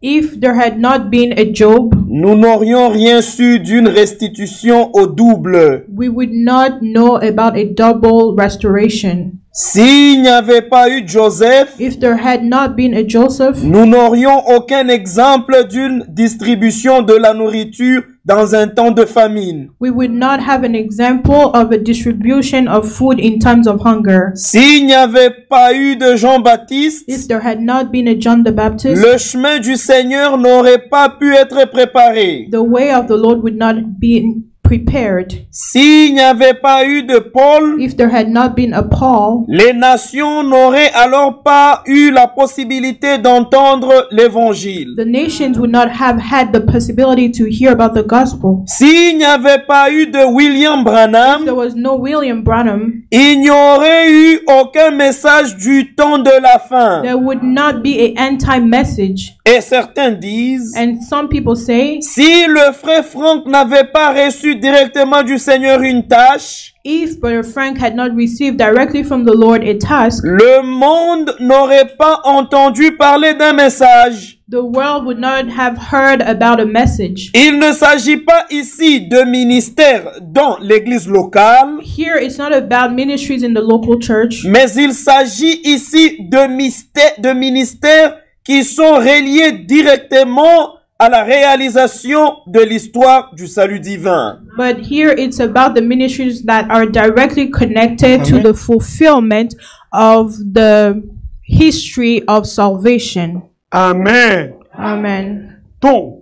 [SPEAKER 2] If there had not been a Job,
[SPEAKER 3] nous n'aurions rien su d'une restitution au double.
[SPEAKER 2] we would not know about a double restoration.
[SPEAKER 3] S'il n'y avait pas eu Joseph,
[SPEAKER 2] If there had not been a Joseph,
[SPEAKER 3] nous n'aurions aucun exemple d'une distribution de la nourriture dans un temps de famine.
[SPEAKER 2] we would not have an example of a distribution of food in times of hunger.
[SPEAKER 3] S'il n'y avait pas eu de Jean-Baptiste,
[SPEAKER 2] If there had not been a John the Baptist,
[SPEAKER 3] le chemin du Seigneur n'aurait pas pu être préparé.
[SPEAKER 2] the way of the Lord would not be prepared.
[SPEAKER 3] S'il n'y avait pas eu de Paul,
[SPEAKER 2] If there had not been a Paul,
[SPEAKER 3] les nations n'auraient alors pas eu la possibilité d'entendre l'évangile.
[SPEAKER 2] the nations would not have had the possibility to hear about the gospel.
[SPEAKER 3] S'il n'y avait pas eu de William
[SPEAKER 2] If there
[SPEAKER 3] Branham,
[SPEAKER 2] was no William Branham,
[SPEAKER 3] il n'y aurait eu aucun message du temps de la fin.
[SPEAKER 2] there would not be an end-time message.
[SPEAKER 3] Et certains disent,
[SPEAKER 2] And some people say,
[SPEAKER 3] si le frère Franck n'avait pas reçu directement du Seigneur une tâche,
[SPEAKER 2] if Brother Frank had not received directly from the Lord a task,
[SPEAKER 3] le monde n'aurait pas entendu parler d'un message.
[SPEAKER 2] the world would not have heard about a message.
[SPEAKER 3] Il ne s'agit pas ici de ministère dans l'église locale,
[SPEAKER 2] Here it's not about ministries in the local church,
[SPEAKER 3] mais il s'agit ici de ministères qui sont reliés directement à la réalisation de l'histoire du salut divin.
[SPEAKER 2] But here it's about the ministries that are directly connected to the fulfillment of the history of salvation.
[SPEAKER 1] Amen.
[SPEAKER 2] Amen.
[SPEAKER 1] Donc,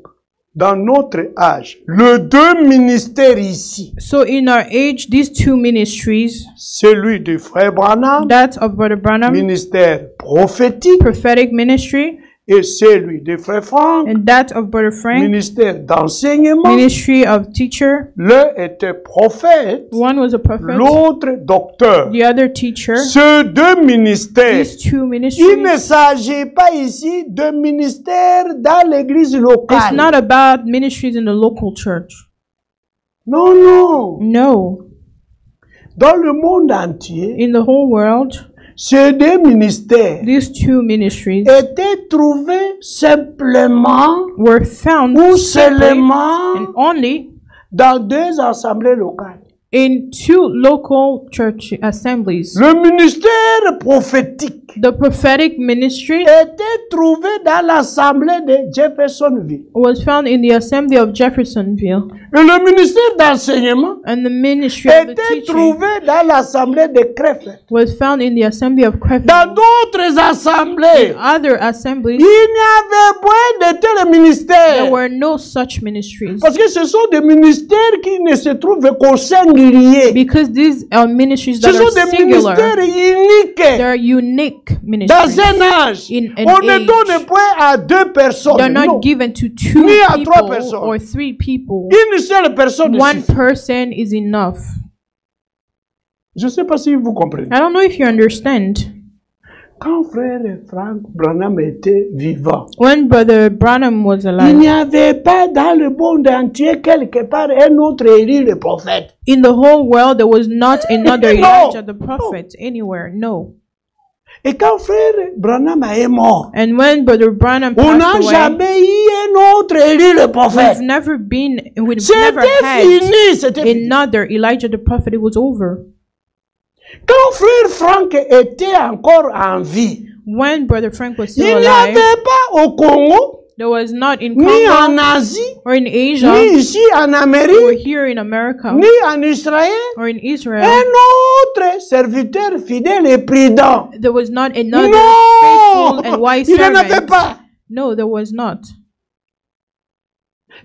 [SPEAKER 1] dans notre âge, les deux ministères ici,
[SPEAKER 2] So in our age, these two ministries,
[SPEAKER 1] celui de Frère Branham,
[SPEAKER 2] that of Brother Branham,
[SPEAKER 1] ministère prophétique,
[SPEAKER 2] prophetic ministry,
[SPEAKER 1] et celui de Frère Franck,
[SPEAKER 2] and that of Brother Frank,
[SPEAKER 1] ministère d'enseignement.
[SPEAKER 2] ministry of teacher.
[SPEAKER 1] L'un était prophète,
[SPEAKER 2] One was a prophet,
[SPEAKER 1] l'autre docteur.
[SPEAKER 2] the other teacher.
[SPEAKER 1] Ces deux ministères,
[SPEAKER 2] These two
[SPEAKER 1] il ne
[SPEAKER 2] ministries,
[SPEAKER 1] s'agit pas ici de ministère dans l'église
[SPEAKER 2] it's
[SPEAKER 1] locale.
[SPEAKER 2] not about ministries in the local church.
[SPEAKER 1] Non, non.
[SPEAKER 2] No.
[SPEAKER 1] Dans le monde entier,
[SPEAKER 2] In the whole world,
[SPEAKER 1] ces deux ministères
[SPEAKER 2] these two ministries
[SPEAKER 1] étaient trouvés simplement
[SPEAKER 2] were found
[SPEAKER 1] ou
[SPEAKER 2] simply
[SPEAKER 1] seulement
[SPEAKER 2] and only
[SPEAKER 1] dans deux assemblées locales.
[SPEAKER 2] in two local church assemblies.
[SPEAKER 1] Le ministère prophétique
[SPEAKER 2] The prophetic ministry
[SPEAKER 1] était trouvé dans l'assemblée de Jeffersonville.
[SPEAKER 2] was found in the assembly of Jeffersonville,
[SPEAKER 1] Et le ministère d'enseignement
[SPEAKER 2] and the ministry of the
[SPEAKER 1] était
[SPEAKER 2] teaching
[SPEAKER 1] trouvé dans l'assemblée de Krefeld.
[SPEAKER 2] was found in the assembly of
[SPEAKER 1] Dans
[SPEAKER 2] Crefeld.
[SPEAKER 1] d'autres assemblées,
[SPEAKER 2] Other assemblies,
[SPEAKER 1] il n'y avait point de tel
[SPEAKER 2] there
[SPEAKER 1] ministère.
[SPEAKER 2] were no such ministries,
[SPEAKER 1] Parce que ce sont des ministères qui ne se trouvent qu'au singulier.
[SPEAKER 2] because these are ministries
[SPEAKER 1] Ce
[SPEAKER 2] that
[SPEAKER 1] sont
[SPEAKER 2] are
[SPEAKER 1] des
[SPEAKER 2] singular.
[SPEAKER 1] ministères uniques.
[SPEAKER 2] They're unique
[SPEAKER 1] Dans
[SPEAKER 2] ministries.
[SPEAKER 1] un âge,
[SPEAKER 2] In an
[SPEAKER 1] on ne
[SPEAKER 2] age.
[SPEAKER 1] donne point à deux personnes.
[SPEAKER 2] They're
[SPEAKER 1] Non.
[SPEAKER 2] not given to two
[SPEAKER 1] Ni à trois
[SPEAKER 2] people
[SPEAKER 1] personnes.
[SPEAKER 2] or three people.
[SPEAKER 1] Une seule personne
[SPEAKER 2] One
[SPEAKER 1] suffit.
[SPEAKER 2] person is enough.
[SPEAKER 1] Je ne sais pas si vous comprenez.
[SPEAKER 2] I don't know if you understand.
[SPEAKER 1] Quand frère Frank Branham était vivant,
[SPEAKER 2] When Brother Branham was
[SPEAKER 1] il
[SPEAKER 2] alive,
[SPEAKER 1] n'y avait pas dans le monde entier quelque part un autre Élie le prophète.
[SPEAKER 2] in the whole world, there was not another
[SPEAKER 1] No.
[SPEAKER 2] Elijah the prophet anywhere. No.
[SPEAKER 1] Et quand frère Branham est mort,
[SPEAKER 2] And when Brother Branham
[SPEAKER 1] on n'a
[SPEAKER 2] passed away,
[SPEAKER 1] jamais eu un autre Élie le prophète.
[SPEAKER 2] we've never never
[SPEAKER 1] C'était
[SPEAKER 2] had
[SPEAKER 1] fini, c'était fini.
[SPEAKER 2] another Elijah the prophet. It was over.
[SPEAKER 1] Quand frère Frank était encore en vie,
[SPEAKER 2] When Brother Frank was
[SPEAKER 1] il
[SPEAKER 2] still
[SPEAKER 1] n'y
[SPEAKER 2] alive,
[SPEAKER 1] avait pas au Congo,
[SPEAKER 2] there was not in
[SPEAKER 1] ni en
[SPEAKER 2] Congo
[SPEAKER 1] Asie,
[SPEAKER 2] or in Asia
[SPEAKER 1] ni ici en
[SPEAKER 2] or
[SPEAKER 1] Amérique,
[SPEAKER 2] here in America
[SPEAKER 1] ni en Israël.
[SPEAKER 2] or in Israel.
[SPEAKER 1] Un autre serviteur fidèle et prudent.
[SPEAKER 2] There was not another
[SPEAKER 1] Non,
[SPEAKER 2] faithful and wise
[SPEAKER 1] il n'en avait
[SPEAKER 2] servant.
[SPEAKER 1] pas.
[SPEAKER 2] No, there was not.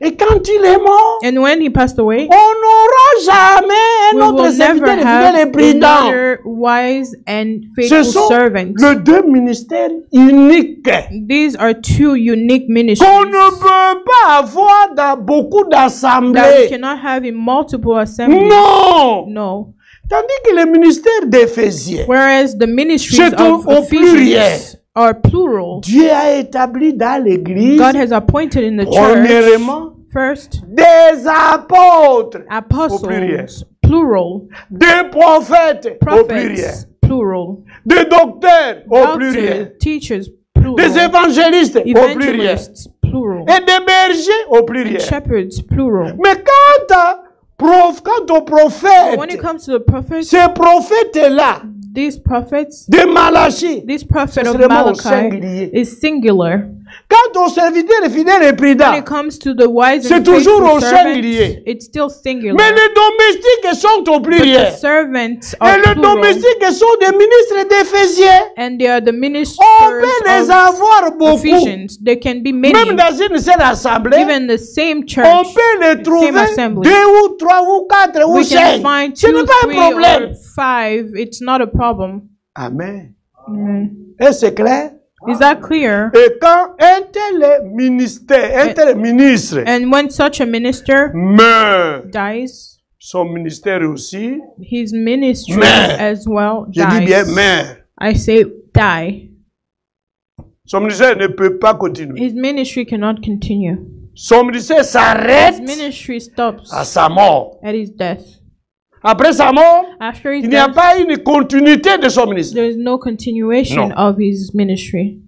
[SPEAKER 1] Et quand il est mort,
[SPEAKER 2] And when he passed away,
[SPEAKER 1] on n'aura jamais
[SPEAKER 2] we
[SPEAKER 1] un autre
[SPEAKER 2] will never
[SPEAKER 1] serviteur fidèle
[SPEAKER 2] have
[SPEAKER 1] et prudent.
[SPEAKER 2] another wise and
[SPEAKER 1] Ce
[SPEAKER 2] faithful
[SPEAKER 1] sont
[SPEAKER 2] servant.
[SPEAKER 1] les deux ministères uniques
[SPEAKER 2] These are two unique ministries
[SPEAKER 1] qu'on ne peut pas avoir dans beaucoup
[SPEAKER 2] that we
[SPEAKER 1] d'assemblées.
[SPEAKER 2] cannot have in multiple assemblies.
[SPEAKER 1] Non.
[SPEAKER 2] No.
[SPEAKER 1] Tandis que le ministère d'Éphésiens,
[SPEAKER 2] Whereas the ministries
[SPEAKER 1] C'est
[SPEAKER 2] of
[SPEAKER 1] au pluriel.
[SPEAKER 2] Ephesians are plural.
[SPEAKER 1] Dieu a établi dans l'Église,
[SPEAKER 2] God has appointed in the church,
[SPEAKER 1] premièrement,
[SPEAKER 2] first,
[SPEAKER 1] des apôtres, pluriel.
[SPEAKER 2] apostles, plural,
[SPEAKER 1] des prophètes, au pluriel,
[SPEAKER 2] prophets, plural,
[SPEAKER 1] des docteurs, au pluriel,
[SPEAKER 2] doctors, teachers,
[SPEAKER 1] des
[SPEAKER 2] plural,
[SPEAKER 1] évangélistes, au pluriel,
[SPEAKER 2] evangelists, plural,
[SPEAKER 1] et des bergers, au
[SPEAKER 2] and
[SPEAKER 1] pluriel.
[SPEAKER 2] shepherds, plural.
[SPEAKER 1] Mais quant au
[SPEAKER 2] But when
[SPEAKER 1] prophète,
[SPEAKER 2] it comes to the prophets,
[SPEAKER 1] ce prophète-là,
[SPEAKER 2] these prophets,
[SPEAKER 1] de Malachie,
[SPEAKER 2] this prophet
[SPEAKER 1] c'est
[SPEAKER 2] of
[SPEAKER 1] vraiment au
[SPEAKER 2] Malachi
[SPEAKER 1] singulier.
[SPEAKER 2] is singular.
[SPEAKER 1] Quant au serviteur fidèle et
[SPEAKER 2] When
[SPEAKER 1] prudent,
[SPEAKER 2] it comes to the wise
[SPEAKER 1] c'est
[SPEAKER 2] and
[SPEAKER 1] toujours
[SPEAKER 2] faithful
[SPEAKER 1] au
[SPEAKER 2] servant,
[SPEAKER 1] singulier.
[SPEAKER 2] it's still singular.
[SPEAKER 1] Mais les domestiques sont au
[SPEAKER 2] But
[SPEAKER 1] pluriel.
[SPEAKER 2] the servants
[SPEAKER 1] Et
[SPEAKER 2] are
[SPEAKER 1] les
[SPEAKER 2] plural,
[SPEAKER 1] domestiques sont des ministres d'Éphésiens.
[SPEAKER 2] and they are the
[SPEAKER 1] On
[SPEAKER 2] ministers
[SPEAKER 1] peut les
[SPEAKER 2] of
[SPEAKER 1] avoir beaucoup.
[SPEAKER 2] Ephesians. There can be many,
[SPEAKER 1] Même dans une seule assemblée,
[SPEAKER 2] even the same church.
[SPEAKER 1] on peut les trouver
[SPEAKER 2] assembly.
[SPEAKER 1] 2 ou 3 ou 4 ou
[SPEAKER 2] We
[SPEAKER 1] 5.
[SPEAKER 2] can find
[SPEAKER 1] Ce
[SPEAKER 2] 2,
[SPEAKER 1] n'est pas un
[SPEAKER 2] 3,
[SPEAKER 1] problème.
[SPEAKER 2] or 5. It's not a problem.
[SPEAKER 1] Amen.
[SPEAKER 2] Amen.
[SPEAKER 1] Et c'est clair?
[SPEAKER 2] Is that clear?
[SPEAKER 1] Et quand un tel ministère, un tel ministre
[SPEAKER 2] And when such a minister
[SPEAKER 1] meurt,
[SPEAKER 2] dies,
[SPEAKER 1] son ministère aussi,
[SPEAKER 2] his ministry
[SPEAKER 1] Meurt.
[SPEAKER 2] as well
[SPEAKER 1] je dis bien
[SPEAKER 2] dies.
[SPEAKER 1] meurt.
[SPEAKER 2] I say die.
[SPEAKER 1] Son ministère ne peut pas continuer.
[SPEAKER 2] His ministry cannot continue.
[SPEAKER 1] Son ministère
[SPEAKER 2] His
[SPEAKER 1] s'arrête
[SPEAKER 2] ministry stops
[SPEAKER 1] à sa mort.
[SPEAKER 2] at his death.
[SPEAKER 1] Après sa mort,
[SPEAKER 2] After his
[SPEAKER 1] il n'y a
[SPEAKER 2] death,
[SPEAKER 1] pas une continuité de son ministère.
[SPEAKER 2] there is no continuation
[SPEAKER 1] No.
[SPEAKER 2] of his ministry.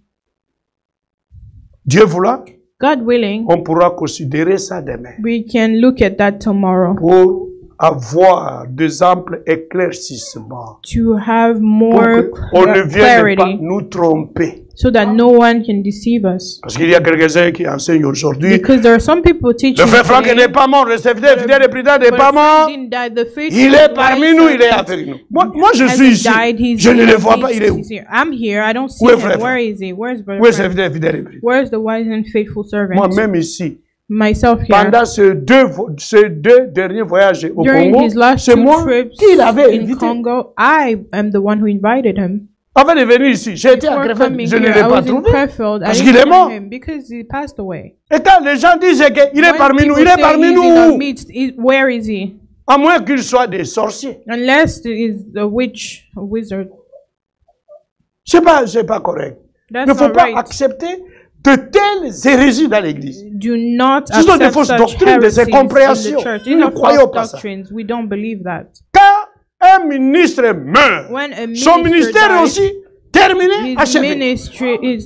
[SPEAKER 1] Dieu voulant,
[SPEAKER 2] God willing,
[SPEAKER 1] on pourra considérer ça demain
[SPEAKER 2] we can look at that tomorrow
[SPEAKER 1] pour avoir des amples éclaircissements.
[SPEAKER 2] to have
[SPEAKER 1] Pour
[SPEAKER 2] more
[SPEAKER 1] qu'on ne vienne pas
[SPEAKER 2] clarity,
[SPEAKER 1] nous tromper.
[SPEAKER 2] so that no one can deceive us.
[SPEAKER 1] Parce qu'il y a quelques-uns qui enseignent aujourd'hui.
[SPEAKER 2] Because there are some people teaching
[SPEAKER 1] Le frère Franck
[SPEAKER 2] today,
[SPEAKER 1] n'est pas mort, le serviteur fidèle et président n'est
[SPEAKER 2] but
[SPEAKER 1] pas
[SPEAKER 2] a friend
[SPEAKER 1] mort.
[SPEAKER 2] didn't die. The faithful
[SPEAKER 1] Il est parmi nous, il est
[SPEAKER 2] servant
[SPEAKER 1] avec nous. Moi je suis
[SPEAKER 2] hasn't
[SPEAKER 1] ici.
[SPEAKER 2] died, he's
[SPEAKER 1] Je ne
[SPEAKER 2] here,
[SPEAKER 1] le vois pas, il est où?
[SPEAKER 2] he's here. I'm here, I don't see
[SPEAKER 1] Où est
[SPEAKER 2] him.
[SPEAKER 1] frère
[SPEAKER 2] Where
[SPEAKER 1] Franck?
[SPEAKER 2] is he? Where's brother
[SPEAKER 1] Où est le
[SPEAKER 2] Frank?
[SPEAKER 1] serviteur fidèle et président?
[SPEAKER 2] Where's the wise and faithful servant?
[SPEAKER 1] Moi-même ici,
[SPEAKER 2] Myself here.
[SPEAKER 1] pendant ces deux derniers voyages au
[SPEAKER 2] During
[SPEAKER 1] Congo,
[SPEAKER 2] his last
[SPEAKER 1] c'est
[SPEAKER 2] 2
[SPEAKER 1] moi
[SPEAKER 2] trips
[SPEAKER 1] qui l'avais
[SPEAKER 2] in
[SPEAKER 1] invité.
[SPEAKER 2] Congo, I am the one who invited him.
[SPEAKER 1] Avant de venir ici, j'ai été à
[SPEAKER 2] Before
[SPEAKER 1] Krefeld,
[SPEAKER 2] coming
[SPEAKER 1] je ne
[SPEAKER 2] here,
[SPEAKER 1] l'ai
[SPEAKER 2] I
[SPEAKER 1] pas
[SPEAKER 2] was in
[SPEAKER 1] trouvé.
[SPEAKER 2] Krefeld. I
[SPEAKER 1] Parce
[SPEAKER 2] didn't
[SPEAKER 1] qu'il est
[SPEAKER 2] find
[SPEAKER 1] mort.
[SPEAKER 2] him because he passed away.
[SPEAKER 1] Et quand les gens disent qu'il est
[SPEAKER 2] When
[SPEAKER 1] parmi nous,
[SPEAKER 2] people
[SPEAKER 1] il est
[SPEAKER 2] say
[SPEAKER 1] parmi
[SPEAKER 2] he's in our
[SPEAKER 1] nous.
[SPEAKER 2] midst, where is he?
[SPEAKER 1] À moins qu'il soit des sorciers.
[SPEAKER 2] Unless it is a witch, a wizard.
[SPEAKER 1] C'est pas correct. Il
[SPEAKER 2] That's
[SPEAKER 1] ne faut
[SPEAKER 2] not
[SPEAKER 1] pas
[SPEAKER 2] right.
[SPEAKER 1] accepter de telles hérésies dans l'église.
[SPEAKER 2] Do not
[SPEAKER 1] Ce sont des
[SPEAKER 2] accept
[SPEAKER 1] fausses
[SPEAKER 2] such
[SPEAKER 1] doctrines, des
[SPEAKER 2] heresies in the
[SPEAKER 1] incompréhensions.
[SPEAKER 2] church.
[SPEAKER 1] Nous
[SPEAKER 2] These
[SPEAKER 1] ne
[SPEAKER 2] are
[SPEAKER 1] croyons
[SPEAKER 2] false
[SPEAKER 1] pas ça.
[SPEAKER 2] doctrines. We don't believe that.
[SPEAKER 1] Quand un ministre meurt,
[SPEAKER 2] When a
[SPEAKER 1] son
[SPEAKER 2] minister
[SPEAKER 1] ministère est
[SPEAKER 2] dies,
[SPEAKER 1] aussi terminé,
[SPEAKER 2] his
[SPEAKER 1] achevé.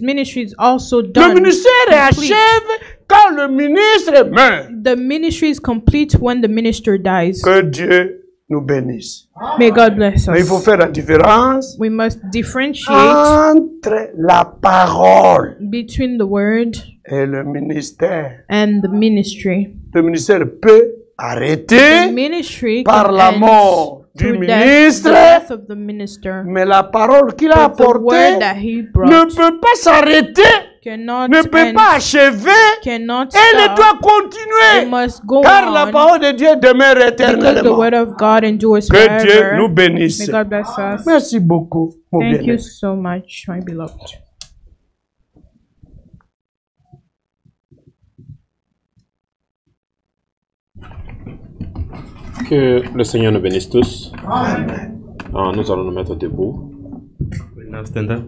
[SPEAKER 2] ministry is also
[SPEAKER 1] Le
[SPEAKER 2] done.
[SPEAKER 1] ministère est
[SPEAKER 2] complete.
[SPEAKER 1] achevé quand le ministre meurt.
[SPEAKER 2] The ministry is complete when the minister dies.
[SPEAKER 1] Que Dieu nous bénisse.
[SPEAKER 2] May God bless
[SPEAKER 1] Mais il faut
[SPEAKER 2] us.
[SPEAKER 1] faire la différence
[SPEAKER 2] We must differentiate
[SPEAKER 1] entre la parole
[SPEAKER 2] between the word
[SPEAKER 1] et le ministère.
[SPEAKER 2] and the ministry.
[SPEAKER 1] Le ministère peut
[SPEAKER 2] The
[SPEAKER 1] arrêter
[SPEAKER 2] ministry
[SPEAKER 1] par
[SPEAKER 2] can
[SPEAKER 1] la
[SPEAKER 2] end
[SPEAKER 1] mort du
[SPEAKER 2] through death, the
[SPEAKER 1] ministre,
[SPEAKER 2] death of the minister.
[SPEAKER 1] mais la parole qu'il a
[SPEAKER 2] But the word
[SPEAKER 1] apportée
[SPEAKER 2] that he
[SPEAKER 1] ne
[SPEAKER 2] brought
[SPEAKER 1] peut pas s'arrêter,
[SPEAKER 2] cannot
[SPEAKER 1] ne peut
[SPEAKER 2] end,
[SPEAKER 1] pas achever,
[SPEAKER 2] cannot
[SPEAKER 1] elle
[SPEAKER 2] stop.
[SPEAKER 1] doit
[SPEAKER 2] It
[SPEAKER 1] continuer.
[SPEAKER 2] must go
[SPEAKER 1] Car la
[SPEAKER 2] on
[SPEAKER 1] parole de Dieu demeure
[SPEAKER 2] because the
[SPEAKER 1] éternellement.
[SPEAKER 2] word of God endures
[SPEAKER 1] Que Dieu
[SPEAKER 2] forever.
[SPEAKER 1] nous
[SPEAKER 2] May
[SPEAKER 1] bénisse.
[SPEAKER 2] God bless us.
[SPEAKER 1] Merci beaucoup, mon
[SPEAKER 2] Thank
[SPEAKER 1] bien-aimé.
[SPEAKER 2] you so much, my beloved.
[SPEAKER 4] Que le Seigneur nous bénisse tous. Nous allons nous mettre debout.
[SPEAKER 5] Now stand up.